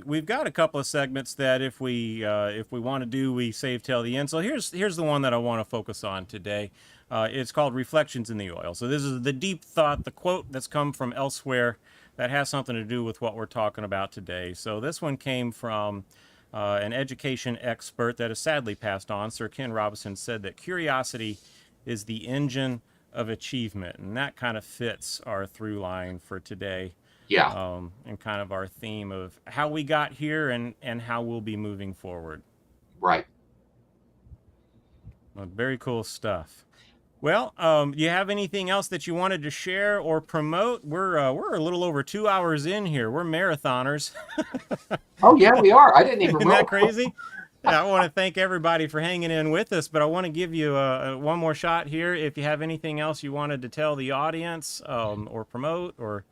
We've got a couple of segments that if we want to do, we save till the end. So here's the one that I want to focus on today. It's called Reflections in the Oil. So this is the deep thought, the quote that's come from elsewhere that has something to do with what we're talking about today. So this one came from an education expert that has sadly passed on. Sir Ken Robinson said that curiosity is the engine of achievement, and that kind of fits our through line for today. Yeah. And kind of our theme of how we got here, and how we'll be moving forward. Right. Well, very cool stuff. Well, you have anything else that you wanted to share or promote? We're a little over 2 hours in here. We're marathoners. Oh yeah, we are. I didn't even Isn't that crazy? I want to thank everybody for hanging in with us, but I want to give you one more shot here. If you have anything else you wanted to tell the audience, or promote, or...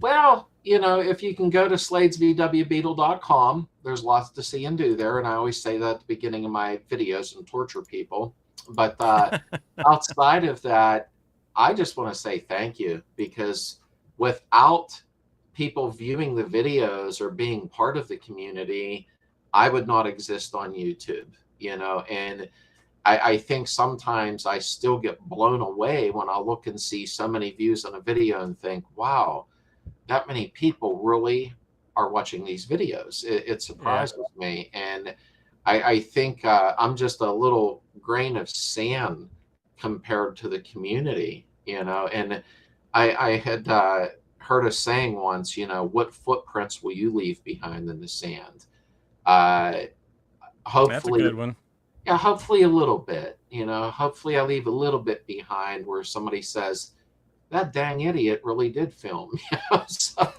Well, if you can go to sladesvwbeetle.com, there's lots to see and do there. And I always say that at the beginning of my videos and torture people. But outside of that, I just want to say thank you, because without people viewing the videos or being part of the community, I would not exist on YouTube, and I think sometimes I still get blown away when I look and see so many views on a video and think, wow, that many people really are watching these videos. It Yeah. surprises me. And I think I'm just a little grain of sand compared to the community, you know. And I had heard a saying once, you know, what footprints will you leave behind in the sand? Uh, That's a good hopefully, one. yeah, hopefully a little bit, you know, hopefully I leave a little bit behind where somebody says, that dang idiot really did film. You know? So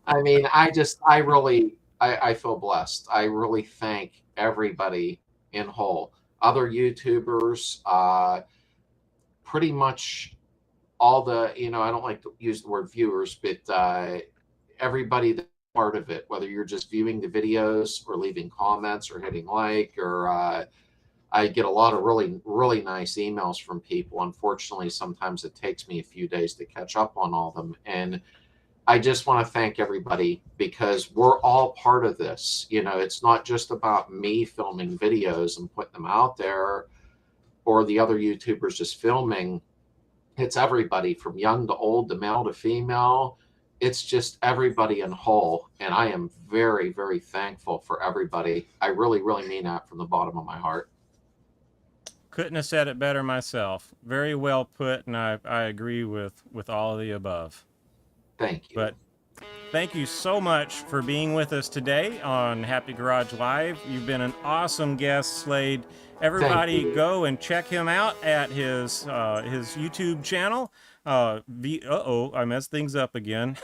I mean, I feel blessed. I really thank everybody in whole, other YouTubers, pretty much all the, you know, I don't like to use the word viewers, but everybody that's part of it, whether you're just viewing the videos or leaving comments or hitting like, or I get a lot of really, really nice emails from people. Unfortunately, sometimes it takes me a few days to catch up on all of them. And I just want to thank everybody because we're all part of this. You know, it's not just about me filming videos and putting them out there or the other YouTubers just filming. It's everybody from young to old, to male to female. It's just everybody in whole. And I am very, very thankful for everybody. I really, really mean that from the bottom of my heart. Couldn't have said it better myself. Very well put, and I agree with all of the above. Thank you. But thank you so much for being with us today on Happy Garage Live. You've been an awesome guest, Slade. Everybody go and check him out at his YouTube channel. I messed things up again.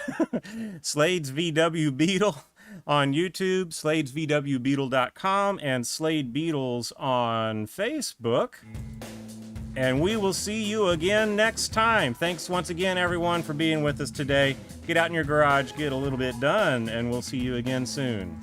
Slade's VW Beetle on YouTube, sladesvwbeetle.com, and Slade Beetles on Facebook. And we will see you again next time. Thanks once again, everyone, for being with us today. Get out in your garage, get a little bit done, and we'll see you again soon.